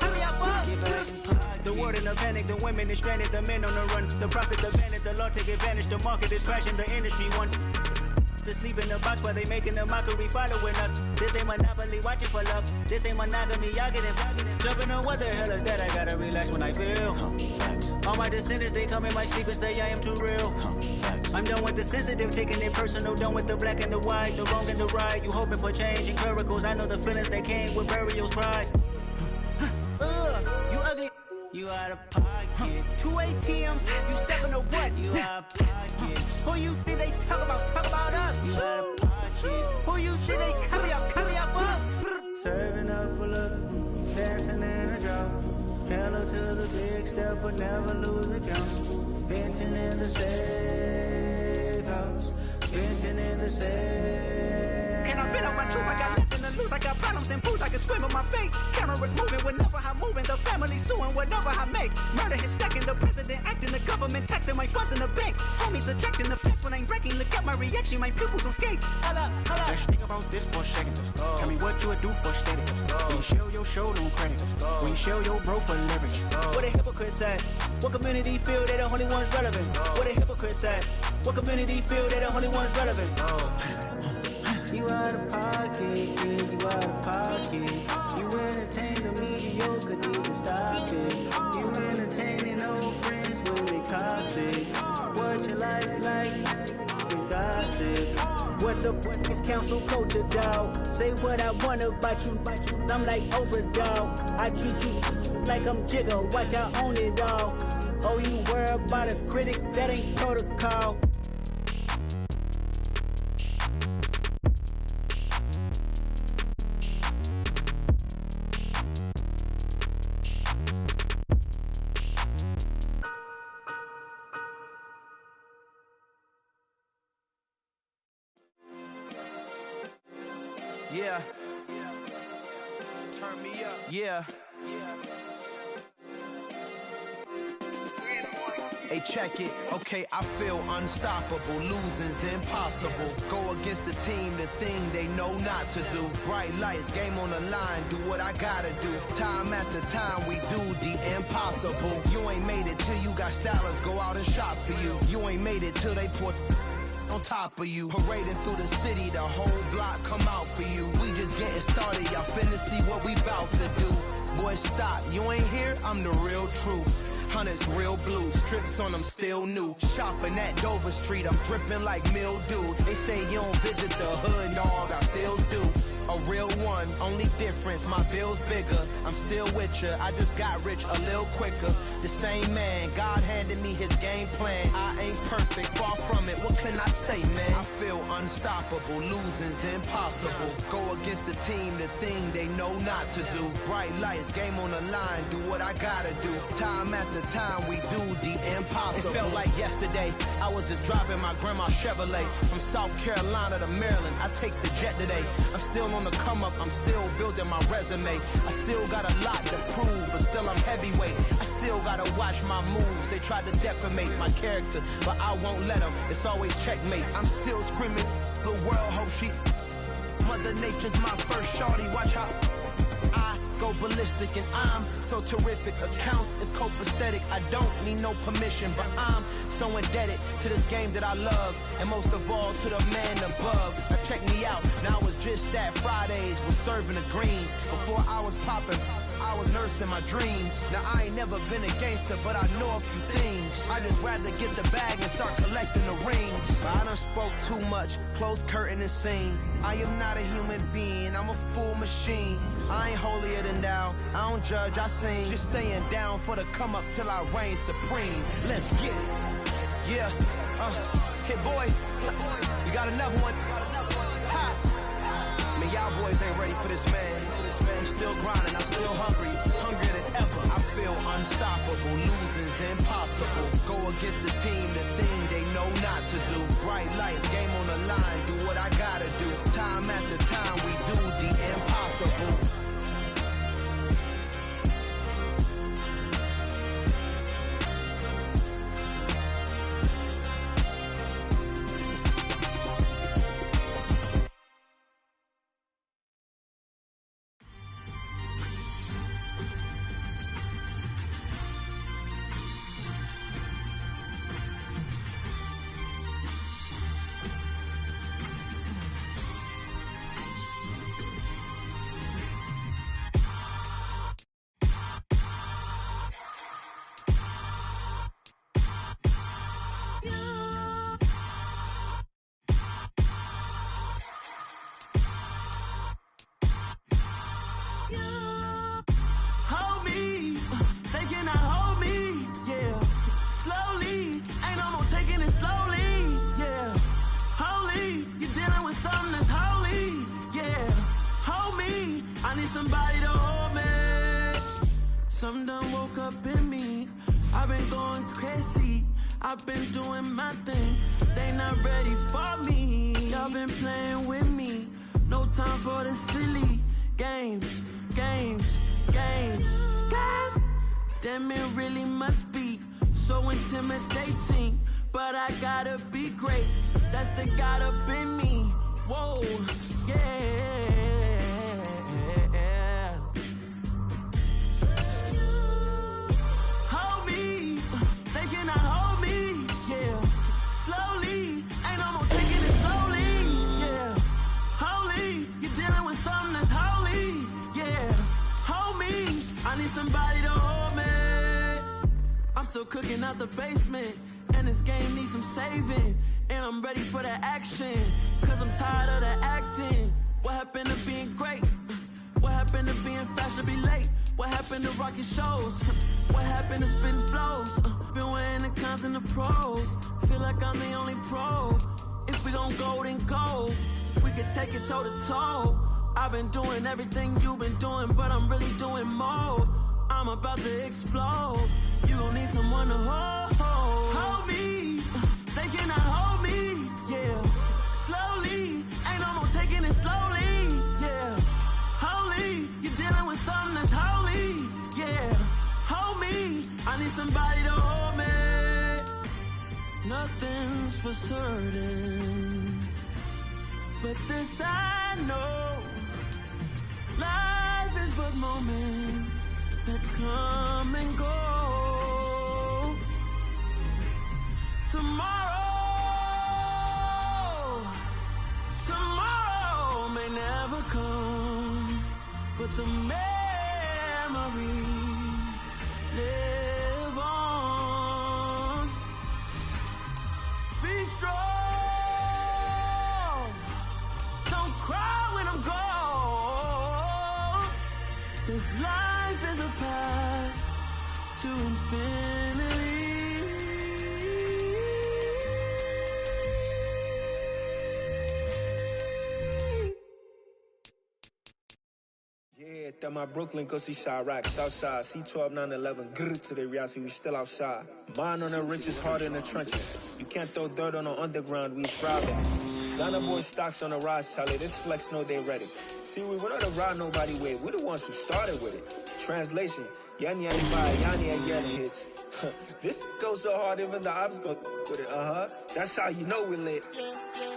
The world in a panic, the women is stranded, the men on the run. The profits advantage, the law take advantage, the market is crashing, the industry wants to sleep in the box while they making a mockery following us. This ain't Monopoly, watching for love. This ain't monogamy, y'all getting jumping on what the hell is that? I gotta relax when I feel. All my descendants, they come in my sleep and say I am too real. I'm done with the sensitive, taking it personal, done with the black and the white, the wrong and the right. You hoping for change and miracles, I know the feelings that came with burials, cries. You ugly. You out of pocket. 2 ATMs, you stepping to what? You out of pocket. Who you think they talk about? Talk about us. You out of pocket. Who you think they carry up us? Serving up a look, dancing in a drop. Hello to the big step, but never lose the count. Venting in the safe house. Venting in the safe. Can I fit out my truth? I got nothing to lose. I got problems and booze. I can swim with my fate. Cameras moving whenever I'm moving. The family suing whatever I make. Murder is stacking. The president acting. The government taxing my funds in the bank. Homies ejecting the fence when I'm breaking. Look at my reaction. My pupils on skates. Holla. Let's think about this for a second. Tell me what you would do for steady. When you show your show, no credit. When you show your bro for leverage. What a hypocrite said. What community feel they the only ones relevant? What a hypocrite said. What community feel they the only ones relevant? You out of pocket, yeah, you out of pocket. You entertain the mediocre, need to stop it. You entertaining old friends when they toxic. What your life like? You gossip. What the is council culture, dog? Say what I want about you, I'm like Oprah, dog. I treat you like I'm Jigga, watch I own it all. Oh, you worry about a critic, that ain't protocol. Yeah. Turn me up. Yeah. Hey, check it. Okay, I feel unstoppable. Losing's impossible. Go against the team, the thing they know not to do. Bright lights, game on the line. Do what I gotta do. Time after time, we do the impossible. You ain't made it till you got stylists go out and shop for you. You ain't made it till they put on top of you. Parading through the city, the whole block come out for you. We just getting started, y'all finna see what we bout to do. Boy, stop, you ain't here, I'm the real truth. Hunters, real blue, strips on them still new. Shopping at Dover Street, I'm dripping like mildew. They say you don't visit the hood, dog, I still do. A real one, only difference, my bill's bigger. I'm still with ya, I just got rich a little quicker. The same man, God handed me his game plan. I ain't perfect, far from it, what can I say, man? I feel unstoppable, losing's impossible. Go against the team, the thing they know not to do. Bright lights, game on the line, do what I gotta do. Time after time, we do the impossible. It felt like yesterday, I was just driving my grandma's Chevrolet. From South Carolina to Maryland, I take the jet today. I'm still on the come up, I'm still building my resume. I still got a lot to prove, but still I'm heavyweight. I still gotta watch my moves. They try to defamate my character, but I won't let them. It's always checkmate. I'm still screaming, the world hope she. Mother Nature's my first shorty, watch how I go ballistic and I'm so terrific. Accounts is copacetic, I don't need no permission, but I'm so indebted to this game that I love, and most of all to the man above. Now check me out, now it's just that Fridays was serving the greens. Before I was popping, I was nursing my dreams. Now I ain't never been a gangster, but I know a few things. I just rather get the bag and start collecting the rings. But I done spoke too much, close curtain and scene. I am not a human being, I'm a full machine. I ain't holier than thou, I don't judge, I sing. Just staying down for the come up till I reign supreme. Let's get it. Yeah, hit boy, we got another one. Ha! Man, y'all boys ain't ready for this, man. I'm still grinding, I'm still hungry, hungrier than ever. I feel unstoppable, losing's impossible. Go against the team, the thing they know not to do. Bright lights, game on the line, do what I gotta do. Time after time, we do the impossible. Somebody to hold me. Something done woke up in me. I've been going crazy. I've been doing my thing. They not ready for me. Y'all been playing with me. No time for the silly games. Damn, it really must be so intimidating. But I gotta be great. That's the God up in me. Whoa, yeah. Somebody to hold me. I'm still cooking out the basement, and this game needs some saving. And I'm ready for the action, cause I'm tired of the acting. What happened to being great? What happened to being fast to be late? What happened to rocking shows? What happened to spitting flows? Been wearing the cons and the pros. Feel like I'm the only pro. If we gon' go, then go. We can take it toe to toe. I've been doing everything you've been doing, but I'm really doing more. I'm about to explode. You gon' need someone to hold me. They cannot hold me, yeah. Slowly, ain't no more taking it slowly, yeah. Holy, you're dealing with something that's holy, yeah. Hold me, I need somebody to hold me. Nothing's for certain, but this I know. Life is but moments that come and go. Tomorrow may never come, but the memories live on. Be strong, don't cry when I'm gone. This life is a path to infinity. Yeah, that my Brooklyn, go see Chirac, Southside, C12, 911, grrr to the reality, we still outside. Mine on the richest, heart in the trenches. You can't throw dirt on the underground, we thriving. Ghana boy stocks on the rise, Charlie, this flex know they ready. See, we went on to ride nobody with, we the ones who started with it. Translation, yani yani bye, yani yani hits. This goes so hard, even the ops go with it, That's how you know we lit.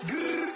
Grrr,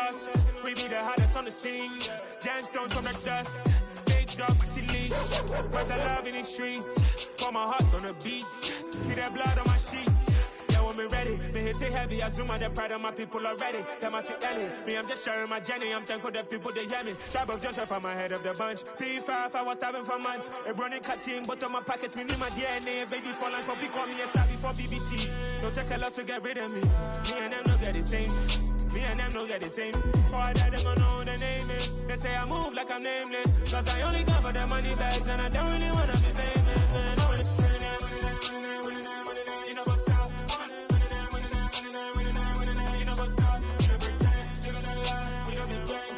boss. We be the hottest on the scene. Gemstones from the dust. Big dog, pretty leash. Where's the love in the streets? Pour my heart on the beat. See that blood on my sheets. Yeah, when we ready, me hit it heavy. I zoom out the pride of my people already. Them I see Ellie. Me, I'm just sharing my journey. I'm thankful the people they hear me. Tribe of Joseph, I'm ahead of the bunch. P5, I was starving for months. A running cutting, but on my pockets, me need my DNA. Baby for lunch, but call me a star before BBC. Don't take a lot to get rid of me. Me and them no get the same. Me and them no get the same. Boy, that them gonna know who the name is. They say I move like I'm nameless. Cause I only come for the money bags. And I don't really wanna be famous, man. You know what's up? You know what's up? You know pretend. You know the lie. We don't be gang.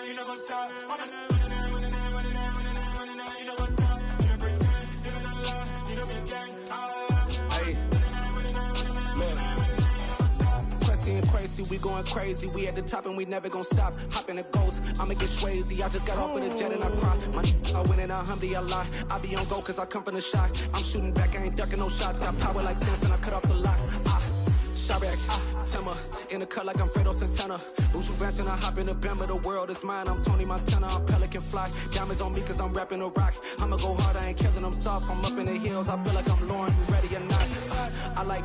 You know what's up? Crazy, we going crazy. We at the top and we never gonna stop. Hop in a ghost, I'ma get swayzy. I just got off with a jet and I cry. My I win and alhamdulillah. I be on go cause I come from the shot. I'm shooting back, I ain't ducking no shots. Got power like Samson, I cut off the locks. Sharek, Timmer, in the cut like I'm Fredo Santana. Buju Banton, I hop in the Bama, the world is mine. I'm Tony Montana, I'm Pelican Fly. Diamonds on me cause I'm rapping a rock. I'ma go hard, I ain't killing them soft. I'm up in the hills, I feel like I'm Lauren, you ready or not? I like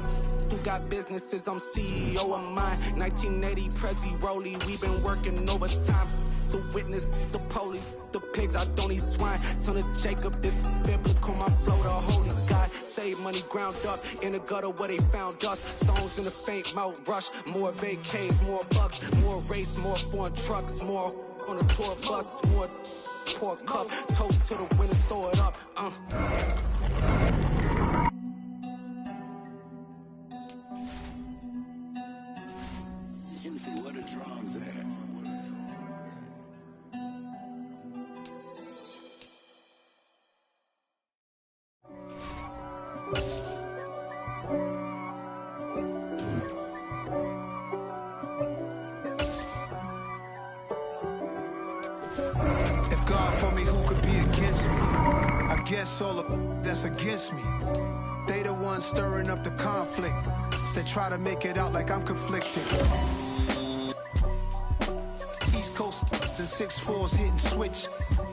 who got businesses, I'm CEO of mine. 1980 Prezi Rolly, we been working overtime. The witness, the police, the pigs, I don't eat swine. Son of Jacob, this biblical, my flow, the holy God. Save money ground up in the gutter where they found us. Stones in the faint mouth rush. More vacays, more bucks, more race, more foreign trucks, more on a tour bus, more pork cup. Toast to the winners, throw it up. Juicy, where the drums at? If God for me, who could be against me? I guess all of that's against me. They the ones stirring up the conflict. They try to make it out like I'm conflicted. East Coast, the 6'4's hitting switch.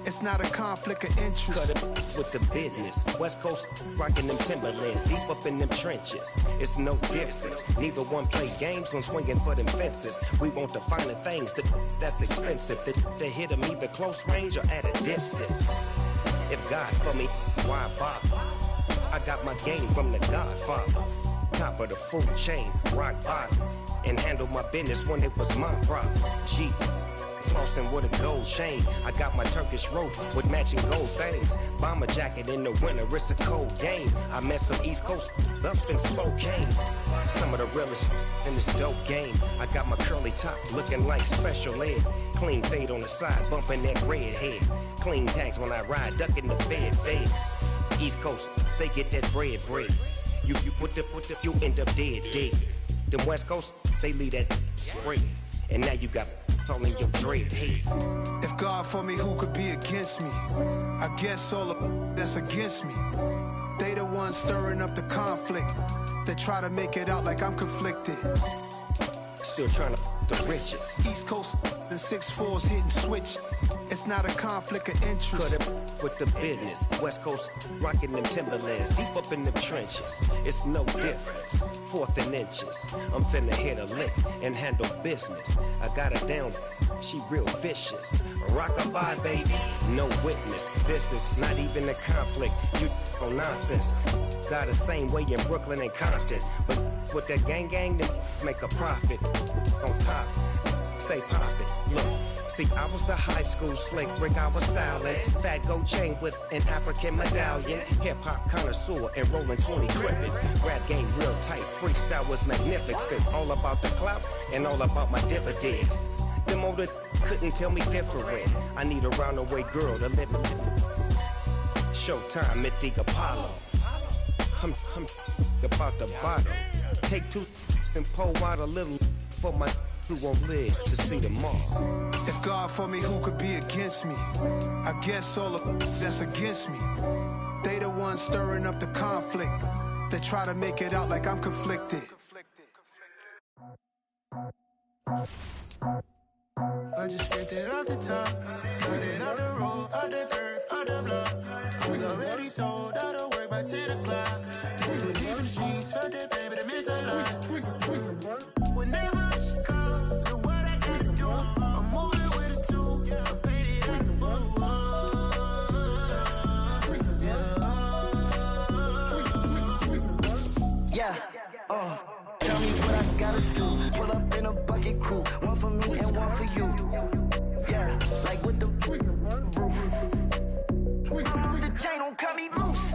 It's not a conflict of interest. Cut it with the business. West Coast rocking them Timberlands, deep up in them trenches. It's no difference. Neither one play games when swinging for them fences. We want the finer things that's expensive. They hit them either close range or at a distance. If God for me, why bother? I got my game from the Godfather. Top of the food chain, rock bottom. And handle my business when it was my problem. G. Flossing with a gold chain. I got my Turkish rope with matching gold things. Bomber jacket in the winter, it's a cold game. I met some East Coast up in Spokane. Some of the realest in this dope game. I got my curly top looking like special ed. Clean fade on the side, bumping that red head. Clean tags when I ride, ducking the feds. East Coast, they get that bread. You end up dead. Them West Coast, they leave that spread. And now you got all in your dread head. If God for me, who could be against me? I guess all of that's against me. They the ones stirring up the conflict. They try to make it out like I'm conflicted. Still trying to the riches. East Coast, the 6'4's hitting switch. It's not a conflict of interest. Cut it with the business. West Coast rocking them Timberlands, deep up in them trenches. It's no difference. 4th and inches. I'm finna hit a lick and handle business. I got her down. She real vicious. Rockabye, baby. No witness. This is not even a conflict. You on nonsense. Got the same way in Brooklyn and Compton. But with that gang, then make a profit. On top, stay poppin'. Look. See, I was the high school slick Rick, I was styling. Fat gold chain with an African medallion. Hip-hop connoisseur and rolling 20 crippin'. Rap game real tight, freestyle was magnificent. All about the clout and all about my dividends. Them older couldn't tell me different. I need a roundaway girl to live with. Showtime, Mythic Apollo. I'm about the bottom. Take 2 and pour out a little for my who won't live to see tomorrow. If God for me, who could be against me? I guess all of that's against me. They the ones stirring up the conflict. They try to make it out like I'm conflicted. I just skipped it off the top, cut it off the road, off the turf, off the block. I was already sold out of work by 10 o'clock. Too deep in the streets, felt that pain, but it meant a lot. Whenever she calls, know what I gotta do. I'm moving with a two, I paid it out the Yeah, tell me what I gotta do. Pull up in a bucket crew, one for me and one for you. Yeah, like with the roof. I'm off the chain, don't cut me loose.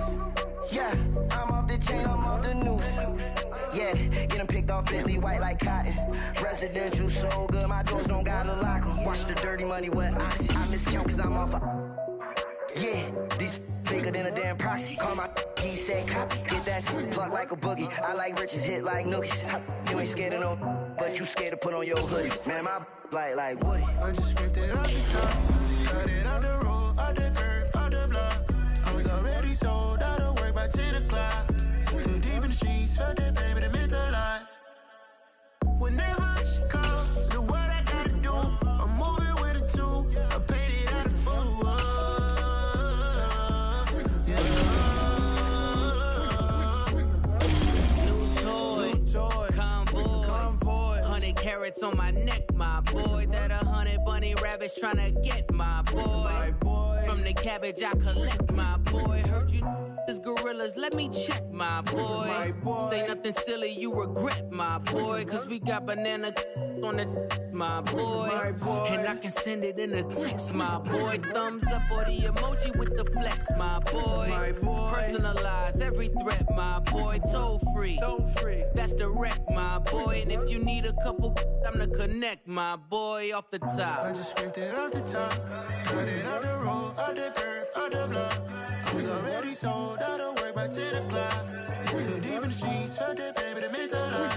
Yeah, I'm off the chain, I'm off the noose. Yeah, getting picked off Bentley white like cotton. Residential so good, my doors don't gotta lock 'em. Watch the dirty money with oxy. I miscount cause I'm off yeah, these bigger than a damn proxy. Call my he said copy. Get that plug like a boogie. I like riches, hit like nookies. You ain't scared of no, but you scared to put on your hoodie. Man, my like Woody. I just skipped it off the top, cut it off the road, off the turf, off the block. I was already sold out of work by 10 o'clock. Too deep in the streets, felt that pain, but it meant a lot. Whenever she calls, know what I gotta do. I'm moving with a two, I paid it out of full. Convoy. 100 carats on my neck, my boy. That 100 bunny rabbits tryna get my boy. From the cabbage I collect, my boy. Heard you is gorillas, let me check, my boy. Say nothing silly, you regret, my boy. Cause we got banana on the my boy. And I can send it in a text, my boy. Thumbs up or the emoji with the flex, my boy. Personalize every threat, my boy. Toll free. That's direct, my boy. And if you need a couple, I'm the connect, my boy. Off the top. I just skipped it off the top, cut it off the road, off the turf, off the block. I was already sold out of work by 10 o'clock. Too deep in the streets, felt that pain, but it meant a lot.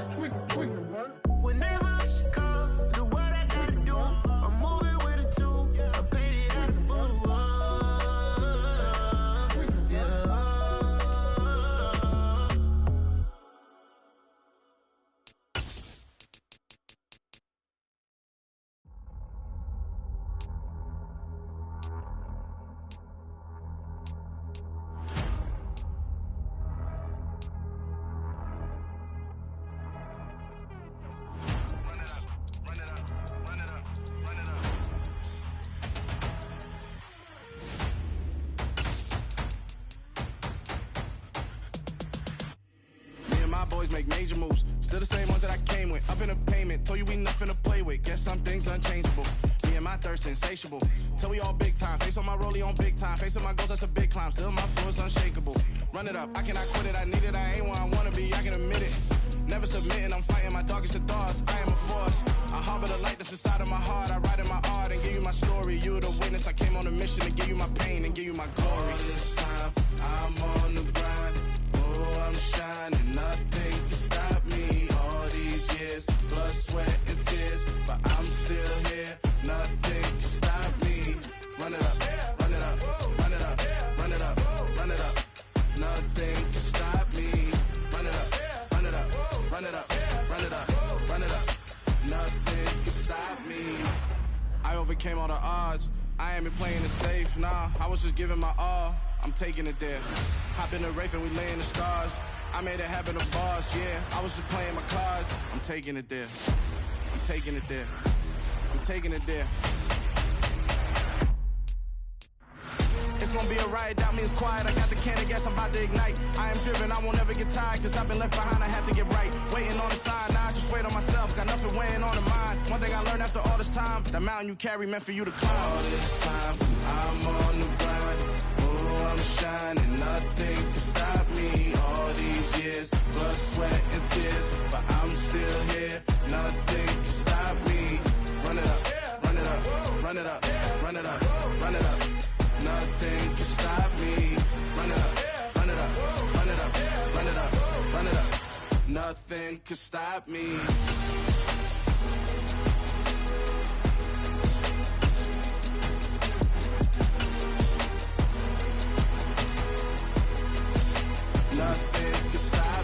Whenever she calls, know what I gotta do. I'm moving with a two, I paid it out of full. Make major moves, still the same ones that I came with. Up in a payment, told you we nothing to play with. Guess some things unchangeable. Me and my thirst insatiable. Till we all big time. Face on my rollie on big time. Facing my goals, that's a big climb. Still my flow is unshakable. Run it up, I cannot quit it. I need it, I ain't where I wanna be. I can admit it. Never submitting, I'm fighting my darkest of thoughts. I am a force. I harbor the light that's inside of my heart. I write in my art and give you my story. You the witness. I came on a mission to give you my pain and give you my glory. All this time, I'm on the grind. Oh, I'm shining. Nothing can stop me. All these years, blood, sweat, and tears. But I'm still here. Nothing can stop me. Run it up, run it up, run it up, run it up, run it up. Nothing can stop me. Run it up, run it up, run it up, run it up, run it up. Nothing can stop me. I overcame all the odds. I ain't been playing it safe, nah. I was just giving my all. I'm taking it there. Hop in the Wraith and we lay in the stars. I made it happen to bars, yeah. I was just playing my cards. I'm taking it there. I'm taking it there. I'm taking it there. It's gonna be a riot, doubt me it's quiet. I got the can of gas, I'm about to ignite. I am driven, I won't ever get tired. Cause I've been left behind, I have to get right. Waiting on the sign, now I just wait on myself. Got nothing weighing on the mind. One thing I learned after all this time, the mountain you carry meant for you to climb. All this time, I'm on the grind. Oh, I'm shining, nothing can stop me. All these years, blood, sweat, and tears. But I'm still here, nothing can stop me. Run it up, run it up, run it up, run it up, run it up. Nothing can stop me. Run it up, run it up, run it up, run it up, run it up. Nothing can stop me. Nothing can stop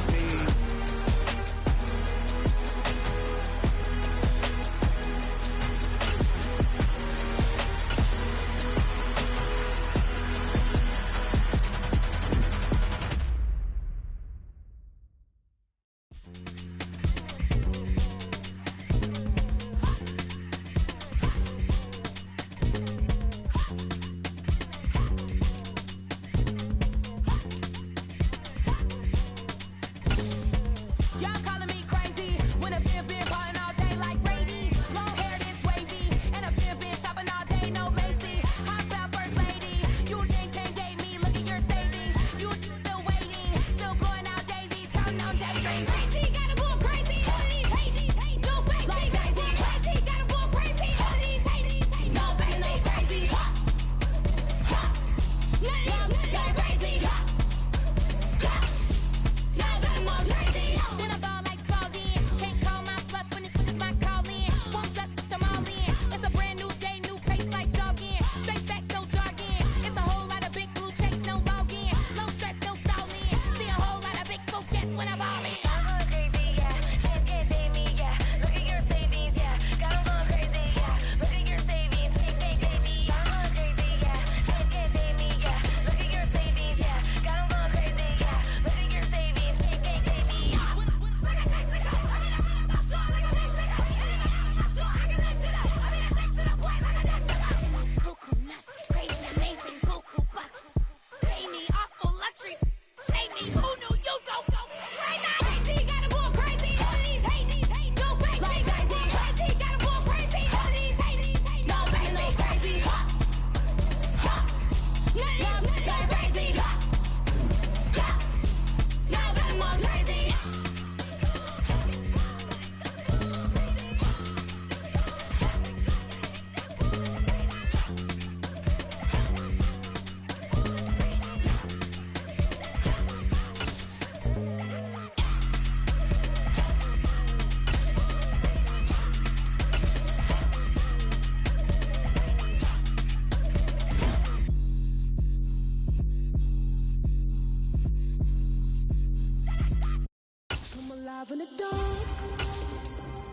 dark,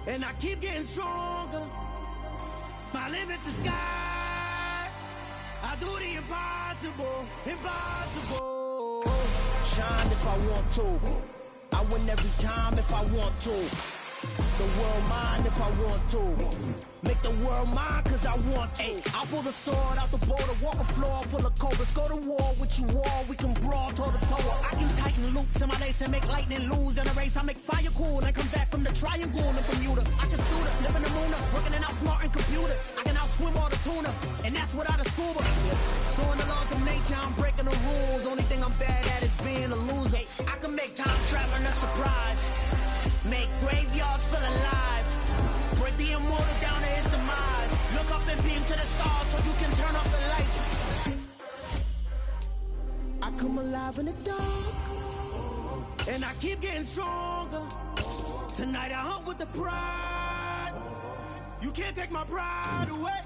and I keep getting stronger. My limit's the sky. I do the impossible, impossible. Shine if I want to. I win every time if I want to. The world mine if I want to. Make the world mine cause I want to. Ay, I'll pull the sword out the border, walk a floor full of cobras. Go to war with you all, we can brawl toe to toe. I can tighten loops in my lace and make lightning lose in a race. I make fire cool and come back from the triangle in Bermuda. I can shoot her, live in the moon, working and outsmarting computers. I can outswim all the tuna, and that's without a scuba. So in the laws of nature, I'm breaking the rules. Only thing I'm bad at is being a loser. I can make time traveling a surprise. Make graveyards feel alive. Break the immortal down to his demise. Look up and beam to the stars so you can turn off the lights. I come alive in the dark, and I keep getting stronger. Tonight I hunt with the pride. You can't take my pride away.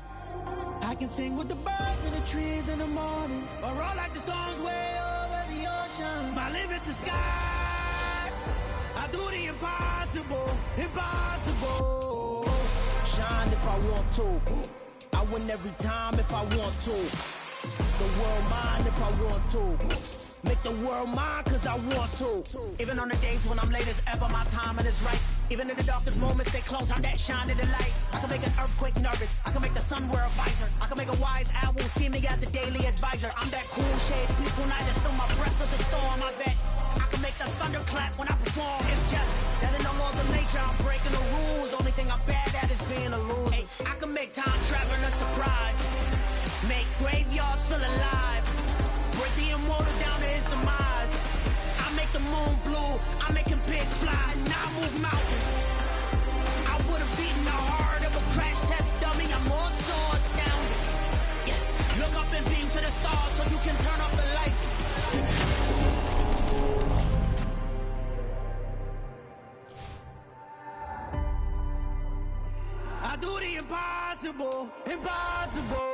I can sing with the birds and the trees in the morning, or roll like the storms way over the ocean. My limit's the sky. I do the impossible, impossible. Shine if I want to. I win every time if I want to. The world mine if I want to. Make the world mine cause I want to. Even on the days when I'm late as ever, my timing is right. Even in the darkest moments, stay close, I'm that shine in the light. I can make an earthquake nervous, I can make the sun wear a visor. I can make a wise owl see me as a daily advisor. I'm that cool shade, peaceful night, and still my breath is a storm, I bet. I can make the thunder clap when I perform. It's just that in the laws of nature, I'm breaking the rules. Only thing I'm bad at is being a loser. Hey, I can make time traveling a surprise. Make graveyards feel alive. Break the immortal down to his demise. I make the moon blue, I'm making pigs fly. Now I move mountains. I would have beaten the heart of a crash test dummy. I'm more so astounded. Yeah. Look up and beam to the stars so you can turn off the lights. I do the impossible, impossible.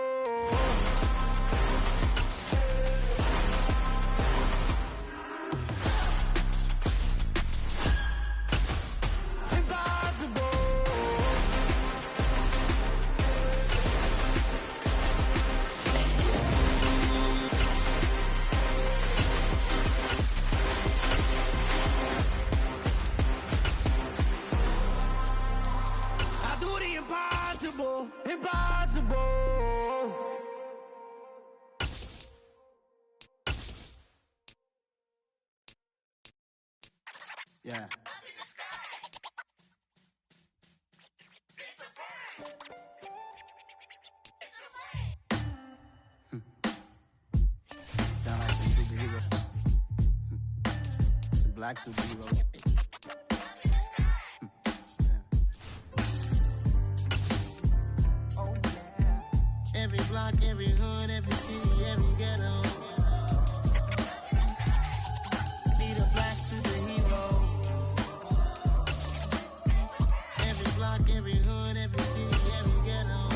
Impossible. Yeah. Sound like some superhero. Some black superheroes. Every block, every hood, every city, every ghetto. Need a black superhero. Every block, every hood, every city, every ghetto.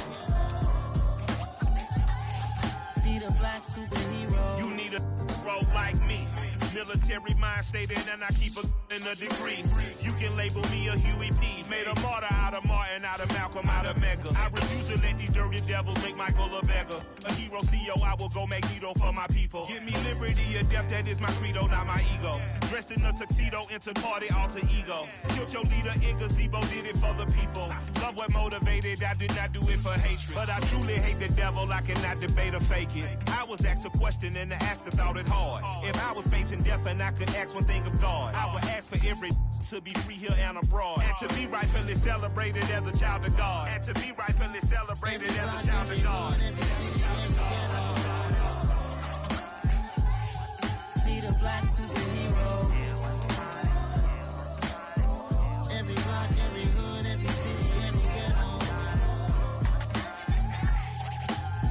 Need a black superhero. You need a roll like me. Military mind stated, and I keep in a degree. You can label me a Huey P. Made a martyr out of Martin, out of Malcolm, out of Mega. I refuse to let these dirty devils make Michael a beggar. A hero CEO, I will go Magneto for my people. Give me liberty or death, that is my credo, not my ego. Dressed in a tuxedo, enter party, alter ego. Killed your leader in gazebo, did it for the people. Love what motivated, I did not do it for hatred. But I truly hate the devil, I cannot debate or fake it. I was asked a question and the asker thought it hard. If I was facing death and I could ask one thing of God, I would ask for every to be free here and abroad. And to be rightfully celebrated as a child of God. And to be rightfully celebrated as a child of God. Need a black superhero. Every block, every hood, every city, every ghetto.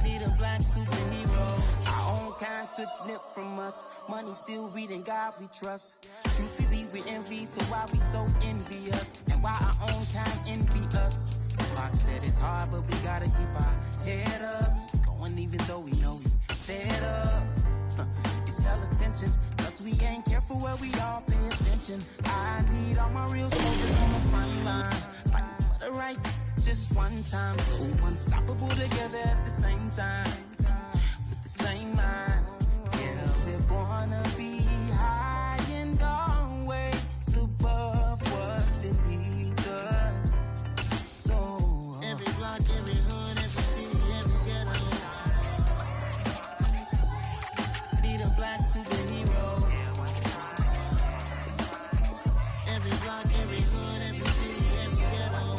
Need a black superhero. Our own kind took nip from us. Money still reading God we trust. Truthfully we envy, so why we so envious? And why our own kind envy us? Pac said it's hard, but we gotta keep our head up. Going even though we know we fed up. It's hella tension, Cause we ain't careful where we all pay attention. I need all my real soldiers on the front line, fighting for the right just one time. So unstoppable together at the same time, with the same mind. Yeah, we're gonna be high and always above what's beneath us. So every block, every hood, every city, every ghetto need a black superhero. Every block, every hood, every city, every ghetto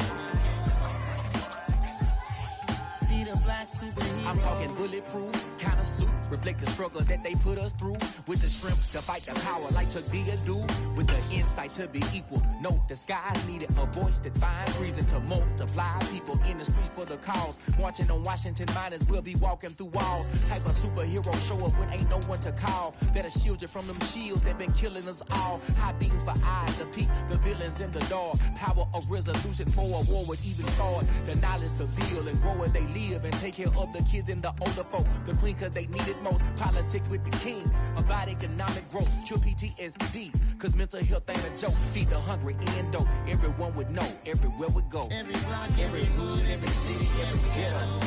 need a black superhero. I'm talking bulletproof kind of suit, reflect the struggle that they put us through, with the strength to fight the power like Chuck D do, with the insight to be equal. Note the sky needed a voice that finds reason to multiply people in the streets for the cause. Marching on Washington miners, we'll be walking through walls. Type of superhero show up when ain't no one to call. That'll shield you from them shields that been killing us all. High beams for eyes to peek the villains in the dark. Power of resolution for a war would even start. The knowledge to build and grow where they live and take care of the kids and the older folk. The clean cause they need it most. Politics with the kings about economic growth. Cure PTSD cause mental health ain't a joke. Feed the hungry and dope. Everyone would know everywhere we go. Every block, every hood, every city, every ghetto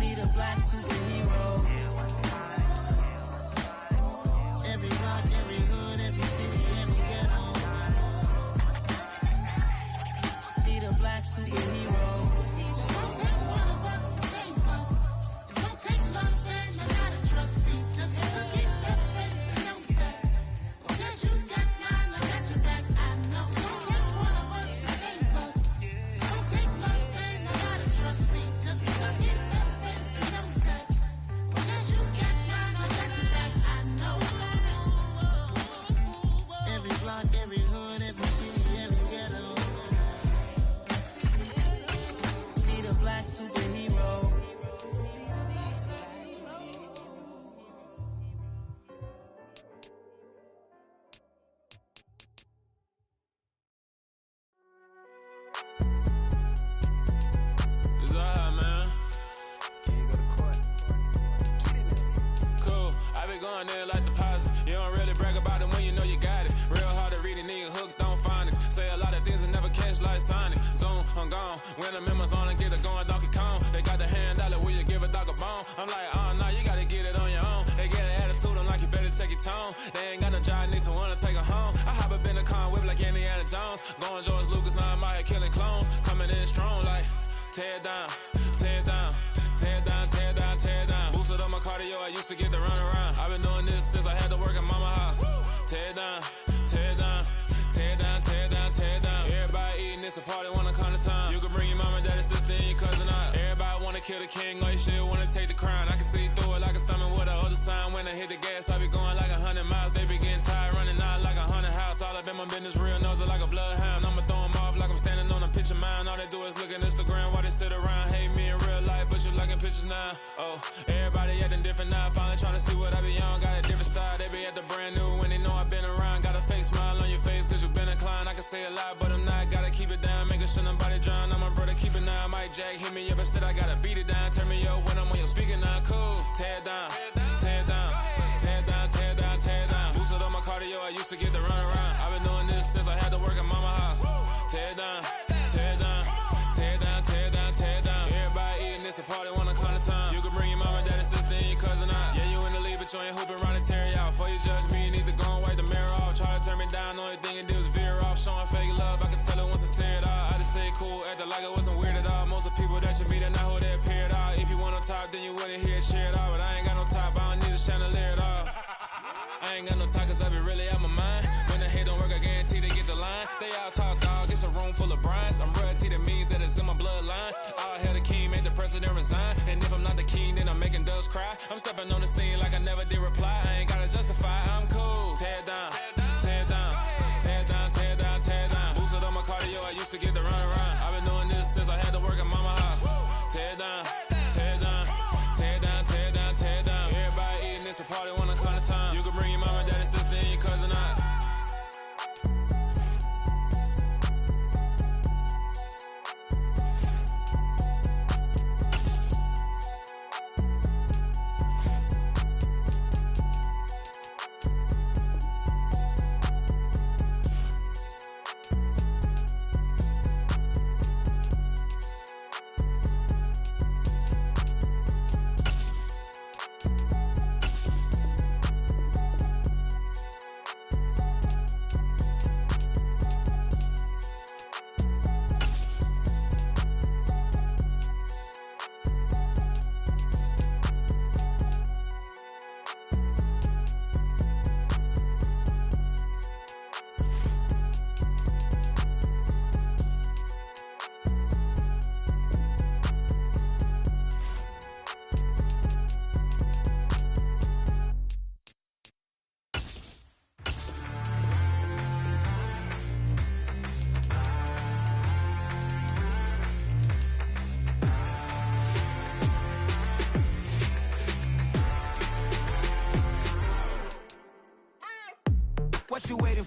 need a black superhero. Every block, every hood, every city, every ghetto need a black superhero. It's gonna take one of us to save us. It's gonna take love and a lot of trust me. Just to get that faith and know that. Because you got mine, I got your back, I know. It's gonna take one of us to save us. It's gonna take love and a lot of trust me. Just to get that faith and know that. Because you got mine, I got your back, I know. Every block, every hood, every city, every ghetto need a black superhero. It's all high, man. Cool. I be going there like deposit. You don't really brag about it when you know you got it. Real hard to read a nigga hooked on phonics. Say a lot of things and never catch like Sonic. Zoom, I'm gone. When the members on and get it going Donkey Kong. They got the hand dollar, will you give a dog a bone? I'm like, oh, nah, you gotta get it on your own. They get an attitude, I'm like, you better check your tone. They ain't got no job, need someone to take her home. I hop up in the car, whip like Indiana Jones. Going George Lucas, now I'm out here killing clones. Coming in strong like, tear down, tear down, tear down, tear down, tear down. Boosted up my cardio, I used to get to run around. I've been doing this since I had to work at mama house. Tear down, tear down, tear down, tear down, tear down. Everybody eating, it's a party, wanna come to time. You can bring your mama, daddy, sister, and your cousin out. Everybody wanna kill the king, or you shit wanna take the crown. I can see through it like a stomach with a other sign. When I hit the gas, I be going like 100 miles. They be getting tired, running out like 100 house. All up in my business, real nose like a bloodhound. I'ma throw them off like I'm standing on a picture mound. All they do is look at Instagram while they sit around. Hate me in real life, but you liking pictures now. Oh, everybody acting different now. Finally trying to see what I be on. Got a different style, they be at the brand new when they know I've been around. Got a fake smile on your face cause you been inclined. I can say a lot, but I'm not. Gotta keep it down, making sure nobody drown. I'm my brother, keep it now. Mike Jack hit me up and said I gotta beat it down. Turn me up when I'm on your speaker now. Cool, tear down, tear down, tear down, tear down, tear down. Boosted up my cardio, I used to get to run around. I've been doing this since I had to work at mama house. Tear down, tear down, tear down, tear down, tear down. Everybody eating, it's a party, wanna climb the time. You can bring your mama, daddy, sister, and your cousin out. Yeah, you in the lead, but you ain't hooping around and tear you out. Before you judge me, you need to go and wipe the mirror off. Try to turn me down, only thing you did was veer off. Showing fake love, I can tell it once I say it all. I just stay cool, acting like it wasn't weird at all. Most of the people that you meet are not who they appear at all. If you want on top, then you wouldn't hear it cheer at all. But I ain't got no top, I don't need a chandelier at all. I ain't got no talk cause I be really out my mind. When the hate don't work, I guarantee they get the line. They all talk dog, it's a room full of brinds. I'm royalty, that means that it's in my bloodline. All hell the king, made the president resign. And if I'm not the king, then I'm making doves cry. I'm stepping on the scene like I never did reply. I ain't gotta justify, I'm cool. Tear down, tear down, tear down, tear down, tear down. Boosted up my cardio, I used to get to run around. I've been doing this since I had to work at mama house. Tear down, tear down, tear down, tear down, tear down. Everybody eating, it's a party, wanna climb the time. You can bring your mama, daddy, sister, and your cousin out.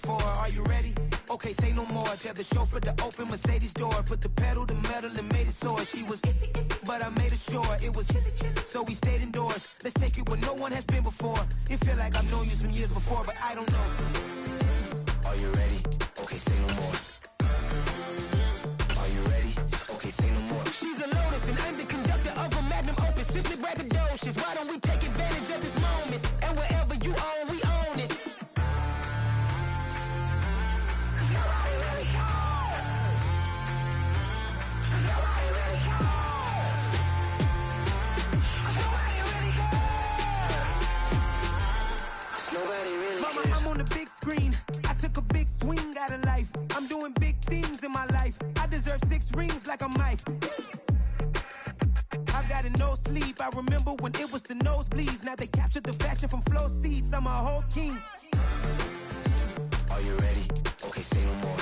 for. Are you ready? Okay, say no more. Tell the chauffeur to open Mercedes door. Put the pedal to metal and made it soar. She was, but I made it sure it was. So we stayed indoors. Let's take it where no one has been before. It feel like I've known you some years before, but I don't know. Are you ready? Okay, say no more. Are you ready? Okay, say no more. She's a Lotus and I'm the conductor of a magnum opus. Simply braggadocious. Why don't we take advantage of this moment? And wherever you own, we own it. Mama, I'm on the big screen. I took a big swing out of life. I'm doing big things in my life. I deserve 6 rings like a Mike. I've got no sleep. I remember when it was the nosebleeds. Now they captured the fashion from flow seats. I'm a whole king. Are you ready? Okay, say no more.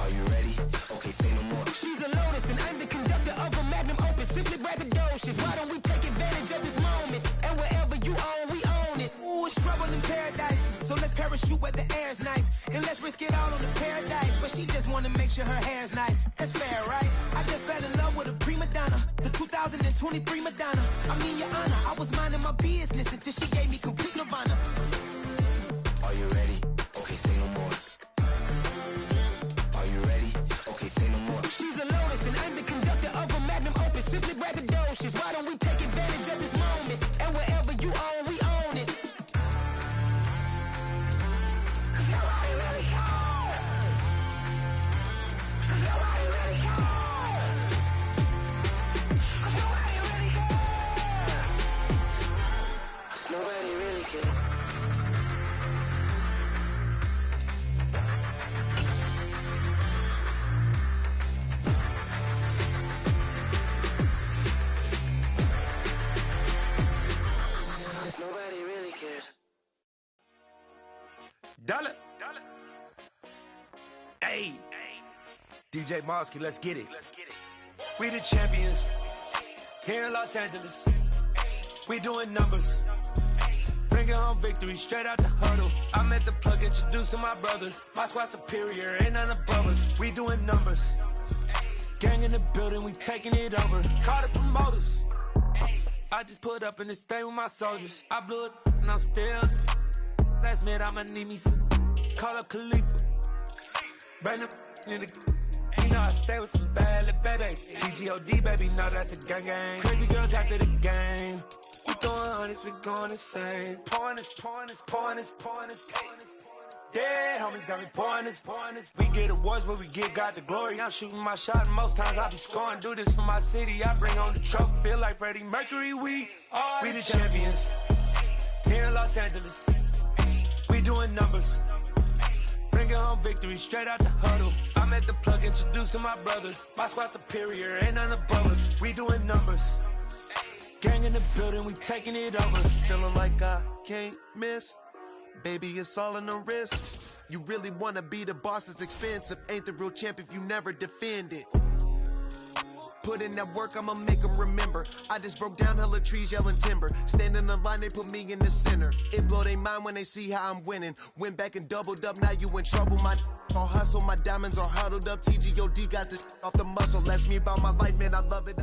Are you ready? Okay, say no more. She's a Lotus and I'm the conductor of a magnum opus. Simply braggadocious. Why don't we take advantage of this moment? And wherever you own, we own it. Ooh, it's trouble in paradise. So let's parachute where the air's nice. And let's risk it all on the paradise. But she just wanna make sure her hair's nice. That's fair, right? I just fell in love with a prima donna. The 2023 Madonna. I mean, your honor, I was minding my business until she gave me complete nirvana. Are you ready? Okay, say no more. Are you ready? Okay, say no more. She's a Lotus and I'm the conductor of a magnum opus. Simply braggadocious. Why don't we take advantage of this moment? And wherever you own, we own it. Nobody really cares. Nobody really cares. Dollar. Hey. DJ Mosky, let's get it. We the champions. Here in Los Angeles. We doing numbers. Bringing home victory straight out the huddle. I met the plug, introduced to my brother. My squad superior, ain't none above us. We doing numbers. Gang in the building, we taking it over. Call the promoters. I just put up in this thing with my soldiers. I blew it and I'm still. Last minute I'ma need me some. Call up Khalifa. Bring them in the. You know I stay with some bad little baby. TGOD baby, no that's a gang gang. Crazy girls after the game. We throwing hundreds, we going insane. Pouring this. Yeah, homies got me pouring this. We get awards, but we get God the glory. I'm shooting my shot, and most times I be scoring. Do this for my city, I bring on the trophy. Feel like Freddie Mercury, we the champions. Here in Los Angeles, we doing numbers. Bringing home victory straight out the huddle. I met the plug, introduced to my brother. My squad superior, ain't none above us. We doing numbers. Gang in the building, we taking it over. Feeling like I can't miss. Baby, it's all in the wrist. You really wanna be the boss, it's expensive. Ain't the real champ if you never defend it. Put in that work, I'ma make them remember. I just broke down hella trees, yelling timber. Stand in the line, they put me in the center. It blow their mind when they see how I'm winning. Went back and doubled up, now you in trouble. My all hustle, my diamonds are huddled up. TGOD got this off the muscle. Ask me about my life, man, I love it,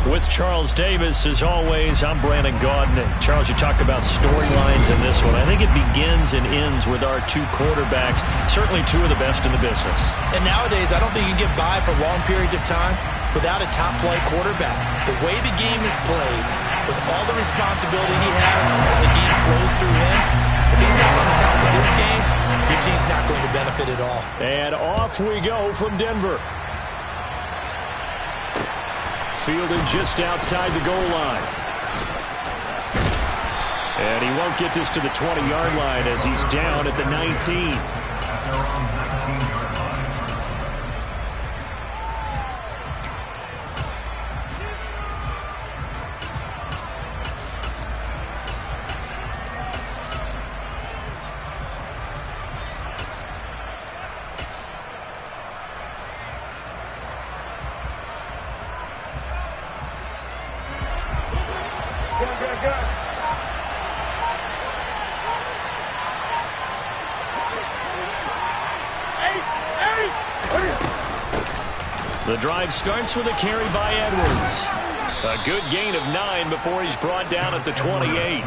With Charles Davis, as always, I'm Brandon Gaudin. Charles, you talk about storylines in this one. I think it begins and ends with our 2 quarterbacks, certainly 2 of the best in the business. And nowadays, I don't think you can get by for long periods of time without a top-flight quarterback. The way the game is played, with all the responsibility he has and how the game flows through him, if he's not on the top of his game, your team's not going to benefit at all. And off we go from Denver. Fielded just outside the goal line. And he won't get this to the 20-yard line as he's down at the 19. The drive starts with a carry by Edwards. A good gain of 9 before he's brought down at the 28.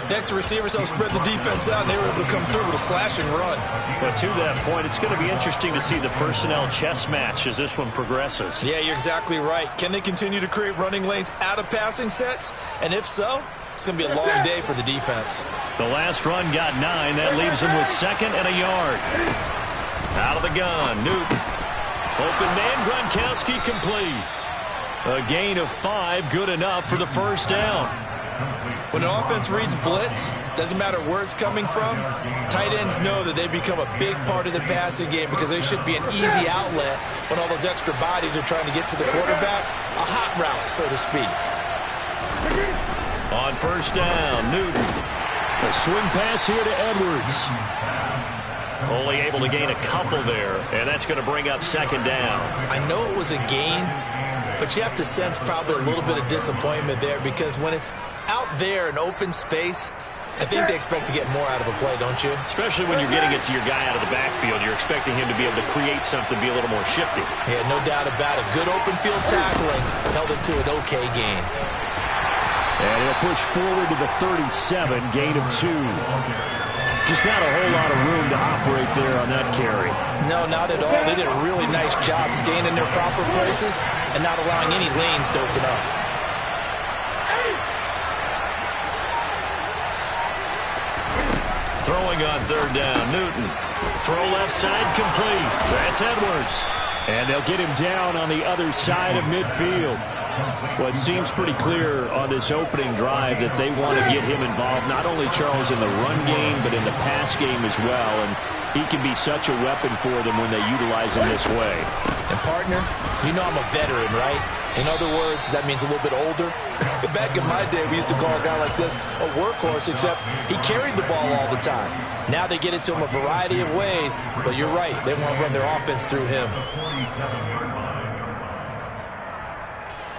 Next, the receivers help spread the defense out, and they were able to come through with a slashing run. But to that point, it's going to be interesting to see the personnel chess match as this one progresses. Yeah, you're exactly right. Can they continue to create running lanes out of passing sets? And if so, it's going to be a long day for the defense. The last run got 9. That leaves him with 2nd and a yard. Out of the gun, Newton. Open man, Gronkowski complete. A gain of 5, good enough for the first down. When the offense reads blitz, doesn't matter where it's coming from, tight ends know that they become a big part of the passing game because they should be an easy outlet when all those extra bodies are trying to get to the quarterback. A hot route, so to speak. On first down, Newton. A swing pass here to Edwards. Only able to gain a couple there, and that's going to bring up 2nd down. I know it was a gain, but you have to sense probably a little bit of disappointment there because when it's out there in open space, I think they expect to get more out of a play, don't you? Especially when you're getting it to your guy out of the backfield. You're expecting him to be able to create something, be a little more shifty. Yeah, no doubt about it. Good open field tackling held it to an okay gain. And he'll push forward to the 37, gain of 2. Just not a whole lot of room to operate there on that carry. No, not at all. They did a really nice job staying in their proper places and not allowing any lanes to open up. Throwing on 3rd down, Newton. Throw left side complete. That's Edwards. And they'll get him down on the other side of midfield. Well, it seems pretty clear on this opening drive that they want to get him involved, not only, Charles, in the run game, but in the pass game as well. And he can be such a weapon for them when they utilize him this way. And, partner, you know I'm a veteran, right? In other words, that means a little bit older. Back in my day, we used to call a guy like this a workhorse, except he carried the ball all the time. Now they get it to him a variety of ways, but you're right. They want to run their offense through him.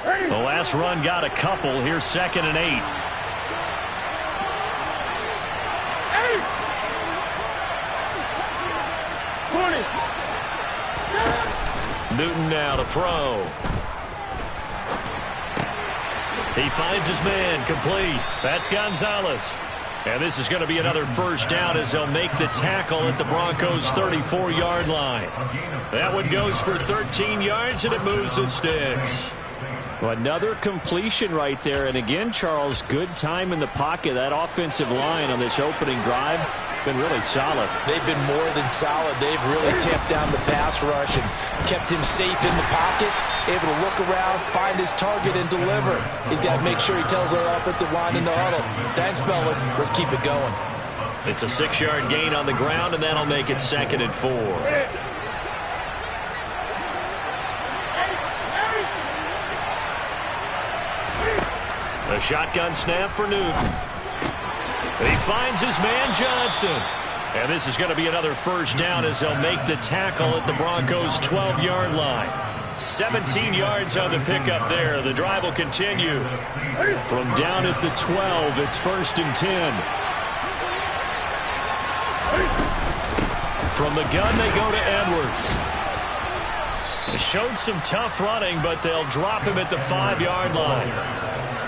The last run got a couple. Here's 2nd and 8. Newton now to throw. He finds his man, complete. That's Gonzalez. And this is going to be another first down as they'll make the tackle at the Broncos' 34-yard line. That one goes for 13 yards, and it moves the sticks. Well, another completion right there. And again, Charles, good time in the pocket. That offensive line on this opening drive been really solid. They've been more than solid. They've really tamped down the pass rush and kept him safe in the pocket, able to look around, find his target, and deliver. He's got to make sure he tells their offensive line in the huddle, thanks, fellas. Let's keep it going. It's a 6-yard gain on the ground, and that'll make it 2nd and 4. A shotgun snap for Newton. He finds his man Johnson. And this is going to be another first down as they'll make the tackle at the Broncos' 12-yard line. 17 yards on the pickup there. The drive will continue. From down at the 12, it's 1st and 10. From the gun, they go to Edwards. They showed some tough running, but they'll drop him at the 5-yard line.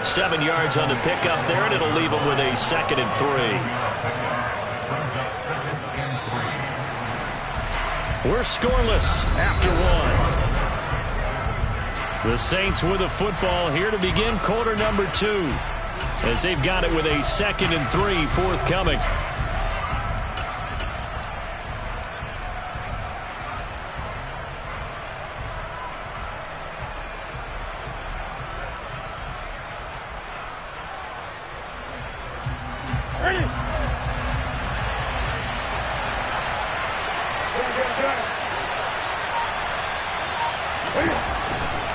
7 yards on the pickup there, and it'll leave him with a 2nd and 3. We're scoreless after 1. The Saints with the football here to begin quarter number 2, as they've got it with a 2nd and 3 forthcoming.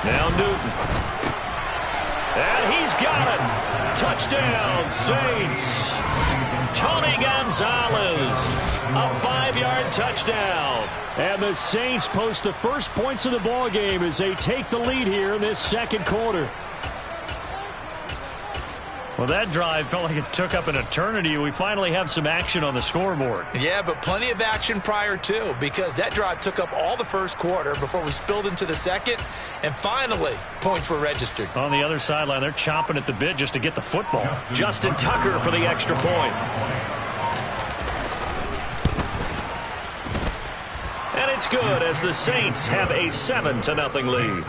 Now Newton. And he's got it. Touchdown, Saints. Tony Gonzalez. A 5-yard touchdown. And the Saints post the first points of the ball game as they take the lead here in this second quarter. Well, that drive felt like it took up an eternity. We finally have some action on the scoreboard. Yeah, but plenty of action prior to, because that drive took up all the first quarter before we spilled into the second, and finally, points were registered. On the other sideline, they're chomping at the bit just to get the football. Justin Tucker for the extra point. And it's good as the Saints have a 7-0 lead.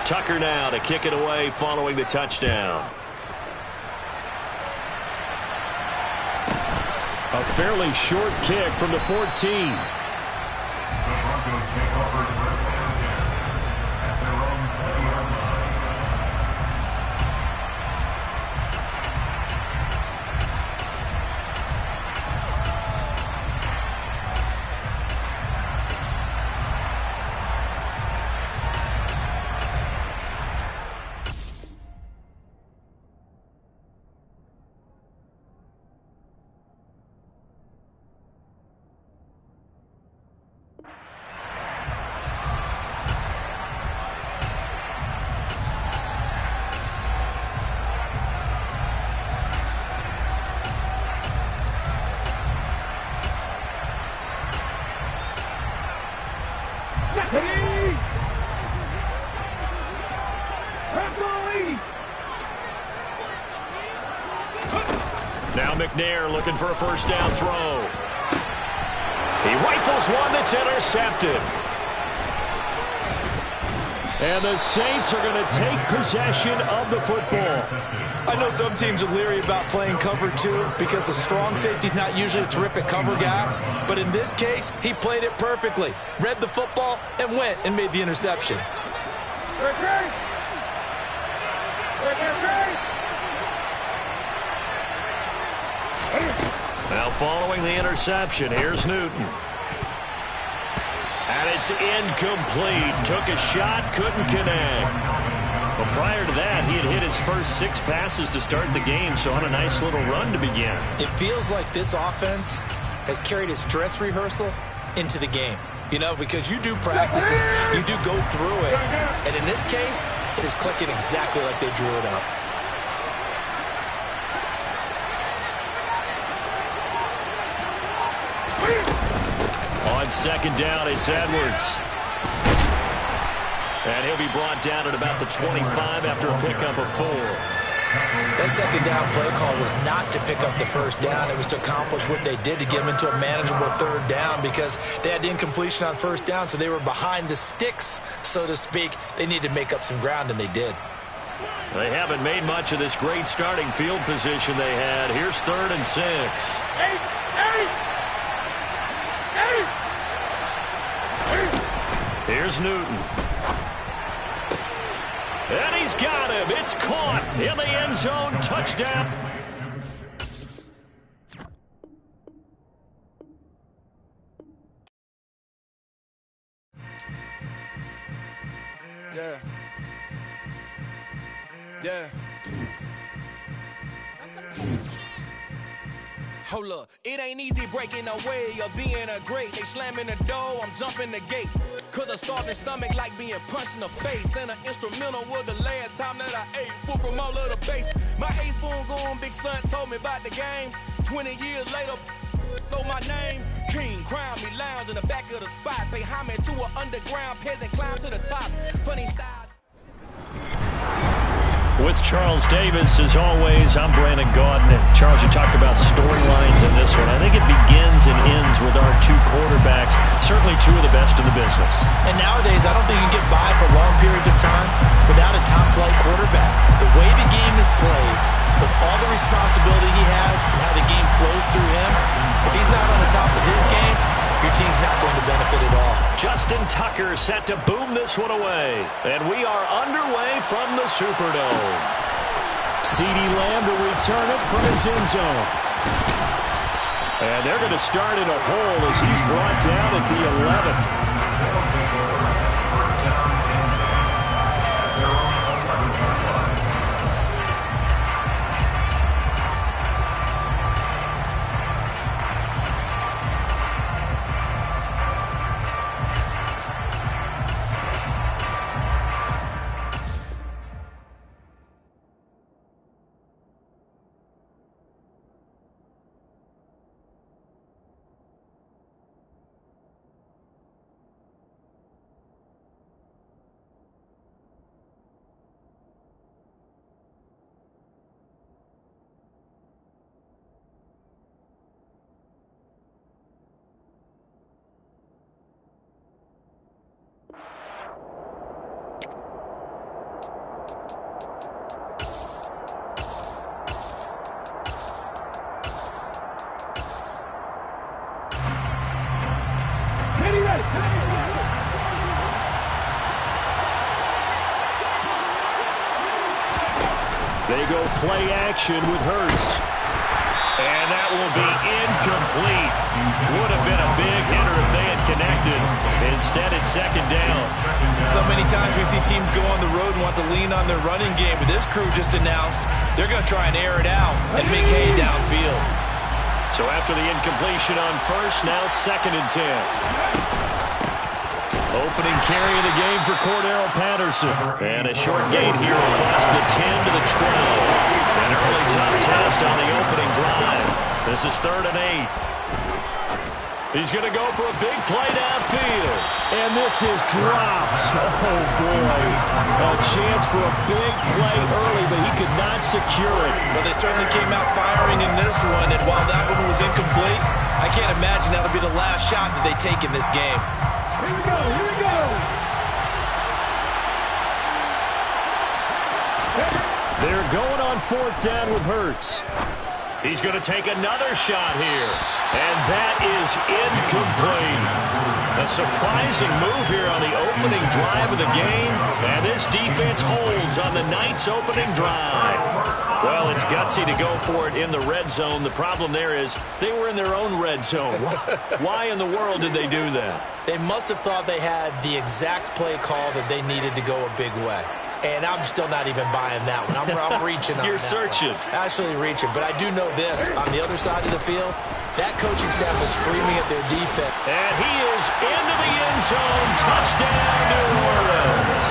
Tucker now to kick it away following the touchdown. A fairly short kick from the 14. Now McNair looking for a first down throw. He rifles one that's intercepted. And the Saints are going to take possession of the football. I know some teams are leery about playing cover 2 because the strong safety's not usually a terrific cover guy. But in this case, he played it perfectly. Read the football and went and made the interception. Now following the interception, here's Newton. And it's incomplete. Took a shot, couldn't connect. Well, prior to that, he had hit his first 6 passes to start the game, so on a nice little run to begin. It feels like this offense has carried its dress rehearsal into the game. You know, because you do practice it, you do go through it. And in this case, it is clicking exactly like they drew it up. On second down, it's Edwards. And he'll be brought down at about the 25 after a pickup of 4. That second down play call was not to pick up the first down. It was to accomplish what they did to get them into a manageable third down because they had incompletion on first down, so they were behind the sticks, so to speak. They needed to make up some ground, and they did. They haven't made much of this great starting field position they had. Here's 3rd and 6. Here's Newton. And he's got him. It's caught in the end zone. Touchdown. Yeah. Yeah. Hold up, it ain't easy breaking away or being a great. They slamming the door, I'm jumping the gate. Cause a starving stomach like being punched in the face. And an instrumental was the last time that I ate food from all of the base. My ace boom goon, big son told me about the game. 20 years later, know my name. King, crown me, lounge in the back of the spot. Pay homage to an underground peasant, climb to the top. Funny style. With Charles Davis, as always, I'm Brandon Gaudin. Charles, you talked about storylines in this one. I think it begins and ends with our 2 quarterbacks, certainly 2 of the best in the business. And nowadays, I don't think you can get by for long periods of time without a top-flight quarterback. The way the game is played, with all the responsibility he has and how the game flows through him, if he's not on the top of his game, your team's not going to benefit at all. Justin Tucker set to boom this one away. And we are underway from the Superdome. CeeDee Lamb to return it from his end zone. And they're going to start in a hole as he's brought down at the 11. They go play action with Hurts. And that will be incomplete. Would have been a big hitter if they had connected. Instead, it's second down. So many times we see teams go on the road and want to lean on their running game. But this crew just announced they're going to try and air it out and make hay downfield. So after the incompletion on first, now 2nd and 10. Opening carry of the game for Cordero Patterson. And a short gain here across the 10 to the 12. An early tough test on the opening drive. This is 3rd and 8. He's going to go for a big play downfield. And this is dropped. Oh, boy. A chance for a big play early, but he could not secure it. Well, they certainly came out firing in this one, and while that one was incomplete, I can't imagine that'll be the last shot that they take in this game. Here we go, here we go. They're going on 4th down with Hurts. He's going to take another shot here. And that is incomplete. A surprising move here on the opening drive of the game. And this defense holds on the night's opening drive. Well, it's gutsy to go for it in the red zone. The problem there is they were in their own red zone. Why in the world did they do that? They must have thought they had the exact play call that they needed to go a big way. And I'm still not even buying that one. I'm reaching on You're that searching. One. Actually reaching. But I do know this. On the other side of the field, that coaching staff is screaming at their defense. And he is into the end zone. Touchdown, New Orleans.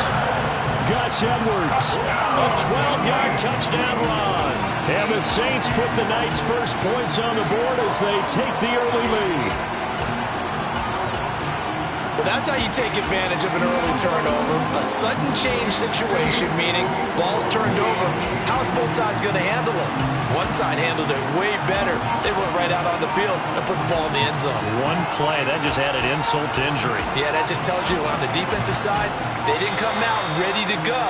Gus Edwards, a 12-yard touchdown run. And the Saints put the night's first points on the board as they take the early lead. Well, that's how you take advantage of an early turnover. A sudden change situation, meaning ball's turned over. How's both sides going to handle it? One side handled it way better. They went right out on the field and put the ball in the end zone. One play, that just added insult to injury. Yeah, that just tells you on the defensive side, they didn't come out ready to go,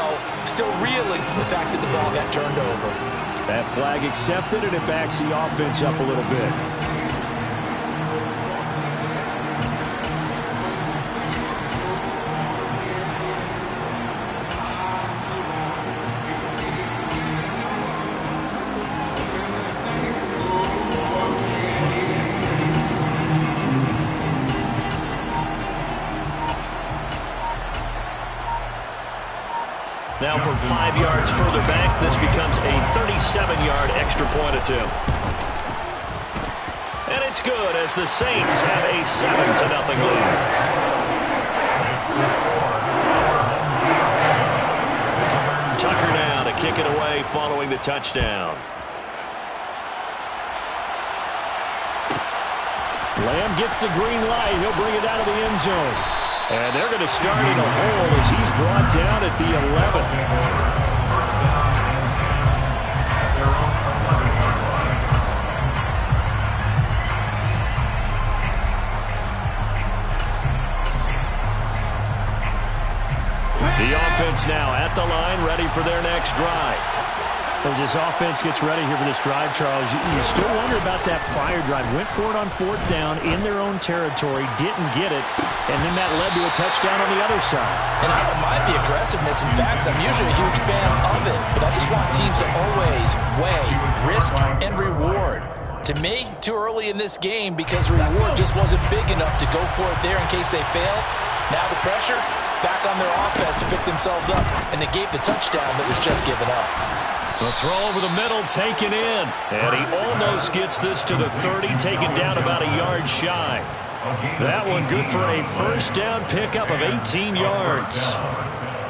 still reeling from the fact that the ball got turned over. That flag accepted, and it backs the offense up a little bit. Now from 5 yards further back, this becomes a 37-yard extra point attempt. And it's good as the Saints have a 7-0 lead. Tucker now to kick it away following the touchdown. Lamb gets the green light. He'll bring it out of the end zone. And they're going to start in a hole as he's brought down at the 11. The offense now at the line, ready for their next drive. As this offense gets ready here for this drive, Charles, you still wonder about that prior drive. Went for it on 4th down in their own territory, didn't get it, and then that led to a touchdown on the other side. And I don't mind the aggressiveness. In fact, I'm usually a huge fan of it, but I just want teams to always weigh risk and reward. To me, too early in this game because the reward just wasn't big enough to go for it there in case they failed. Now the pressure back on their offense to pick themselves up, and they gave the touchdown that was just given up. The throw over the middle taken in. And he almost gets this to the 30, taken down about a yard shy. That one good for a first down pickup of 18 yards.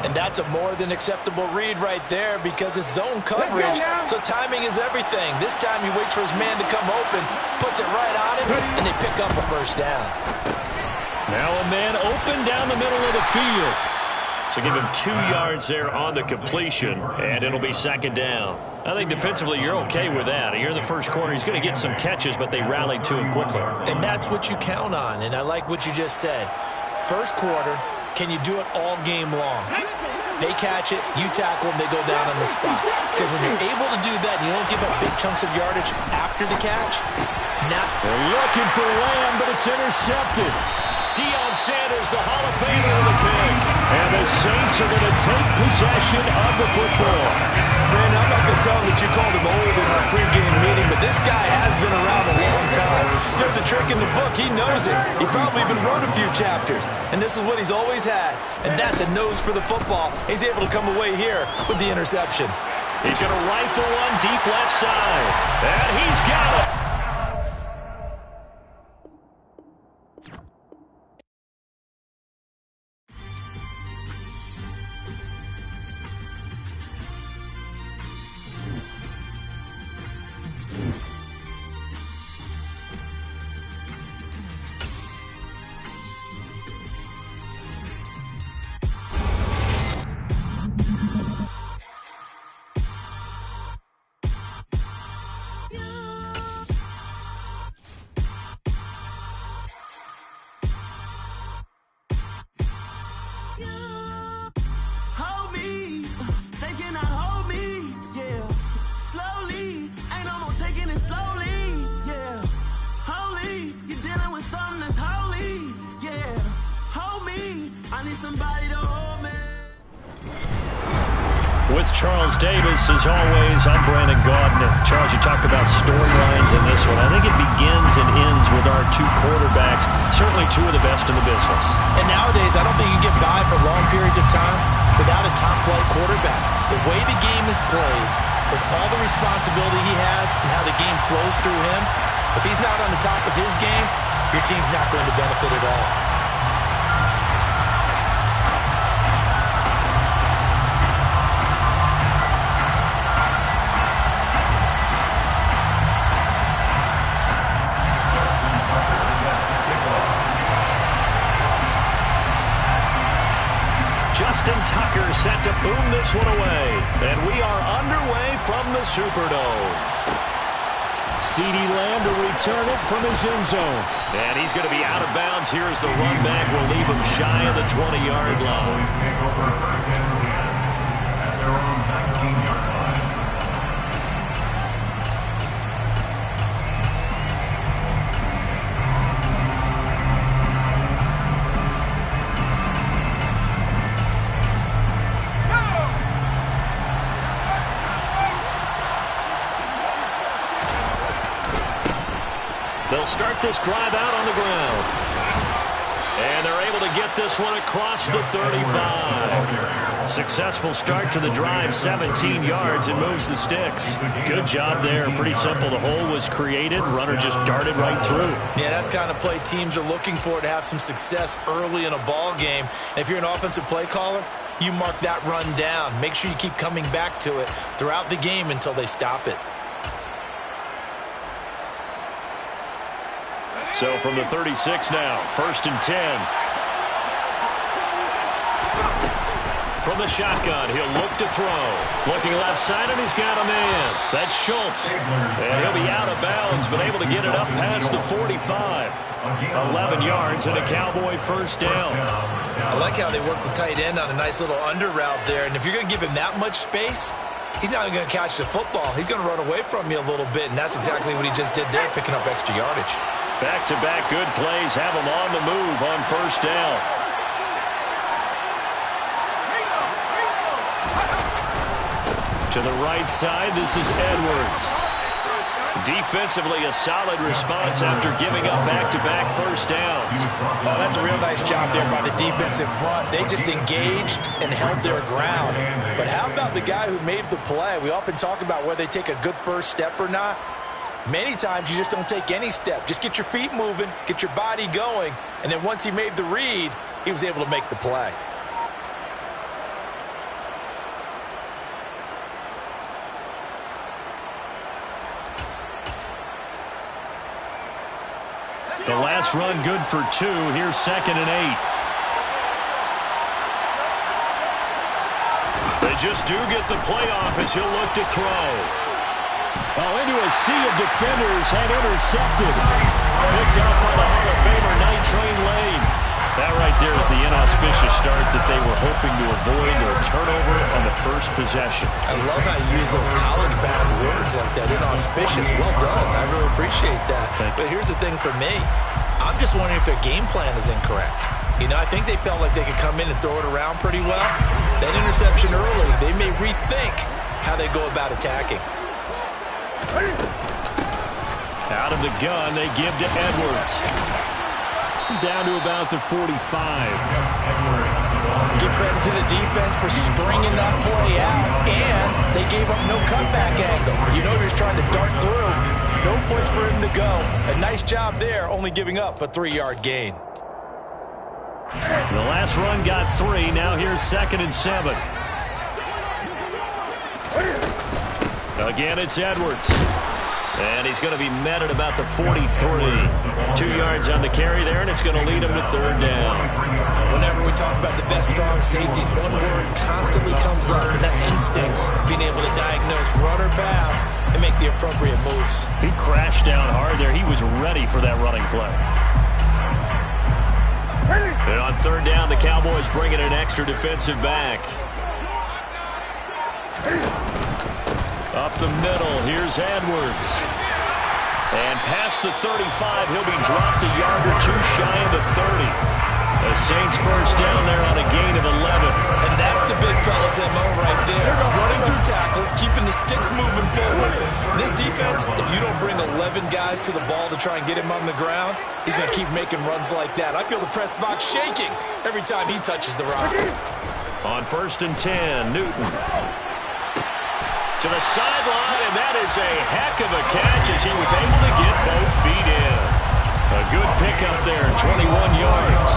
And that's a more than acceptable read right there because it's zone coverage, so timing is everything. This time he waits for his man to come open, puts it right on him, and they pick up a first down. Now a man open down the middle of the field. So give him 2 yards there on the completion, and it'll be second down. I think defensively you're okay with that. You're in the first quarter. He's going to get some catches, but they rallied to him quickly. And that's what you count on, and I like what you just said. First quarter, can you do it all game long? They catch it, you tackle them, they go down on the spot. Because when you're able to do that and you don't give up big chunks of yardage after the catch, now they're looking for Lamb, but it's intercepted. Deion Sanders, the Hall of Famer, with a pick. And the Saints are going to take possession of the football. Brandon, I'm not going to tell him that you called him old in our pregame meeting, but this guy has been around a long time. If there's a trick in the book, he knows it. He probably even wrote a few chapters. And this is what he's always had. And that's a nose for the football. He's able to come away here with the interception. He's going to rifle one deep left side. And he's got it. With Charles Davis, as always, I'm Brandon Gaudin. Charles, you talked about storylines in this one. I think it begins and ends with our two quarterbacks, certainly two of the best in the business. And nowadays, I don't think you can get by for long periods of time without a top-flight quarterback. The way the game is played, with all the responsibility he has and how the game flows through him, if he's not on the top of his game, your team's not going to benefit at all. Justin Tucker set to boom this one away. And we are underway from the Superdome. CeeDee Lamb to return it from his end zone. And he's going to be out of bounds. Here's the run back. We'll leave him shy of the 20-yard line. Take over first and 10 at their own 19-yard line. They'll start this drive out on the ground. And they're able to get this one across the 35. Successful start to the drive, 17 yards, and moves the sticks. Good job there. Pretty simple. The hole was created. Runner just darted right through. Yeah, that's the kind of play teams are looking for to have some success early in a ball game. And if you're an offensive play caller, you mark that run down. Make sure you keep coming back to it throughout the game until they stop it. So from the 36 now, first and 10. From the shotgun, he'll look to throw. Looking left side, and he's got a man. That's Schultz. And he'll be out of bounds, but able to get it up past the 45. 11 yards and a Cowboy first down. I like how they work the tight end on a nice little under route there. And if you're going to give him that much space, he's not going to catch the football. He's going to run away from you a little bit, and that's exactly what he just did there, picking up extra yardage. Back-to-back good plays have him on the move on first down. To the right side, this is Edwards. Defensively, a solid response after giving up back-to-back first downs. Oh, that's a real nice job there by the defensive front. They just engaged and held their ground. But how about the guy who made the play? We often talk about whether they take a good first step or not. Many times you just don't take any step. Just get your feet moving, get your body going, and then once he made the read, he was able to make the play. The last run good for 2. Here's second and 8. They just do get the play off as he'll look to throw. Oh, into a sea of defenders and intercepted. Picked up by the Hall of Famer, Night Train Lane. That right there is the inauspicious start that they were hoping to avoid, or a turnover on the first possession. I love how you use those college-bound words like that. Inauspicious. Well done. I really appreciate that. But here's the thing for me. I'm just wondering if their game plan is incorrect. You know, I think they felt like they could come in and throw it around pretty well. That interception early, they may rethink how they go about attacking. Out of the gun, they give to Edwards. Down to about the 45. Give credit to the defense for stringing that play out, and they gave up no cutback angle. You know you're trying to dart through. No place for him to go. A nice job there, only giving up a 3-yard gain. The last run got 3. Now here's 2nd and 7. Again, it's Edwards. And he's going to be met at about the 43. 2 yards on the carry there, and it's going to lead him to 3rd down. Whenever we talk about the best strong safeties, one word constantly comes up, and that's instincts. Being able to diagnose run or pass and make the appropriate moves. He crashed down hard there. He was ready for that running play. And on 3rd down, the Cowboys bring in an extra defensive back. Up the middle, here's Edwards. And past the 35, he'll be dropped a yard or 2 shy of the 30. The Saints first down there on a gain of 11. And that's the big fella's MO right there. Running through tackles, keeping the sticks moving forward. This defense, if you don't bring 11 guys to the ball to try and get him on the ground, he's going to keep making runs like that. I feel the press box shaking every time he touches the rock. On 1st and 10, Newton. To the sideline, and that is a heck of a catch as he was able to get both feet in. A good pickup there, 21 yards.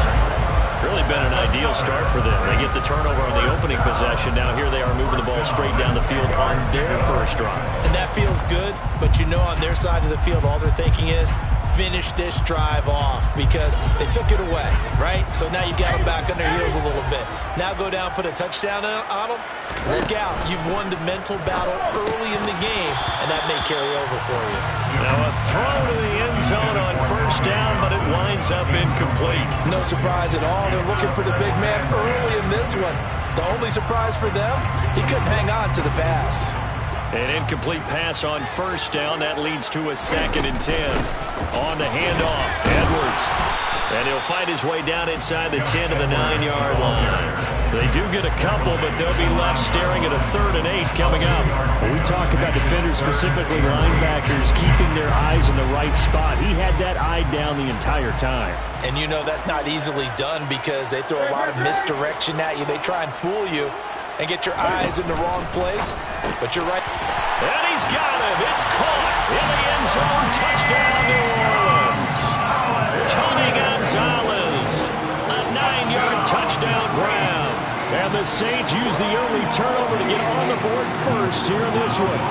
Really been an ideal start for them. They get the turnover on the opening possession. Now here they are moving the ball straight down the field on their first drive. And that feels good, but you know on their side of the field, all they're thinking is, finish this drive off because they took it away, right? So now you got them back on their heels a little bit. Now go down, put a touchdown on them. Look out. You've won the mental battle early in the game, and that may carry over for you. Now a throw to the end zone on 1st down, but it winds up incomplete. No surprise at all. They're looking for the big man early in this one. The only surprise for them, he couldn't hang on to the pass. An incomplete pass on 1st down. That leads to a 2nd and 10. On the handoff, Edwards. And he'll fight his way down inside the 10 to the 9-yard line. They do get a couple, but they'll be left staring at a 3rd and 8 coming up. When we talk about defenders, specifically linebackers, keeping their eyes in the right spot. He had that eye down the entire time. And you know that's not easily done because they throw a lot of misdirection at you. They try and fool you and get your eyes in the wrong place. But you're right. And he's got him. It's caught in the end zone. Touchdown, New Orleans. Tony Gonzalez. A 9-yard touchdown grab. And the Saints use the early turnover to get on the board first here in this one.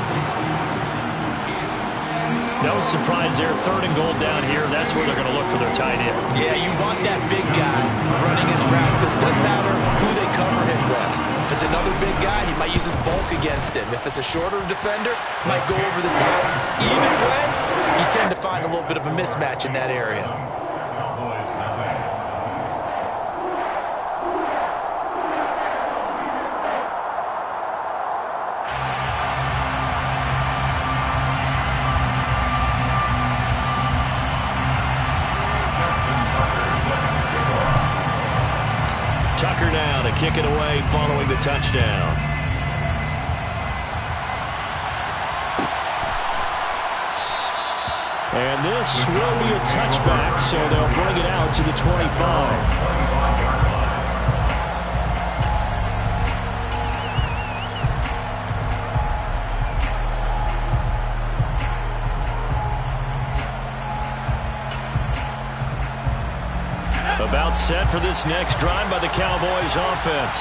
No surprise there. 3rd and goal down here. That's where they're going to look for their tight end. Yeah, you want that big guy running his routes because it doesn't matter who they cover him with. If it's another big guy, he might use his bulk against him. If it's a shorter defender, might go over the top. Either way, you tend to find a little bit of a mismatch in that area. Tucker now to kick it away following the touchdown. And this will be a touchback, so they'll bring it out to the 25. About set for this next drive by the Cowboys offense.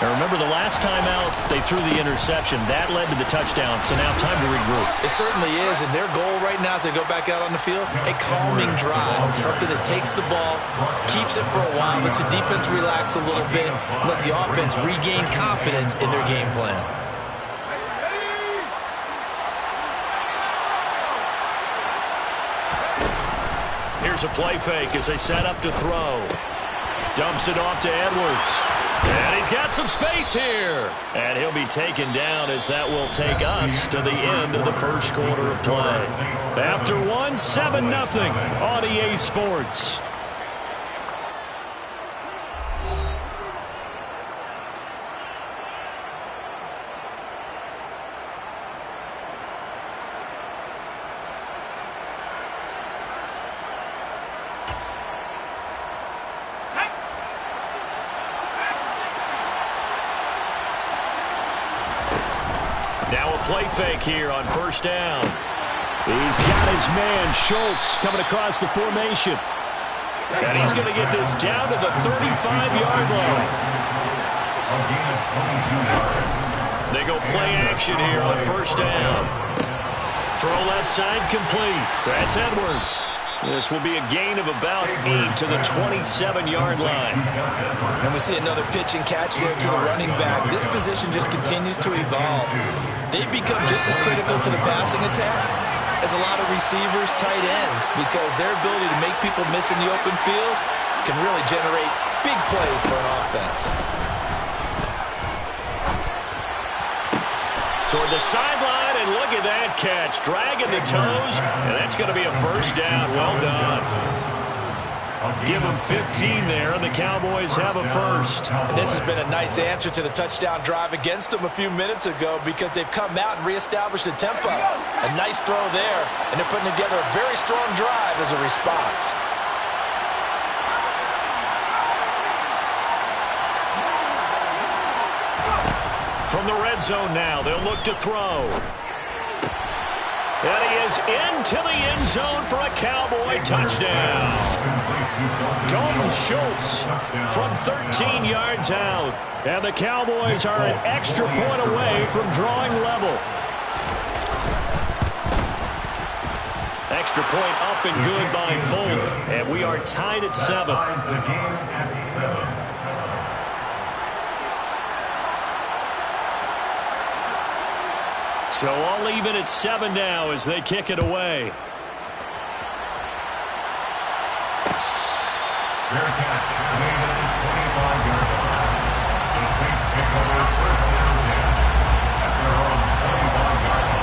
And remember, the last time out, they threw the interception. That led to the touchdown, so now time to regroup. It certainly is, and their goal right now as they go back out on the field, a calming drive, something that takes the ball, keeps it for a while, lets the defense relax a little bit, lets the offense regain confidence in their game plan. Here's a play fake as they set up to throw. Dumps it off to Edwards. And he's got some space here. And he'll be taken down as that will take us to the end of the first quarter of play. After one, 7-0 on EA Sports. Now a play fake here on first down. He's got his man, Schultz, coming across the formation. And he's going to get this down to the 35-yard line. They go play action here on first down. Throw left side complete. That's Edwards. This will be a gain of about 8 to the 27-yard line. And we see another pitch and catch there to the running back. This position just continues to evolve. They've become just as critical to the passing attack as a lot of receivers, tight ends, because their ability to make people miss in the open field can really generate big plays for an offense. Toward the sideline, and look at that catch. Dragging the toes, and that's going to be a first down. Well done. Give them 15 there, and the Cowboys have a first. And this has been a nice answer to the touchdown drive against them a few minutes ago because they've come out and reestablished the tempo. A nice throw there, and they're putting together a very strong drive as a response. From the red zone now, they'll look to throw. And he is into the end zone for a Cowboy touchdown. Dalton Schultz from 13 yards out. And the Cowboys are an extra point away from drawing level. Extra point up and good by Folk. And we are tied at 7. So all even at 7 now as they kick it away. Fair catch made at the 25-yard line. The Saints pick over first down 10 at their own 25-yard line.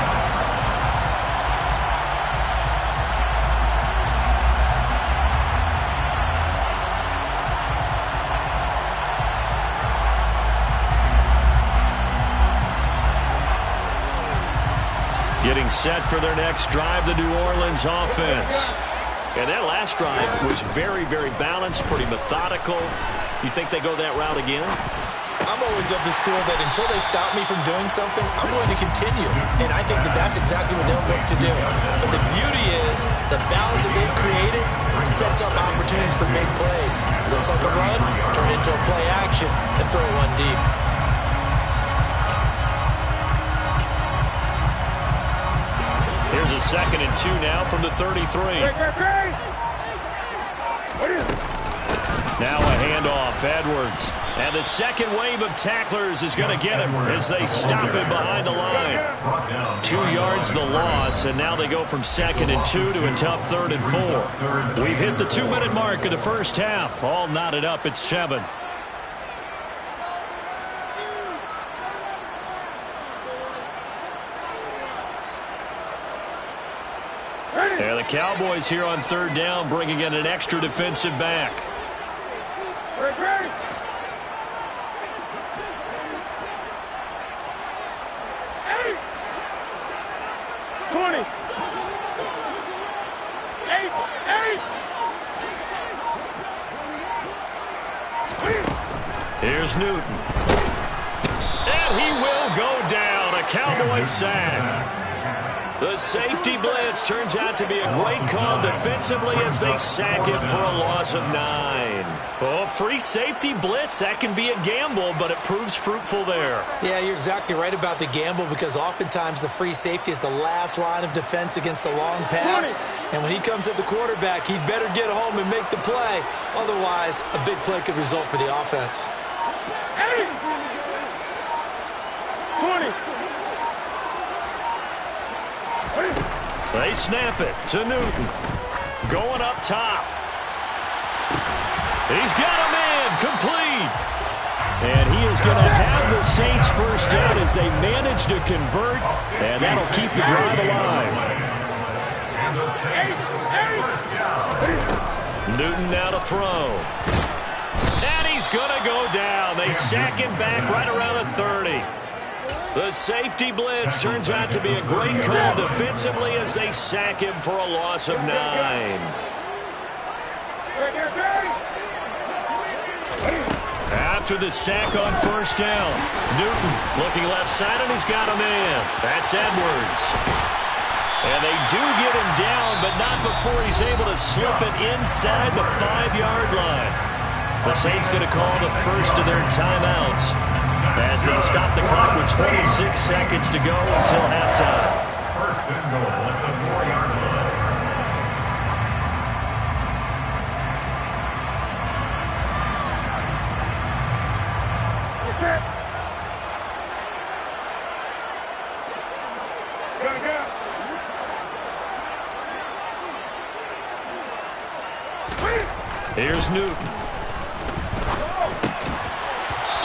Getting set for their next drive, the New Orleans offense. And that last drive was very, very balanced, pretty methodical. You think they go that route again? I'm always of the school that until they stop me from doing something, I'm going to continue. And I think that that's exactly what they'll look to do. But the beauty is the balance that they've created sets up opportunities for big plays. Looks like a run, turn into a play action, and throw one deep. Here's a 2nd and 2 now from the 33. Now a handoff, Edwards. And the second wave of tacklers is going to get him as they stop him behind the line. 2 yards the loss, and now they go from 2nd and 2 to a tough 3rd and 4. We've hit the 2-minute mark of the first half. All knotted up at 7. And the Cowboys here on 3rd down bringing in an extra defensive back. 20. 8. Here's Newton. And he will go down. A Cowboy sack. The safety blitz turns out to be a great call defensively as they sack him for a loss of 9. Oh, free safety blitz, that can be a gamble, but it proves fruitful there. Yeah, you're exactly right about the gamble because oftentimes the free safety is the last line of defense against a long pass. And when he comes at the quarterback, he'd better get home and make the play. Otherwise, a big play could result for the offense. 20. They snap it to Newton. Going up top. He's got him in. as they manage to convert, and that'll keep the drive alive. Newton now to throw. And he's going to go down. They sack him back right around the 30. The safety blitz turns out to be a great call defensively as they sack him for a loss of 9. After the sack on first down, Newton looking left side, and he's got a man. That's Edwards. And they do get him down, but not before he's able to slip it inside the 5-yard line. The Saints going to call the first of their timeouts as they stop the clock with 26 seconds to go until halftime. First and goal at the 4-yard line. Here's Newton.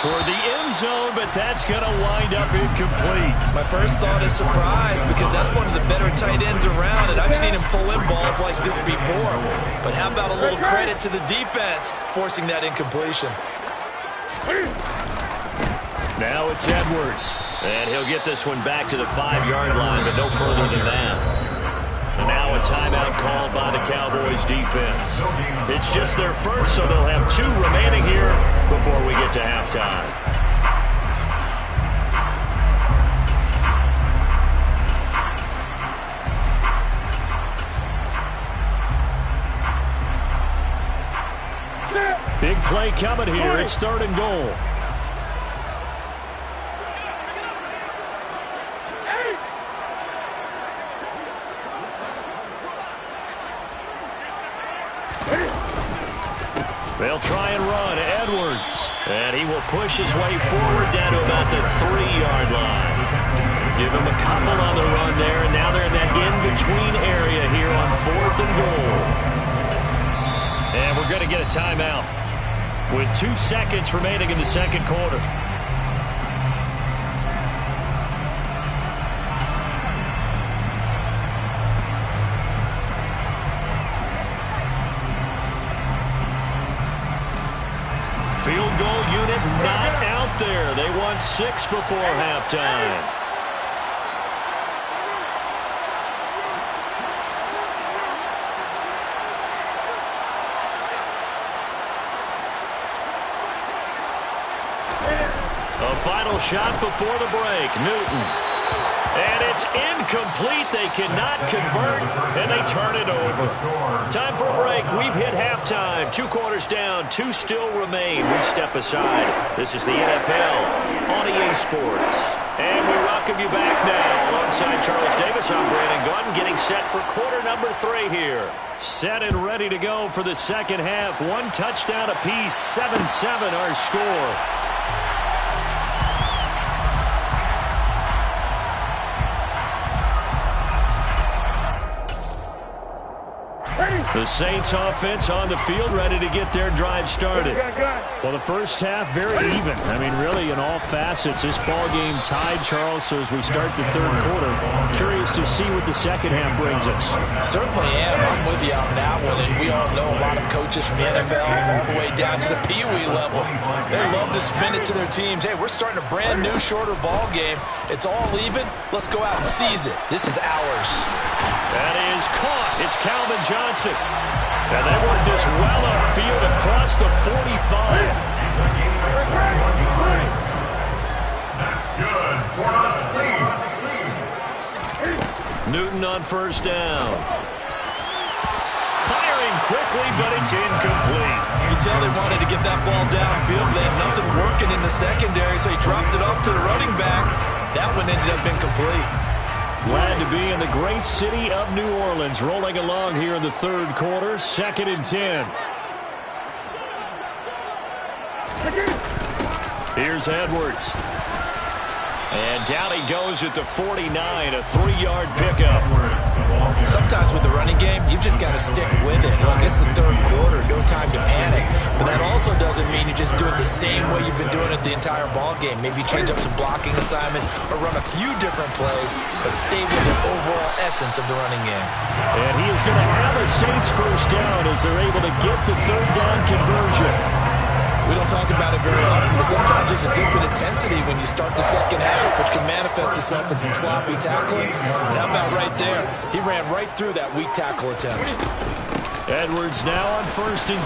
Toward the end zone, but that's going to wind up incomplete. My first thought is surprise because that's one of the better tight ends around, and I've seen him pull in balls like this before. But how about a little credit to the defense forcing that incompletion? Now it's Edwards, and he'll get this one back to the 5-yard line, but no further than that. And now a timeout called by the Cowboys defense. It's just their first, so they'll have 2 remaining here before we get to halftime. Big play coming here. It's 3rd and goal. They'll try and run. Edwards. And he will push his way forward down to about the 3-yard line. Give him a couple on the run there, and now they're in that in-between area here on 4th and goal. And we're going to get a timeout with 2 seconds remaining in the second quarter. Field goal unit not out there. They want 6 before halftime. A final shot before the break. Newton. And it's incomplete. They cannot convert, and they turn it over. Time for a break. We've hit halftime. 2 quarters down. 2 still remain. We step aside. This is the NFL on EA Sports. And we welcome you back now. Alongside Charles Davis, I'm Brandon Gunn, getting set for quarter number 3 here. Set and ready to go for the second half. 1 touchdown apiece. 7-7 our score. The Saints offense on the field, ready to get their drive started. Well, the first half, very even. I mean, really, in all facets, this ball game tied, Charles. So as we start the 3rd quarter, curious to see what the second half brings us. Certainly am. I'm with you on that one. And we all know a lot of coaches from the NFL all the way down to the Pee-wee level. They love to spin it to their teams. Hey, we're starting a brand new, shorter ball game. It's all even. Let's go out and seize it. This is ours. That is caught. It's Calvin Johnson. And they work this well upfield across the 45. That's good for the Saints. Newton on first down. Firing quickly, but it's incomplete. You can tell they wanted to get that ball downfield. They had nothing working in the secondary, so he dropped it off to the running back. That one ended up incomplete. Glad to be in the great city of New Orleans, rolling along here in the 3rd quarter, 2nd and 10. Here's Edwards. And down he goes at the 49, a 3-yard pickup. Sometimes with the running game, you've just got to stick with it. Look, it's the third quarter, no time to panic. But that also doesn't mean you just do it the same way you've been doing it the entire ball game. Maybe change up some blocking assignments or run a few different plays, but stay with the overall essence of the running game. And he is going to have a Saints first down as they're able to get the third down conversion. We don't talk about it very often, but sometimes there's a dip in intensity when you start the second half, which can manifest itself in some sloppy tackling. And how about right there? He ran right through that weak tackle attempt. Edwards now on 1st and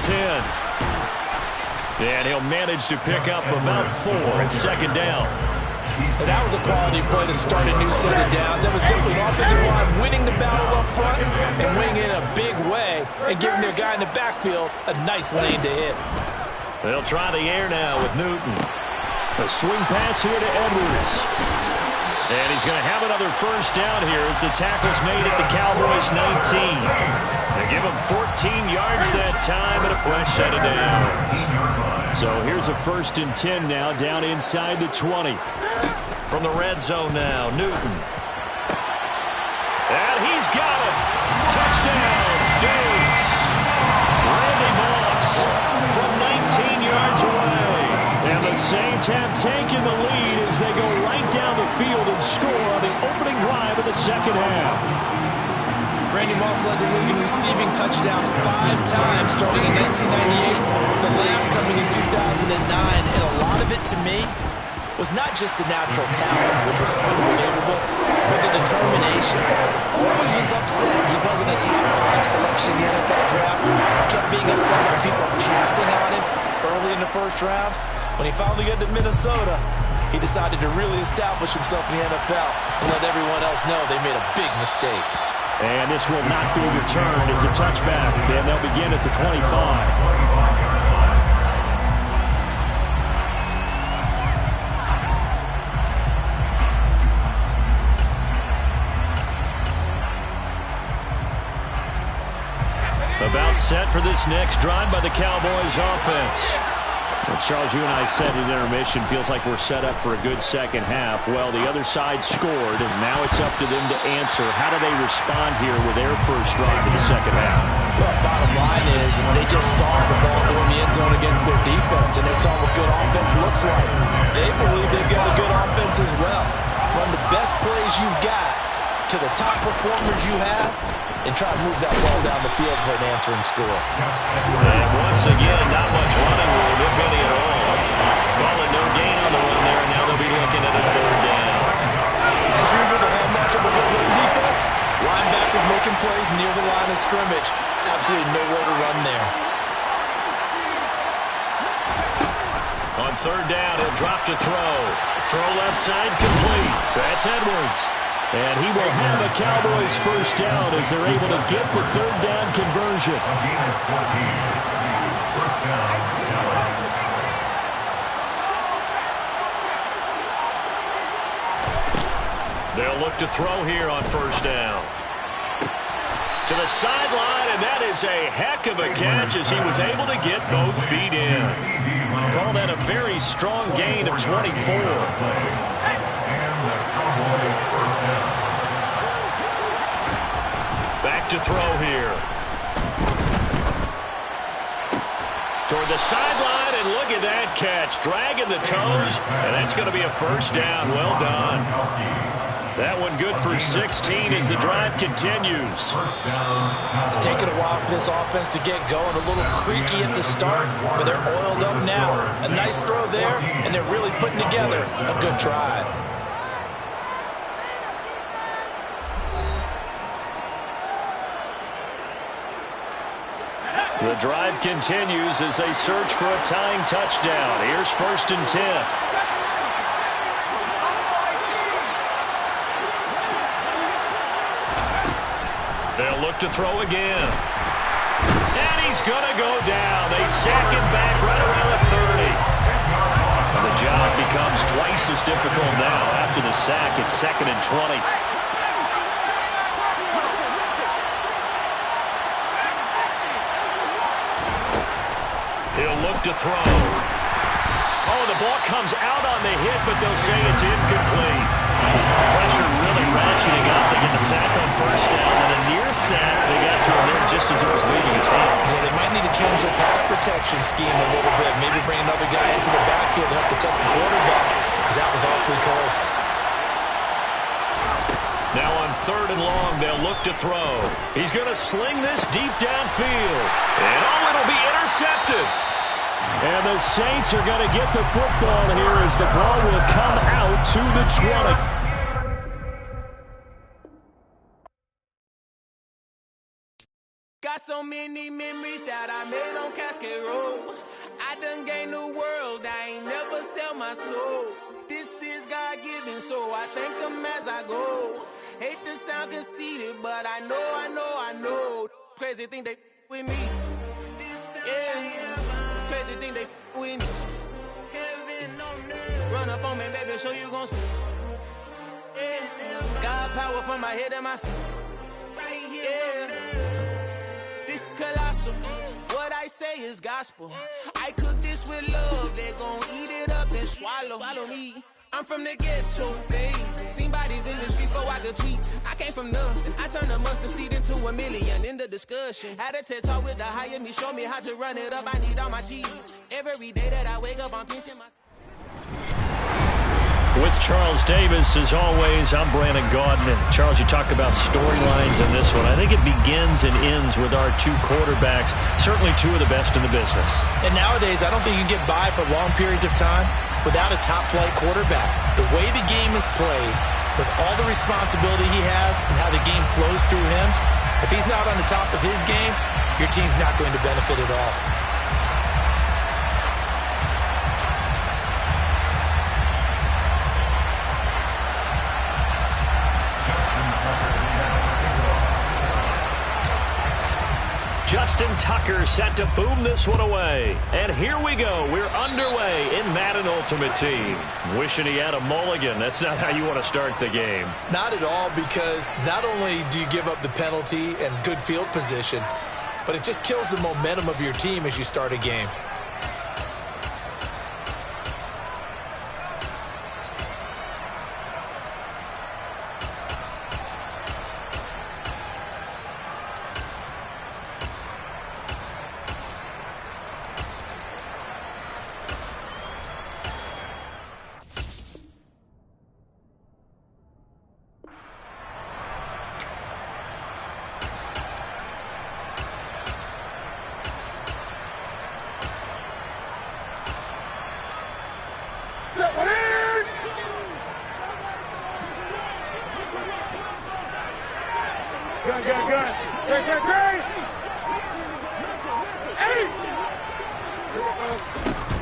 10. And he'll manage to pick up about 4 at second down. And that was a quality play to start a new set of downs. That was simply an offensive line winning the battle up front and winning in a big way and giving their guy in the backfield a nice lane to hit. They'll try the air now with Newton. A swing pass here to Edwards. And he's going to have another first down here as the tackle's made at the Cowboys' 19. They give him 14 yards that time and a fresh set of downs. So here's a 1st and 10 now down inside the 20. From the red zone now, Newton. And he's got him. Touchdown, Saints. Randy Moss from 19 yards away. And the Saints have taken the lead as they go right down the field and score on the opening drive of the second half. Randy Moss led the league in receiving touchdowns 5 times starting in 1998, the last coming in 2009. And a lot of it, to me, was not just the natural talent, which was unbelievable, but the determination. Always was upset he wasn't a top 5 selection in the NFL draft. Kept being upset when people were passing on him early in the first round. When he finally got to Minnesota, he decided to really establish himself in the NFL and let everyone else know they made a big mistake. And this will not be returned. It's a touchback, and they'll begin at the 25. About set for this next drive by the Cowboys offense. Well, Charles, you and I said in intermission, feels like we're set up for a good second half. Well, the other side scored, and now it's up to them to answer. How do they respond here with their first drive of the second half? Well, bottom line is they just saw the ball go in the end zone against their defense, and they saw what good offense looks like. They believe they've got a good offense as well. Run the best plays you've got to the top performers you have, and try to move that ball down the field for an answering score. And once again, not much running room, if any at all. Calling no gain on the run there, and now they'll be looking at a third down. As usual, the hallmark of a good run defense, linebackers making plays near the line of scrimmage. Absolutely nowhere to run there. On third down, he'll drop to throw. Throw left side complete. That's Edwards. And he will have a Cowboys first down as they're able to get the third down conversion. First down. They'll look to throw here on first down. To the sideline, and that is a heck of a catch as he was able to get both feet in. Call that a very strong gain of 24. Back to throw here. Toward the sideline, and look at that catch. Dragging the toes, and that's going to be a first down. Well done. That one good for 16 as the drive continues. It's taken a while for this offense to get going. A little creaky at the start, but they're oiled up now. A nice throw there, and they're really putting together a good drive. The drive continues as they search for a tying touchdown. Here's 1st and 10. They'll look to throw again. And he's going to go down. They sack him back right around the 30. And the job becomes twice as difficult now. After the sack, it's 2nd and 20. He'll look to throw. Oh, the ball comes out on the hit, but they'll say it's incomplete. Pressure really ratcheting up. They get the sack on first down, and a near sack. They got to him there just as it was leaving his hand. Yeah, they might need to change their pass protection scheme a little bit. Maybe bring another guy into the backfield to help protect the quarterback, because that was awfully close. Now on 3rd and long, they'll look to throw. He's going to sling this deep downfield. And it'll be intercepted. And the Saints are going to get the football here as the ball will come out to the 20. Got so many memories that I made on Cascade Road. I done gained the world, I ain't never sell my soul. This is God-given, so I thank him as I go. Hate to sound conceited, but I know. Crazy thing they with me. Yeah. Crazy thing they with me. Run up on me, baby, show you gon' see. Yeah. God power from my head and my feet. Yeah. This colossal. What I say is gospel. I cook this with love. They gon' eat it up and swallow me. I'm from the ghetto, babe. Seen bodies in the streets so I could tweet. I came from nothing. I turned a mustard seed into a million in the discussion. Had a TED talk with the higher me, show me how to run it up. I need all my cheese. Every day that I wake up, I'm pinching my... With Charles Davis, as always, I'm Brandon Gaudin. Charles, you talk about storylines in this one. I think it begins and ends with our two quarterbacks, certainly two of the best in the business. And nowadays, I don't think you can get by for long periods of time without a top-flight quarterback. The way the game is played, with all the responsibility he has and how the game flows through him, if he's not on the top of his game, your team's not going to benefit at all. Justin Tucker set to boom this one away. And here we go. We're underway in Madden Ultimate Team. Wishing he had a mulligan. That's not how you want to start the game. Not at all, because not only do you give up the penalty and good field position, but it just kills the momentum of your team as you start a game.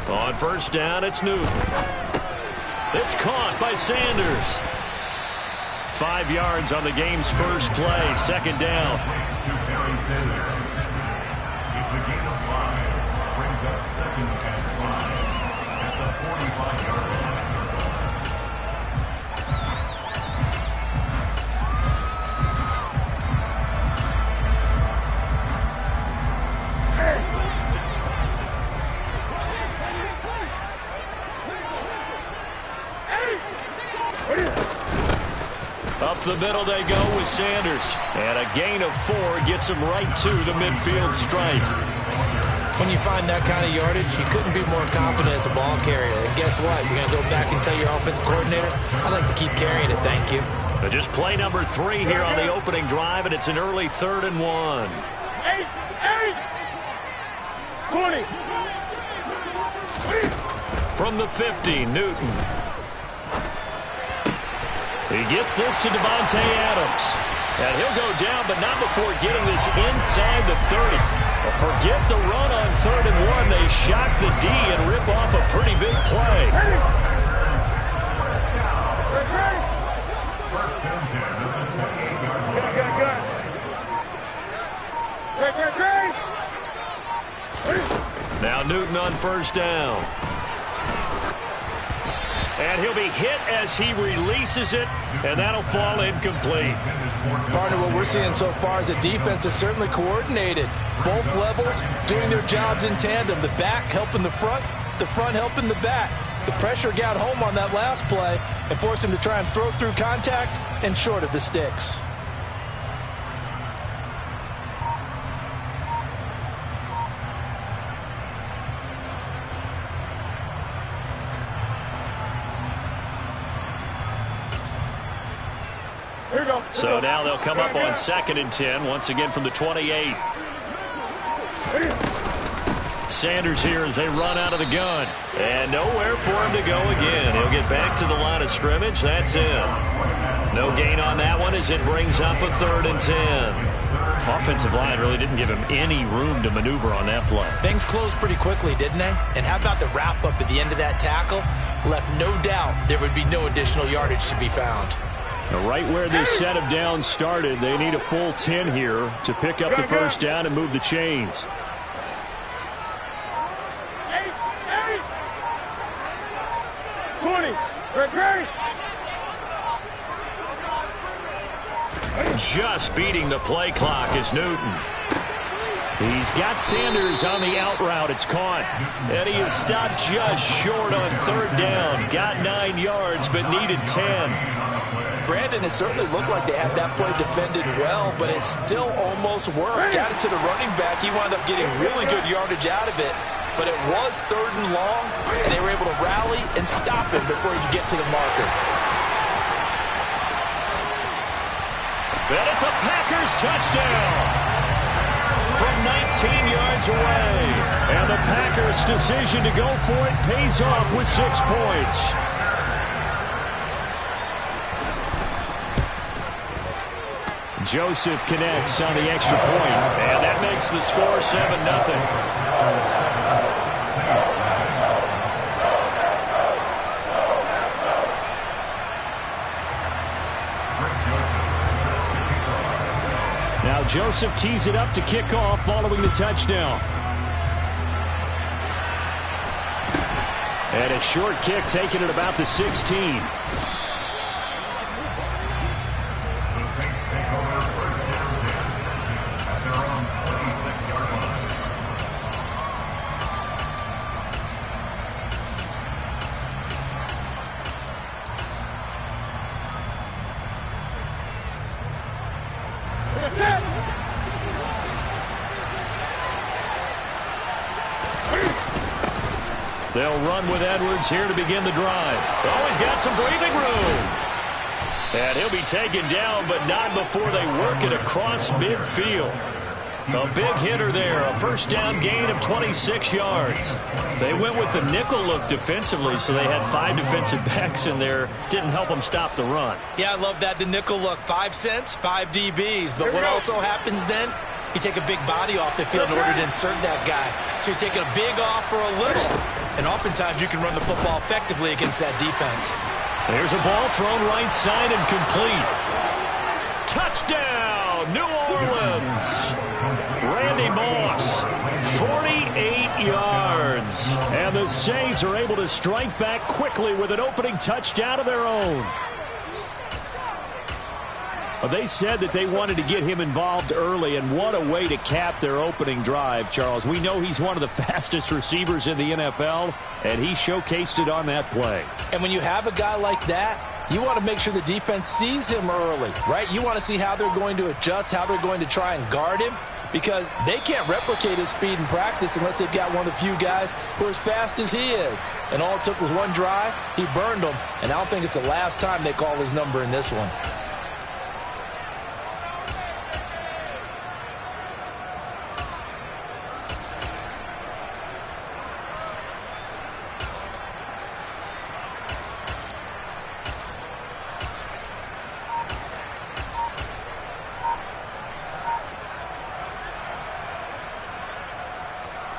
On first down, it's Newton. It's caught by Sanders. 5 yards on the game's first play. Second down. It's a gain of 5. Brings up 2nd and 5 at the 45-yard line. Up the middle they go with Sanders. And a gain of 4 gets him right to the midfield stripe. When you find that kind of yardage, you couldn't be more confident as a ball carrier. And guess what? You're going to go back and tell your offensive coordinator, I'd like to keep carrying it, thank you. But just play number 3 here on the opening drive, and it's an early 3rd and 1. 20. From the 50, Newton. He gets this to Devontae Adams. And he'll go down, but not before getting this inside the 30. But forget the run on 3rd and 1. They shock the D and rip off a pretty big play. Now Newton on first down. And he'll be hit as he releases it, and that'll fall incomplete. Partner, what we're seeing so far is the defense is certainly coordinated. Both levels doing their jobs in tandem. The back helping the front helping the back. The pressure got home on that last play and forced him to try and throw through contact and short of the sticks. So now they'll come up on 2nd and 10, once again from the 28. Sanders here as they run out of the gun. And nowhere for him to go again. He'll get back to the line of scrimmage. That's it. No gain on that one as it brings up a 3rd and 10. Offensive line really didn't give him any room to maneuver on that play. Things closed pretty quickly, didn't they? And how about the wrap-up at the end of that tackle? Left no doubt there would be no additional yardage to be found. Right where this set of downs started, they need a full 10 here to pick up the first down and move the chains. Just beating the play clock is Newton. He's got Sanders on the out route. It's caught. And he is stopped just short on 3rd down. Got 9 yards, but needed 10. Brandon, it certainly looked like they had that play defended well, but it still almost worked. Got it to the running back. He wound up getting really good yardage out of it, but it was 3rd and long, and they were able to rally and stop him before he could get to the marker. And it's a Packers touchdown from 19 yards away. And the Packers' decision to go for it pays off with 6 points. Joseph connects on the extra point. And that makes the score 7-0. Now Joseph tees it up to kick off following the touchdown. And a short kick taken at about the 16. They'll run with Edwards here to begin the drive. Oh, he's got some breathing room. And he'll be taken down, but not before they work it across midfield. A big hitter there, a first down gain of 26 yards. They went with the nickel look defensively, so they had 5 defensive backs in there. Didn't help them stop the run. Yeah, I love that, the nickel look. 5 cents, 5 DBs. But what also happens then? You take a big body off the field in order to insert that guy. So you're taking a big off for a little. And oftentimes you can run the football effectively against that defense. There's a ball thrown right side and complete. Touchdown, New Orleans. Randy Moss, 48 yards. And the Saints are able to strike back quickly with an opening touchdown of their own. They said that they wanted to get him involved early, and what a way to cap their opening drive, Charles. We know he's one of the fastest receivers in the NFL, and he showcased it on that play. And when you have a guy like that, you want to make sure the defense sees him early, right? You want to see how they're going to adjust, how they're going to try and guard him, because they can't replicate his speed in practice unless they've got one of the few guys who are as fast as he is. And all it took was one drive. He burned them, and I don't think it's the last time they call his number in this one.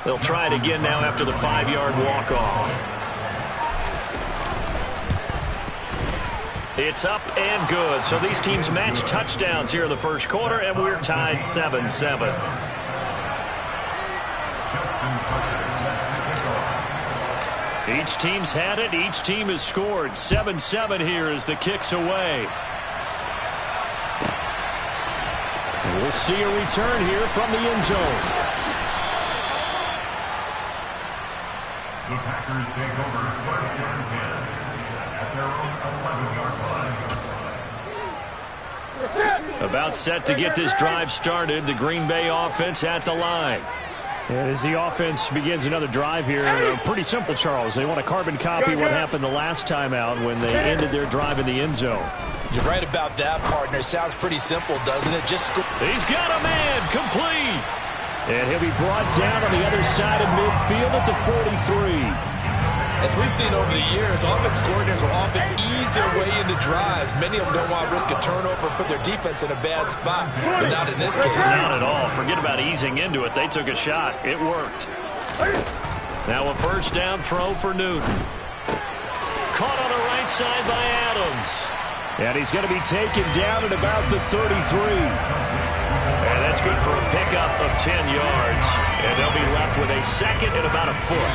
They'll try it again now after the 5-yard walk-off. It's up and good. So these teams match touchdowns here in the first quarter, and we're tied 7-7. Each team's had it. Each team has scored. 7-7 here as the kick's away. And we'll see a return here from the end zone. The Packers Packers take over 1st and 10 at their own 11-yard line. About set to get this drive started. The Green Bay offense at the line. And as the offense begins another drive here, pretty simple, Charles. They want to carbon copy what happened the last time out when they ended their drive in the end zone. You're right about that, partner. Sounds pretty simple, doesn't it? Just he's got a man complete. And he'll be brought down on the other side of midfield at the 43. As we've seen over the years, offensive coordinators will often ease their way into drives. Many of them don't want to risk a turnover and put their defense in a bad spot, but not in this case. Not at all. Forget about easing into it. They took a shot. It worked. Now a first down throw for Newton. Caught on the right side by Adams. And he's going to be taken down at about the 33. And that's good for a pickup of 10 yards. And they'll be left with a second and about a foot.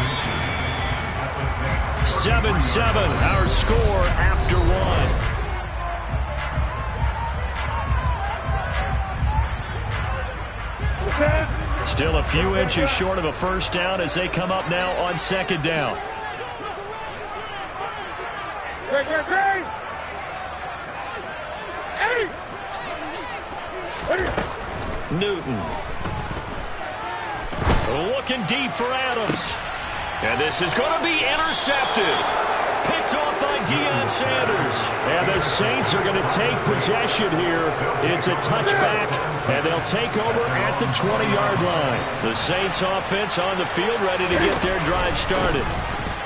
7-7, our score after one. Still a few inches short of a first down as they come up now on second down. Newton. Looking deep for Adams. And this is going to be intercepted. Picked off by Deion Sanders. And the Saints are going to take possession here. It's a touchback, and they'll take over at the 20-yard line. The Saints offense on the field ready to get their drive started.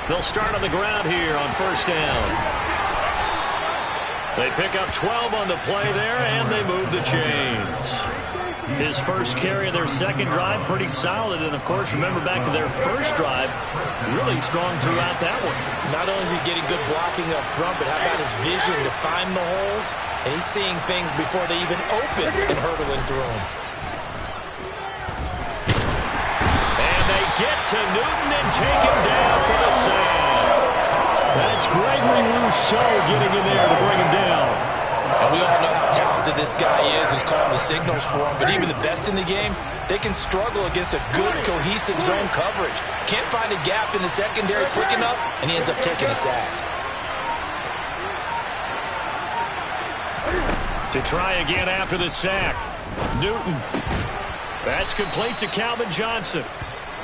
They'll start on the ground here on first down. They pick up 12 on the play there, and they move the chains. His first carry of their second drive, pretty solid. And, of course, remember back to their first drive, really strong throughout that one. Not only is he getting good blocking up front, but how about his vision to find the holes? And he's seeing things before they even open and hurdling through them. And they get to Newton and take him down for the sack. That's Gregory Rousseau getting in there to bring him down. And we all know how talented this guy is who's calling the signals for him. But even the best in the game, they can struggle against a good, cohesive zone coverage. Can't find a gap in the secondary quick enough, and he ends up taking a sack. To try again after the sack. Newton. That's complete to Calvin Johnson.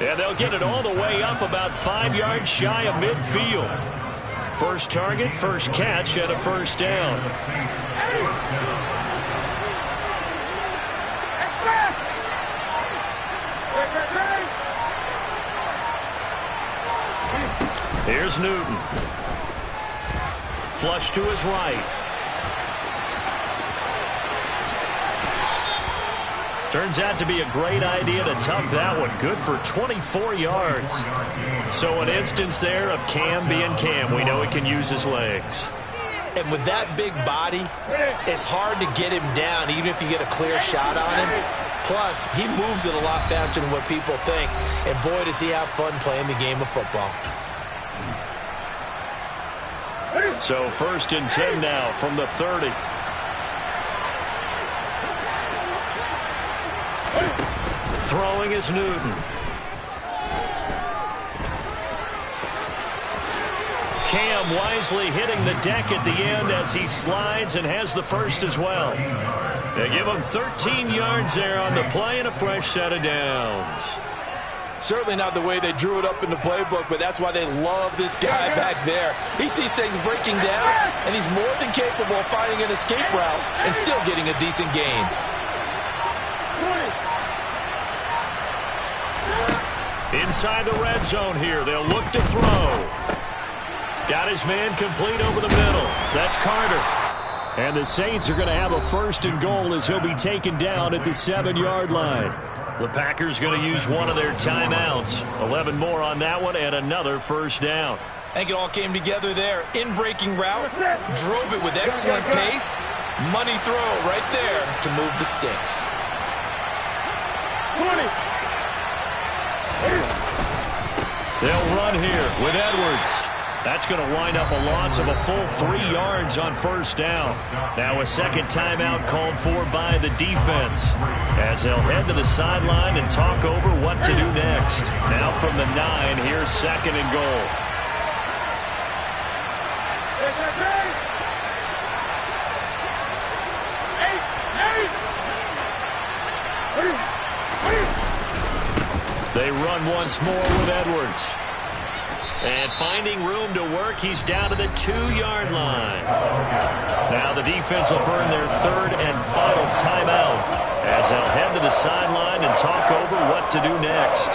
And they'll get it all the way up about 5 yards shy of midfield. First target, first catch, and a first down. Here's Newton. Flush to his right. Turns out to be a great idea to tuck that one. Good for 24 yards. So an instance there of Cam being Cam. We know he can use his legs. And with that big body, it's hard to get him down, even if you get a clear shot on him. Plus, he moves it a lot faster than what people think. And boy, does he have fun playing the game of football. So 1st and 10 now from the 30. Throwing is Newton. Cam wisely hitting the deck at the end as he slides and has the first as well. They give him 13 yards there on the play and a fresh set of downs. Certainly not the way they drew it up in the playbook, but that's why they love this guy back there. He sees things breaking down, and he's more than capable of finding an escape route and still getting a decent gain. Inside the red zone here, they'll look to throw. Got his man complete over the middle. That's Carter. And the Saints are going to have a 1st and goal as he'll be taken down at the 7-yard line. The Packers going to use one of their timeouts. 11 more on that one and another first down. I think it all came together there. In-breaking route, drove it with excellent pace. Money throw right there to move the sticks. 20. They'll run here with Edwards. That's going to wind up a loss of a full 3 yards on first down. Now a second timeout called for by the defense as they'll head to the sideline and talk over what to do next. Now from the 9, here's 2nd and goal. run once more with Edwards. And finding room to work, he's down to the 2-yard line. Now the defense will burn their third and final timeout as they'll head to the sideline and talk over what to do next.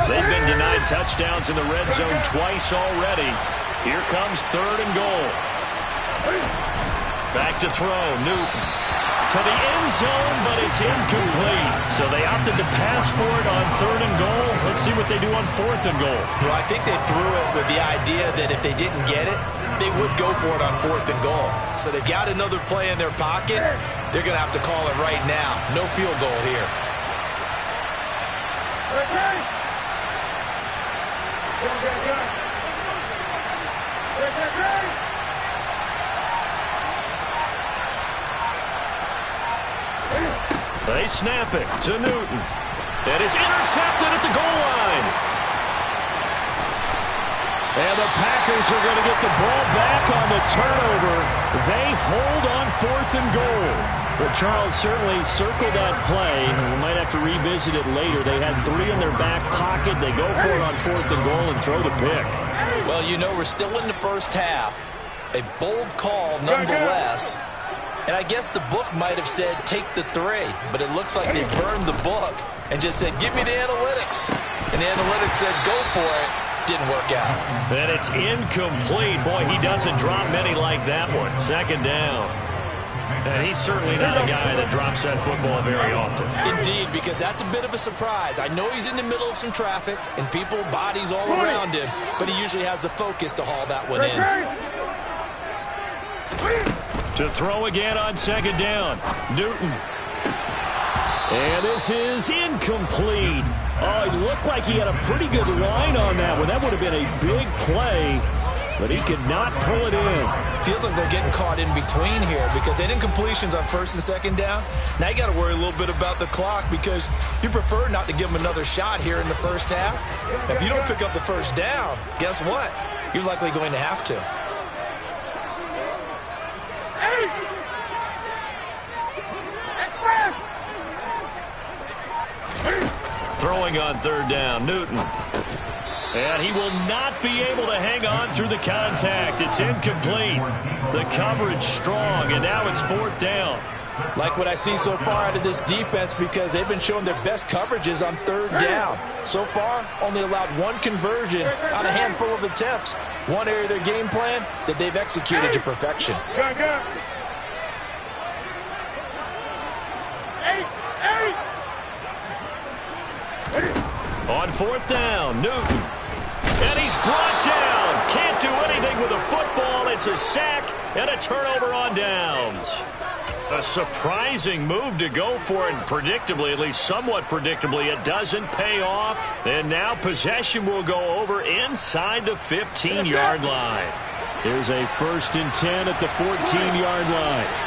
They've been denied touchdowns in the red zone twice already. Here comes 3rd and goal. Back to throw, Newton. To the end zone, but it's incomplete. So they opted to pass for it on 3rd and goal. Let's see what they do on 4th and goal. Well, I think they threw it with the idea that if they didn't get it, they would go for it on 4th and goal. So they've got another play in their pocket. They're going to have to call it right now. No field goal here. They snap it to Newton. And it's intercepted at the goal line. And the Packers are going to get the ball back on the turnover. They hold on 4th and goal. But Charles certainly circled that play. We might have to revisit it later. They had 3 in their back pocket. They go for it on 4th and goal and throw the pick. Well, you know, we're still in the first half. A bold call nonetheless. And I guess the book might have said, take the 3. But it looks like they burned the book and just said, give me the analytics. And the analytics said, go for it. Didn't work out. And it's incomplete. Boy, he doesn't drop many like that one. 2nd down. And he's certainly not a guy that drops that football very often. Indeed, because that's a bit of a surprise. I know he's in the middle of some traffic and people, bodies all around him, but he usually has the focus to haul that one in. To throw again on 2nd down. Newton. And this is incomplete. Oh, it looked like he had a pretty good line on that one. That would have been a big play, but he could not pull it in. Feels like they're getting caught in between here because they did incompletions on 1st and 2nd down. Now you got to worry a little bit about the clock because you prefer not to give them another shot here in the first half. If you don't pick up the 1st down, guess what? You're likely going to have to. Throwing on 3rd down, Newton. And he will not be able to hang on through the contact. It's incomplete. The coverage strong, and now it's 4th down. Like what I see so far out of this defense because they've been showing their best coverages on 3rd down. So far, only allowed 1 conversion on a handful of attempts. One area of their game plan that they've executed to perfection. On 4th down, Newton. And he's brought down. Can't do anything with a football. It's a sack and a turnover on downs. A surprising move to go for it. Predictably, at least somewhat predictably, it doesn't pay off. And now possession will go over inside the 15-yard line. Here's a 1st and 10 at the 14-yard line.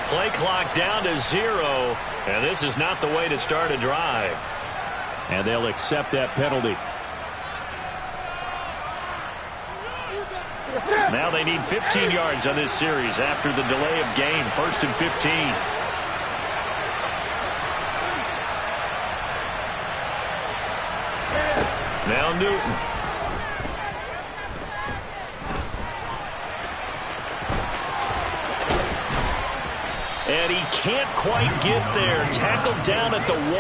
Play clock down to 0, and this is not the way to start a drive. And they'll accept that penalty. Now they need 15 yards on this series after the delay of game. 1st and 15. Now Newton. And he can't quite get there. Tackled down at the 1.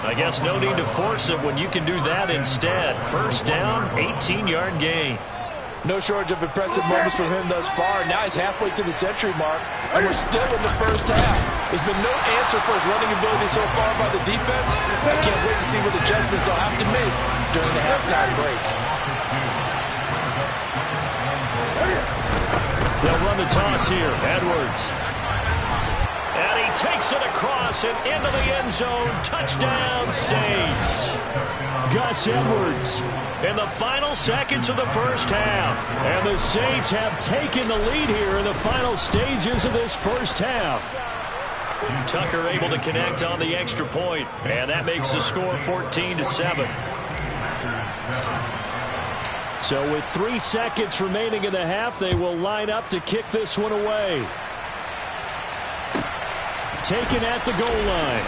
I guess no need to force it when you can do that instead. 1st down, 18-yard gain. No shortage of impressive moments from him thus far. Now he's halfway to the century mark, and we're still in the first half. There's been no answer for his running ability so far by the defense. I can't wait to see what adjustments they'll have to make during the halftime break. They'll run the toss here. Edwards. And he takes it across Jefferson into the end zone. Touchdown, Saints. Gus Edwards in the final seconds of the first half. And the Saints have taken the lead here in the final stages of this first half. Tucker able to connect on the extra point, and that makes the score 14-7. So with 3 seconds remaining in the half, they will line up to kick this one away. Taken at the goal line.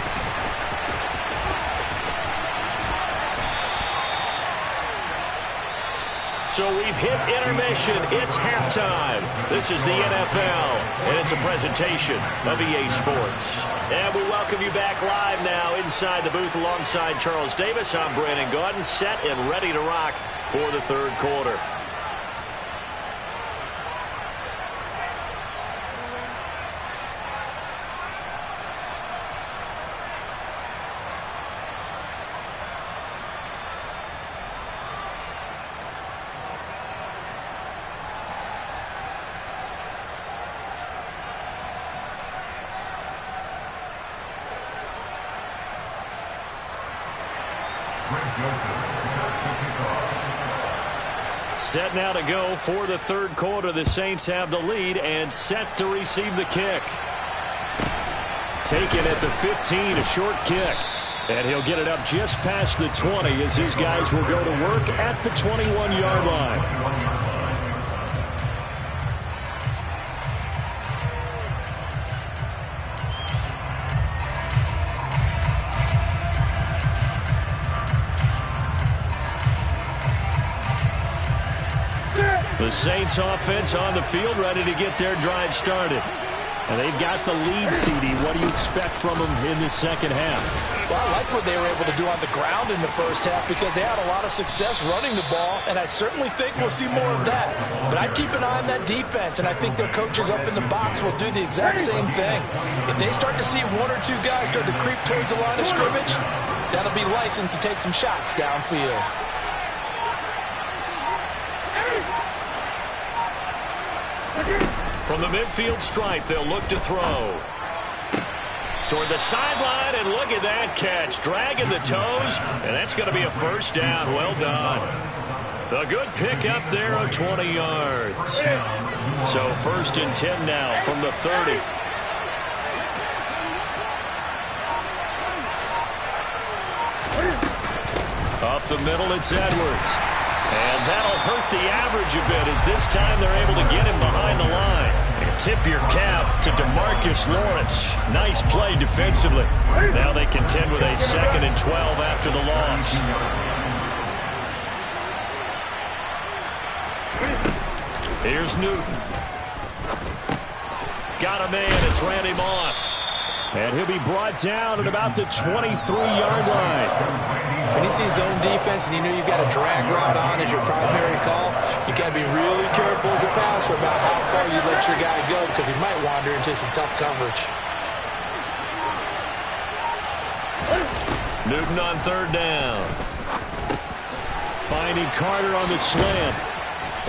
So we've hit intermission. It's halftime. This is the NFL, and it's a presentation of EA Sports. And we welcome you back live now inside the booth alongside Charles Davis. I'm Brandon Gaudin, set and ready to rock for the third quarter. Set now to go for the third quarter. The Saints have the lead and set to receive the kick. Taken at the 15, a short kick. And he'll get it up just past the 20 as his guys will go to work at the 21-yard line. The Saints offense on the field, ready to get their drive started. And they've got the lead, CD. What do you expect from them in the second half? Well, I like what they were able to do on the ground in the first half because they had a lot of success running the ball, and I certainly think we'll see more of that. But I'd keep an eye on that defense, and I think their coaches up in the box will do the exact same thing. If they start to see one or two guys start to creep towards the line of scrimmage, that'll be licensed to take some shots downfield. From the midfield stripe, they'll look to throw. Toward the sideline, and look at that catch. Dragging the toes, and that's going to be a first down. Well done. A good pick up there of 20 yards. So 1st and 10 now from the 30. Up the middle, it's Edwards. And that'll hurt the average a bit as this time they're able to get him behind the line. And tip your cap to DeMarcus Lawrence. Nice play defensively. Now they contend with a 2nd and 12 after the loss. Here's Newton. Got a man, it's Randy Moss. And he'll be brought down at about the 23-yard line. When you see zone defense and you know you've got a drag route on as your primary call, you got to be really careful as a passer about how far you let your guy go because he might wander into some tough coverage. Newton on 3rd down. Finding Carter on the slant.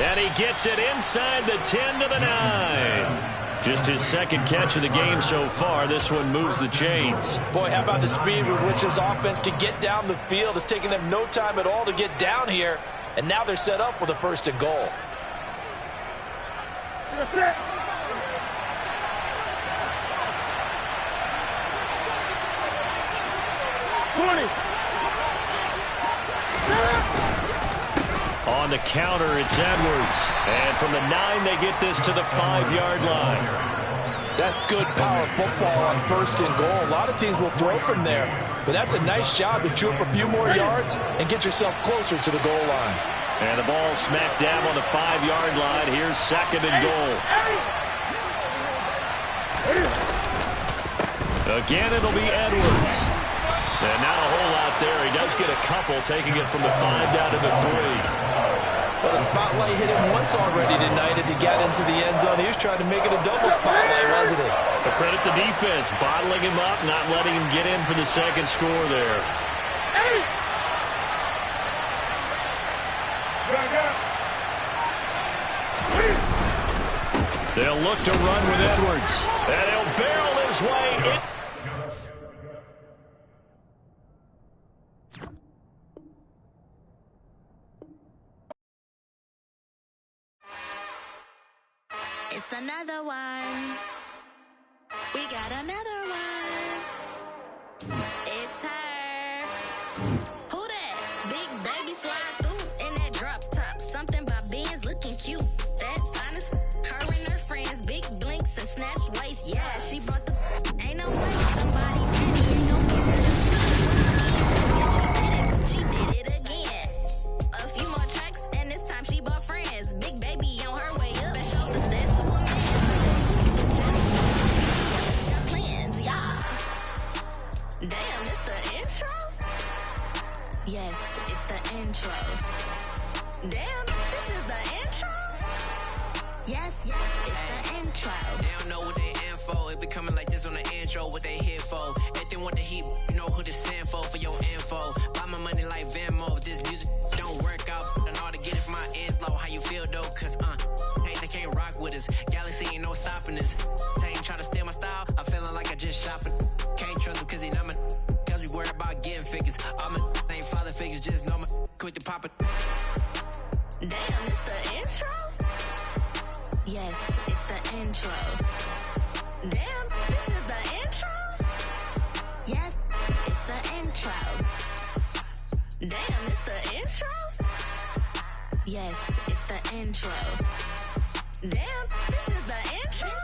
And he gets it inside the 10 to the 9. Just his 2nd catch of the game so far. This one moves the chains. Boy, how about the speed with which this offense can get down the field? It's taken them no time at all to get down here. And now they're set up with a 1st and goal. On the counter, it's Edwards. And from the 9, they get this to the 5-yard line. That's good power football on 1st and goal. A lot of teams will throw from there. But that's a nice job to chew up a few more yards and get yourself closer to the goal line. And the ball smacked down on the 5-yard line. Here's 2nd and goal. Again, it'll be Edwards. And not a whole lot there. He does get a couple, taking it from the 5 down to the 3. But a spotlight hit him once already tonight as he got into the end zone. He was trying to make it a double spotlight, wasn't he? But credit the defense, bottling him up, not letting him get in for the 2nd score there. They'll look to run with Edwards. And he'll barrel his way in. It's another one. We got another one. It's her. Who that? Big baby slide through in that drop top. Something by Benz looking cute. That's honest. Her and her friends, big blinks and snatch waist. Yeah, she brought the. Ain't no way somebody did it. Ain't no she did it again. A few more tracks and this time she bought friends. Big baby on her way up and shoulders that's to a man. Plans, yeah. Damn, it's the intro? Yes, it's the intro. Damn, this is the intro? Yes, it's the intro. They don't know what they in for. If it coming like this on the intro, what they here for? If they want the heat, you know who to send for your info. Buy my money like Venmo. If this music don't work out, and all to get it from my ends low. How you feel though? Cause hey, they can't rock with us. Galaxy ain't no stopping this. They ain't try to steal my style. I'm feeling like I just shopping. Can't trust them cause they not my. Cause we worried about getting figures. All my ain't father figures, just know my quick to pop it. Damn, it's the intro? Yes, it's the intro. Damn, this is the intro? Yes, it's the intro. Damn, it's the intro? Yes, it's the intro. Damn, this is the intro?